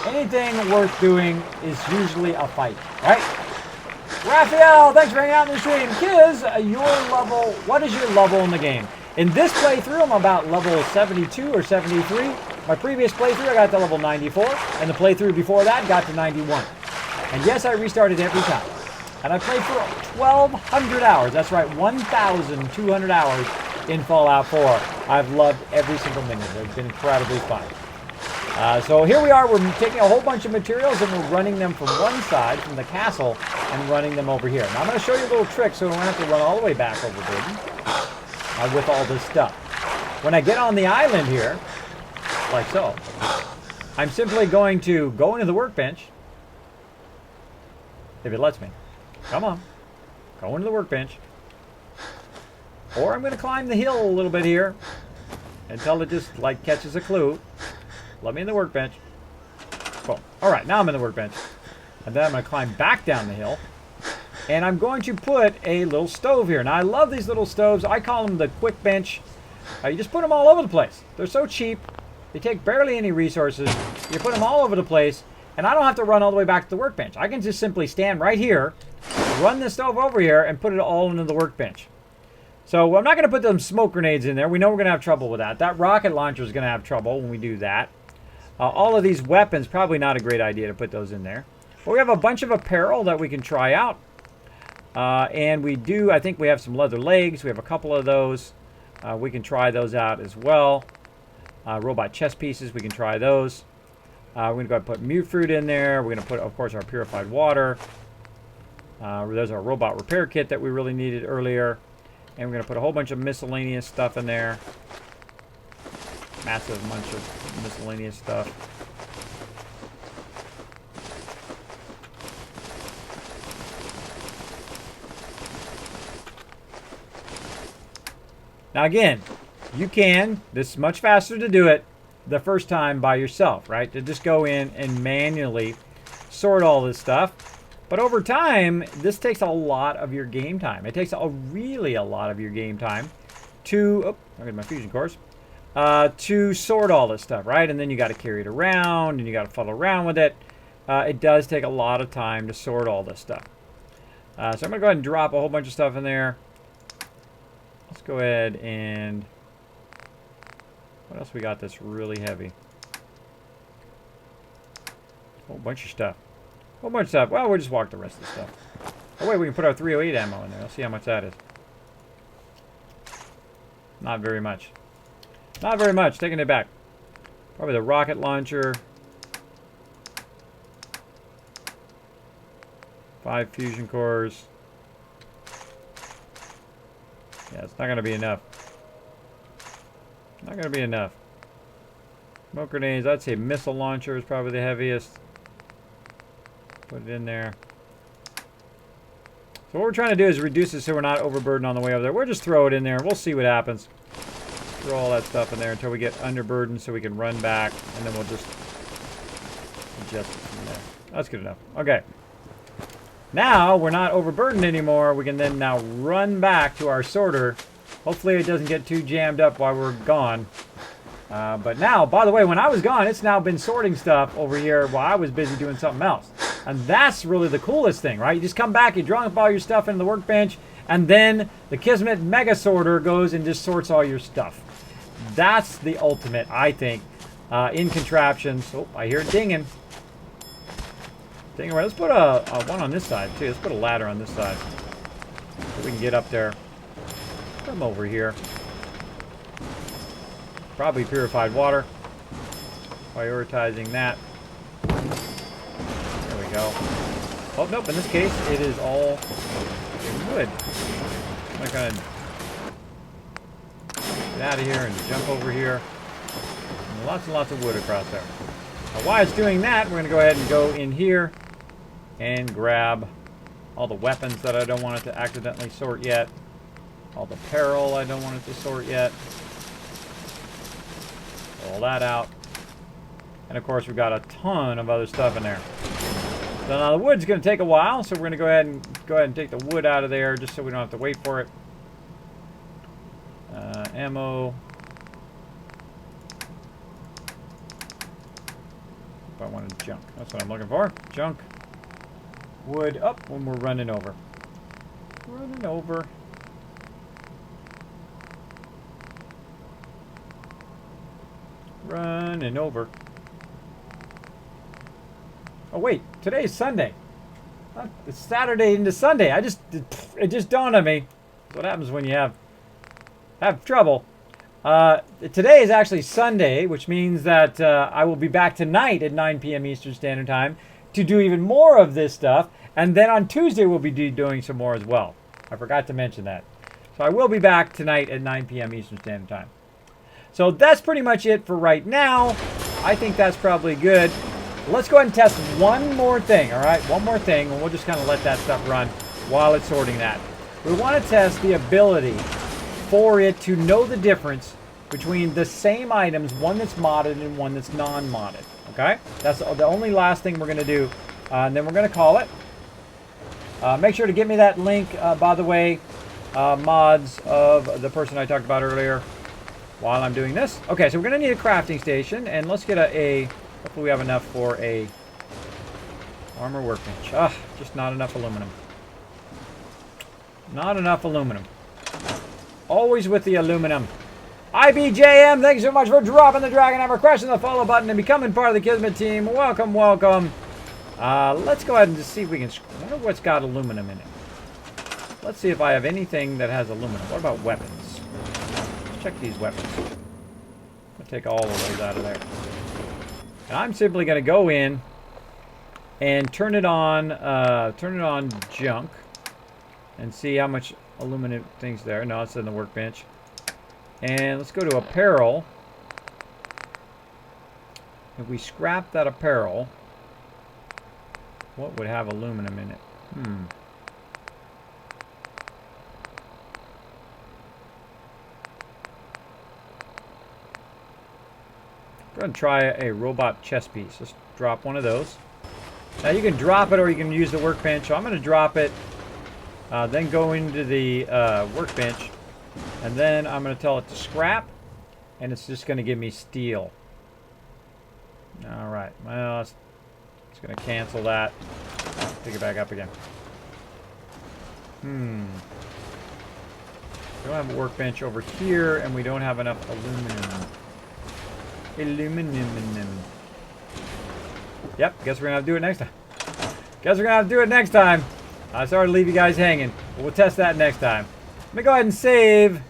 anything worth doing is usually a fight, right? Raphael, thanks for hanging out in the stream. Kiz, your level, what is your level in the game? In this playthrough, I'm about level 72 or 73. My previous playthrough, I got to level 94, and the playthrough before that got to 91. And yes, I restarted every time. And I played for 1,200 hours. That's right, 1,200 hours in Fallout 4. I've loved every single minute. It's been incredibly fun. So here we are. We're taking a whole bunch of materials and we're running them from one side, from the castle, and running them over here. Now I'm going to show you a little trick so we don't have to run all the way back over Britain with all this stuff. When I get on the island here, like so, I'm simply going to go into the workbench, if it lets me. Come on. Go into the workbench. Or I'm going to climb the hill a little bit here until it just like catches a clue. Let me in the workbench. Boom. All right, now I'm in the workbench. And then I'm going to climb back down the hill. And I'm going to put a little stove here. Now, I love these little stoves. I call them the quick bench. You just put them all over the place. They're so cheap. They take barely any resources. You put them all over the place. And I don't have to run all the way back to the workbench. I can just simply stand right here, run the stove over here, and put it all into the workbench. So I'm not going to put them smoke grenades in there. We know we're going to have trouble with that. That rocket launcher is going to have trouble when we do that. All of these weapons, probably not a great idea to put those in there. But we have a bunch of apparel that we can try out. And we do, I think we have some leather legs. We have a couple of those. We can try those out as well. Robot chest pieces, we can try those. We're going to go ahead and put mute fruit in there. We're going to put, of course, our purified water. There's our robot repair kit that we really needed earlier. And we're going to put a whole bunch of miscellaneous stuff in there. Massive bunch of miscellaneous stuff. Now again, you can, this is much faster to do it the first time by yourself, right? To just go in and manually sort all this stuff. But over time, this takes a lot of your game time. It takes really a lot of your game time to, oh, I got my fusion cores, to sort all this stuff, right? And then you got to carry it around, and you got to fuddle around with it. It does take a lot of time to sort all this stuff. So I'm going to go ahead and drop a whole bunch of stuff in there. Let's go ahead and... What else we got that's really heavy? A whole bunch of stuff. A whole bunch of stuff. Well, we'll just walk the rest of the stuff. Oh, wait, we can put our 308 ammo in there. Let's see how much that is. Not very much. Not very much. Taking it back. Probably the rocket launcher. 5 fusion cores. Yeah, it's not going to be enough. Not going to be enough. Smoke grenades. I'd say missile launcher is probably the heaviest. Put it in there. So what we're trying to do is reduce it so we're not overburdened on the way over there. We'll just throw it in there. We'll see what happens. Throw all that stuff in there until we get underburdened so we can run back. And then we'll just adjust it from there. That's good enough. Okay. Now we're not overburdened anymore. We can then now run back to our sorter. Hopefully it doesn't get too jammed up while we're gone. But now, by the way, when I was gone, it's now been sorting stuff over here while I was busy doing something else. And that's really the coolest thing, right? You just come back, you drop all your stuff into the workbench, and then the Kismet Mega Sorter goes and just sorts all your stuff. That's the ultimate, I think, in contraptions. Oh, I hear it dinging. Dinging. Right, let's put a one on this side, too. Let's put a ladder on this side so we can get up there. Come over here. Probably purified water. Prioritizing that. There we go. Oh, nope. In this case, it is all wood. I'm not going to get out of here and jump over here. And lots and lots of wood across there. Now, while it's doing that, we're going to go ahead and go in here and grab all the weapons that I don't want it to accidentally sort yet. All the apparel I don't want it to sort yet. Pull that out. And of course we've got a ton of other stuff in there. So now the wood's going to take a while, so we're going to go ahead and take the wood out of there just so we don't have to wait for it. Ammo. If I wanted junk. That's what I'm looking for. Junk. Wood up when we're running over. Running over. Running over. Oh wait, today's Sunday. It's Saturday into Sunday. It just dawned on me. That's what happens when you have trouble. Today is actually Sunday, which means that I will be back tonight at 9 p.m. Eastern Standard Time to do even more of this stuff. And then on Tuesday, we'll be doing some more as well. I forgot to mention that. So I will be back tonight at 9 p.m. Eastern Standard Time. So that's pretty much it for right now. I think that's probably good. Let's go ahead and test one more thing, all right? One more thing, and we'll just kind of let that stuff run while it's sorting that. We want to test the ability for it to know the difference between the same items, one that's modded and one that's non-modded, okay? That's the only last thing we're going to do, and then we're going to call it. Make sure to give me that link, by the way, mods of the person I talked about earlier while I'm doing this. Okay, so we're going to need a crafting station, and let's get hopefully we have enough for a armor workbench. Just not enough aluminum. Not enough aluminum. Always with the aluminum. IBJM, thanks so much for dropping the dragon hammer, crushing the follow button, and becoming part of the Kismet team. Welcome, welcome. Let's go ahead and just see if we can... I wonder what's got aluminum in it. Let's see if I have anything that has aluminum. What about weapons? Let's check these weapons. I'll take all of those out of there. And I'm simply going to go in and turn it on junk and see how much aluminum things there. No, it's in the workbench. And let's go to apparel. If we scrap that apparel, what would have aluminum in it? I'm going to try a robot chest piece. Let's drop one of those. Now you can drop it or you can use the workbench. So I'm going to drop it, then go into the workbench, and then I'm going to tell it to scrap, and it's just going to give me steel. All right. Well, it's going to cancel that. Pick it back up again. We don't have a workbench over here, and we don't have enough aluminum. Yep, guess we're gonna have to do it next time. Sorry to leave you guys hanging, but we'll test that next time. Let me go ahead and save.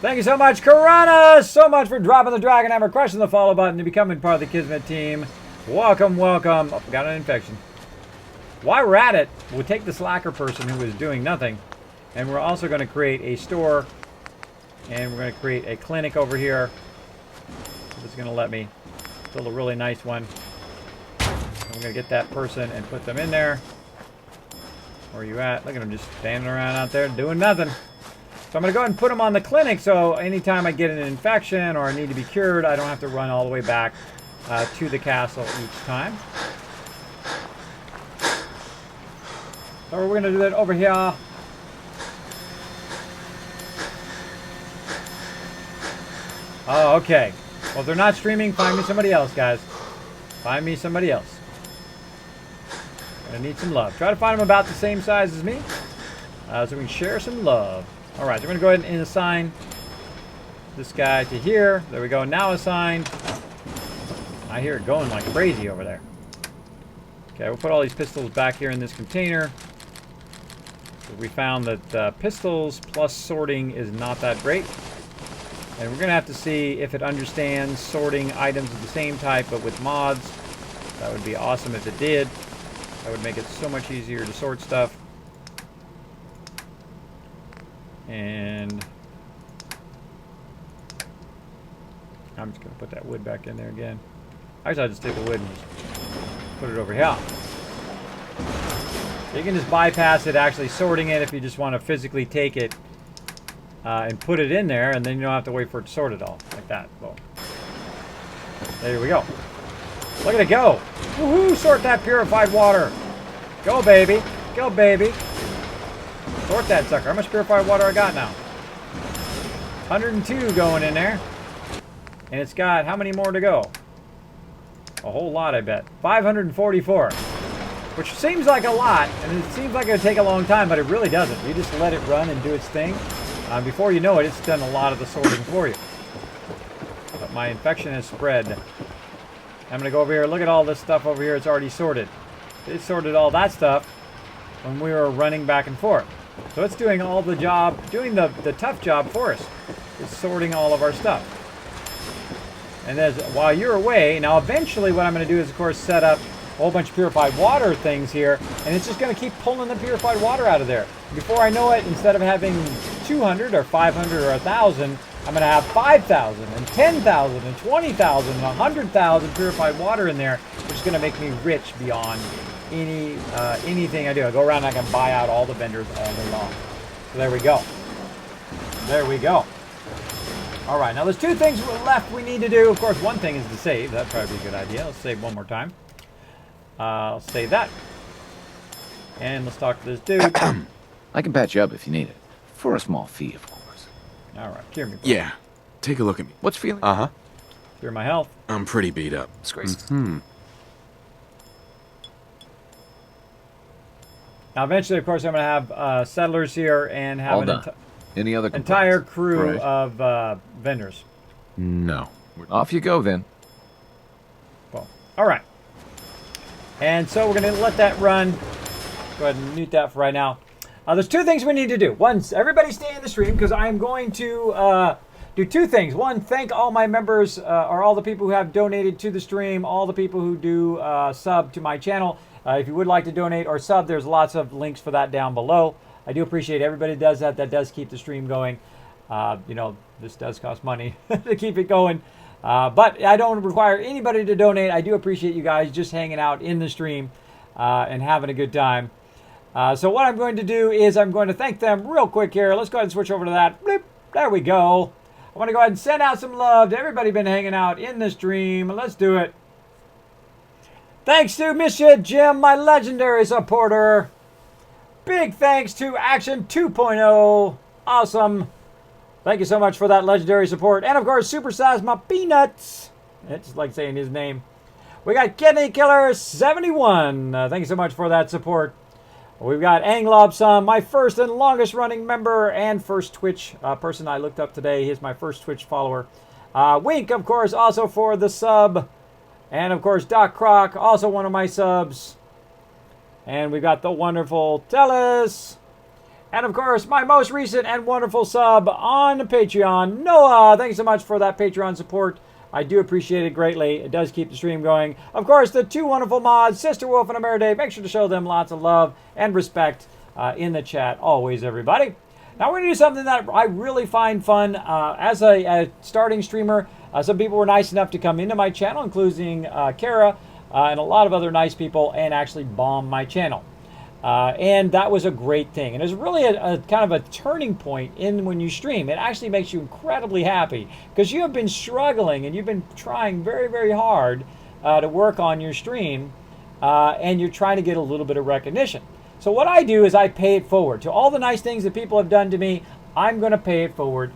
Thank you so much, Karana, so much for dropping the Dragon Hammer, crushing the follow button, and becoming part of the Kismet team. Welcome, welcome. Oh, got an infection. While we're at it, we'll take the slacker person who is doing nothing, and we're also going to create a store, and we're going to create a clinic over here. It's going to let me build a really nice one. I'm going to get that person and put them in there. Where are you at? Look at them just standing around out there doing nothing. So I'm going to go ahead and put them on the clinic, so anytime I get an infection or I need to be cured, I don't have to run all the way back to the castle each time. So we're going to do that over here. Oh, okay. Well, if they're not streaming, find me somebody else, guys. Find me somebody else. Gonna need some love. Try to find them about the same size as me, so we can share some love. All right, so we're gonna go ahead and assign this guy to here. There we go. Now assigned. I hear it going like crazy over there. Okay, we'll put all these pistols back here in this container. We found that pistols plus sorting is not that great. And we're going to have to see if it understands sorting items of the same type but with mods. That would be awesome if it did. That would make it so much easier to sort stuff. And I'm just going to put that wood back in there again. Actually, I'll just take the wood and just put it over here. You can just bypass it actually sorting it if you just want to physically take it and put it in there, and then you don't have to wait for it to sort it all like that. Well, there we go. Look at it go. Woohoo! Sort that purified water. Go, baby. Go, baby. Sort that sucker. How much purified water I got now? 102 going in there. And it's got how many more to go? A whole lot, I bet. 544. Which seems like a lot, and it seems like it would take a long time, but it really doesn't. You just let it run and do its thing. Before you know it, it's done a lot of the sorting for you. But my infection has spread. I'm going to go over here. Look at all this stuff over here. It's already sorted. It sorted all that stuff when we were running back and forth. So it's doing all the job, doing the tough job for us. It's sorting all of our stuff. And while you're away, now eventually what I'm going to do is, of course, set up a whole bunch of purified water things here, and it's just going to keep pulling the purified water out of there. Before I know it, instead of having 200 or 500 or 1,000, I'm going to have 5,000 and 10,000 and 20,000 and 100,000 purified water in there, which is going to make me rich beyond anything I do. I go around and I can buy out all the vendors all day long. So there we go. There we go. All right, now there's two things left we need to do. Of course, one thing is to save. That'd probably be a good idea. Let's save one more time. I'll save that. And let's talk to this dude. I can patch you up if you need it. For a small fee, of course. All right, cure me. Yeah. Take a look at me. What's feeling? Uh-huh. Cure my health. I'm pretty beat up. Disgrace. Now, eventually, of course, I'm going to have settlers here and have All an done. Any other entire complaints? crew Right. of vendors. No. Off you go, then. Well, all right. And so we're going to let that run. Go ahead and mute that for right now. There's two things we need to do. One, everybody stay in the stream because I'm going to do two things. One, thank all my members or all the people who have donated to the stream, all the people who do sub to my channel. If you would like to donate or sub, there's lots of links for that down below. I do appreciate everybody does that. That does keep the stream going. You know, this does cost money to keep it going. But I don't require anybody to donate. I do appreciate you guys just hanging out in the stream and having a good time. So what I'm going to do is I'm going to thank them real quick here. Let's go ahead and switch over to that. Bloop. There we go. I want to go ahead and send out some love to everybody been hanging out in the stream. Let's do it. Thanks to Misha Jim, my legendary supporter. Big thanks to Action 2.0. Awesome. Thank you so much for that legendary support. And of course, Supersize My Peanuts. It's just like saying his name. We got Kidney Killer 71. Thank you so much for that support. We've got Anglopson, my first and longest running member and first Twitch person I looked up today. He's my first Twitch follower. Wink, of course, also for the sub. And of course, Doc Croc, also one of my subs. And we've got the wonderful Tellis. And of course, my most recent and wonderful sub on Patreon, Noah. Thanks so much for that Patreon support. I do appreciate it greatly. It does keep the stream going. Of course, the two wonderful mods, Sister Wolf and Ameriday. Make sure to show them lots of love and respect in the chat. Always, everybody. Now, we're going to do something that I really find fun. As a starting streamer, some people were nice enough to come into my channel, including Kara and a lot of other nice people, and actually bomb my channel. And that was a great thing. And it's really a kind of a turning point in when you stream. It actually makes you incredibly happy because you have been struggling and you've been trying very, very hard to work on your stream, and you're trying to get a little bit of recognition. So what I do is I pay it forward. To all the nice things that people have done to me, I'm going to pay it forward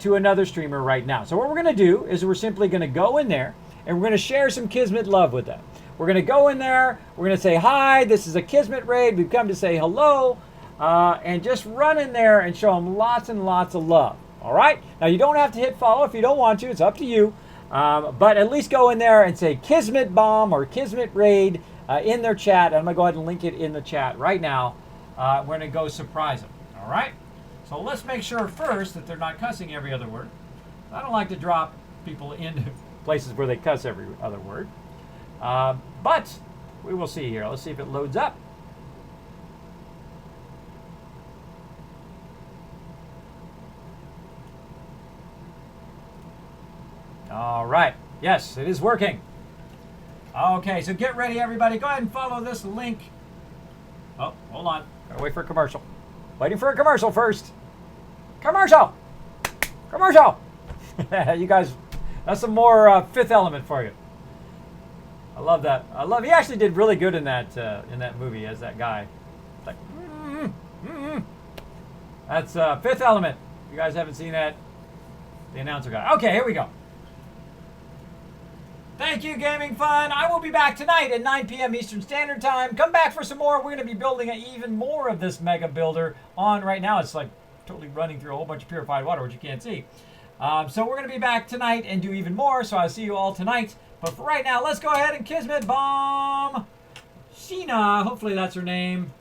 to another streamer right now. So what we're going to do is we're simply going to go in there and we're going to share some Kismet love with them. We're going to go in there, we're going to say, hi, this is a Kismet raid, we've come to say hello, and just run in there and show them lots and lots of love, all right? Now, you don't have to hit follow if you don't want to, it's up to you, but at least go in there and say Kismet bomb or Kismet raid in their chat, and I'm going to go ahead and link it in the chat right now. We're going to go surprise them, all right? So let's make sure first that they're not cussing every other word. I don't like to drop people into places where they cuss every other word. But we will see here. Let's see if it loads up. All right. Yes, it is working. Okay, so get ready, everybody. Go ahead and follow this link. Oh, hold on. Gotta wait for a commercial. Waiting for a commercial first. Commercial! Commercial! You guys, that's some more Fifth Element for you. I love that. He actually did really good in that movie as that guy. It's like, That's Fifth Element. If you guys haven't seen that, the announcer guy. Okay, here we go. Thank you, Gaming Fun. I will be back tonight at 9 p.m. Eastern Standard Time. Come back for some more. We're going to be building even more of this mega builder on right now. It's like totally running through a whole bunch of purified water, which you can't see. So we're going to be back tonight and do even more. So I'll see you all tonight. But for right now, let's go ahead and Kismet bomb Sheena. Hopefully that's her name.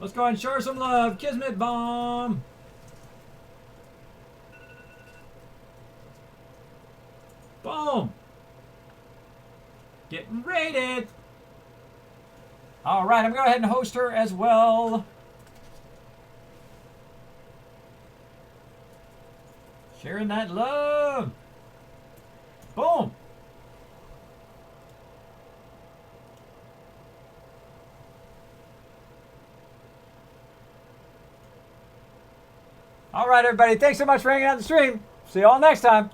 Let's go ahead and show her some love. Kismet bomb. Boom. Getting raided. All right, I'm going to go ahead and host her as well. Sharing that love. Boom. All right, everybody. Thanks so much for hanging out on the stream. See you all next time.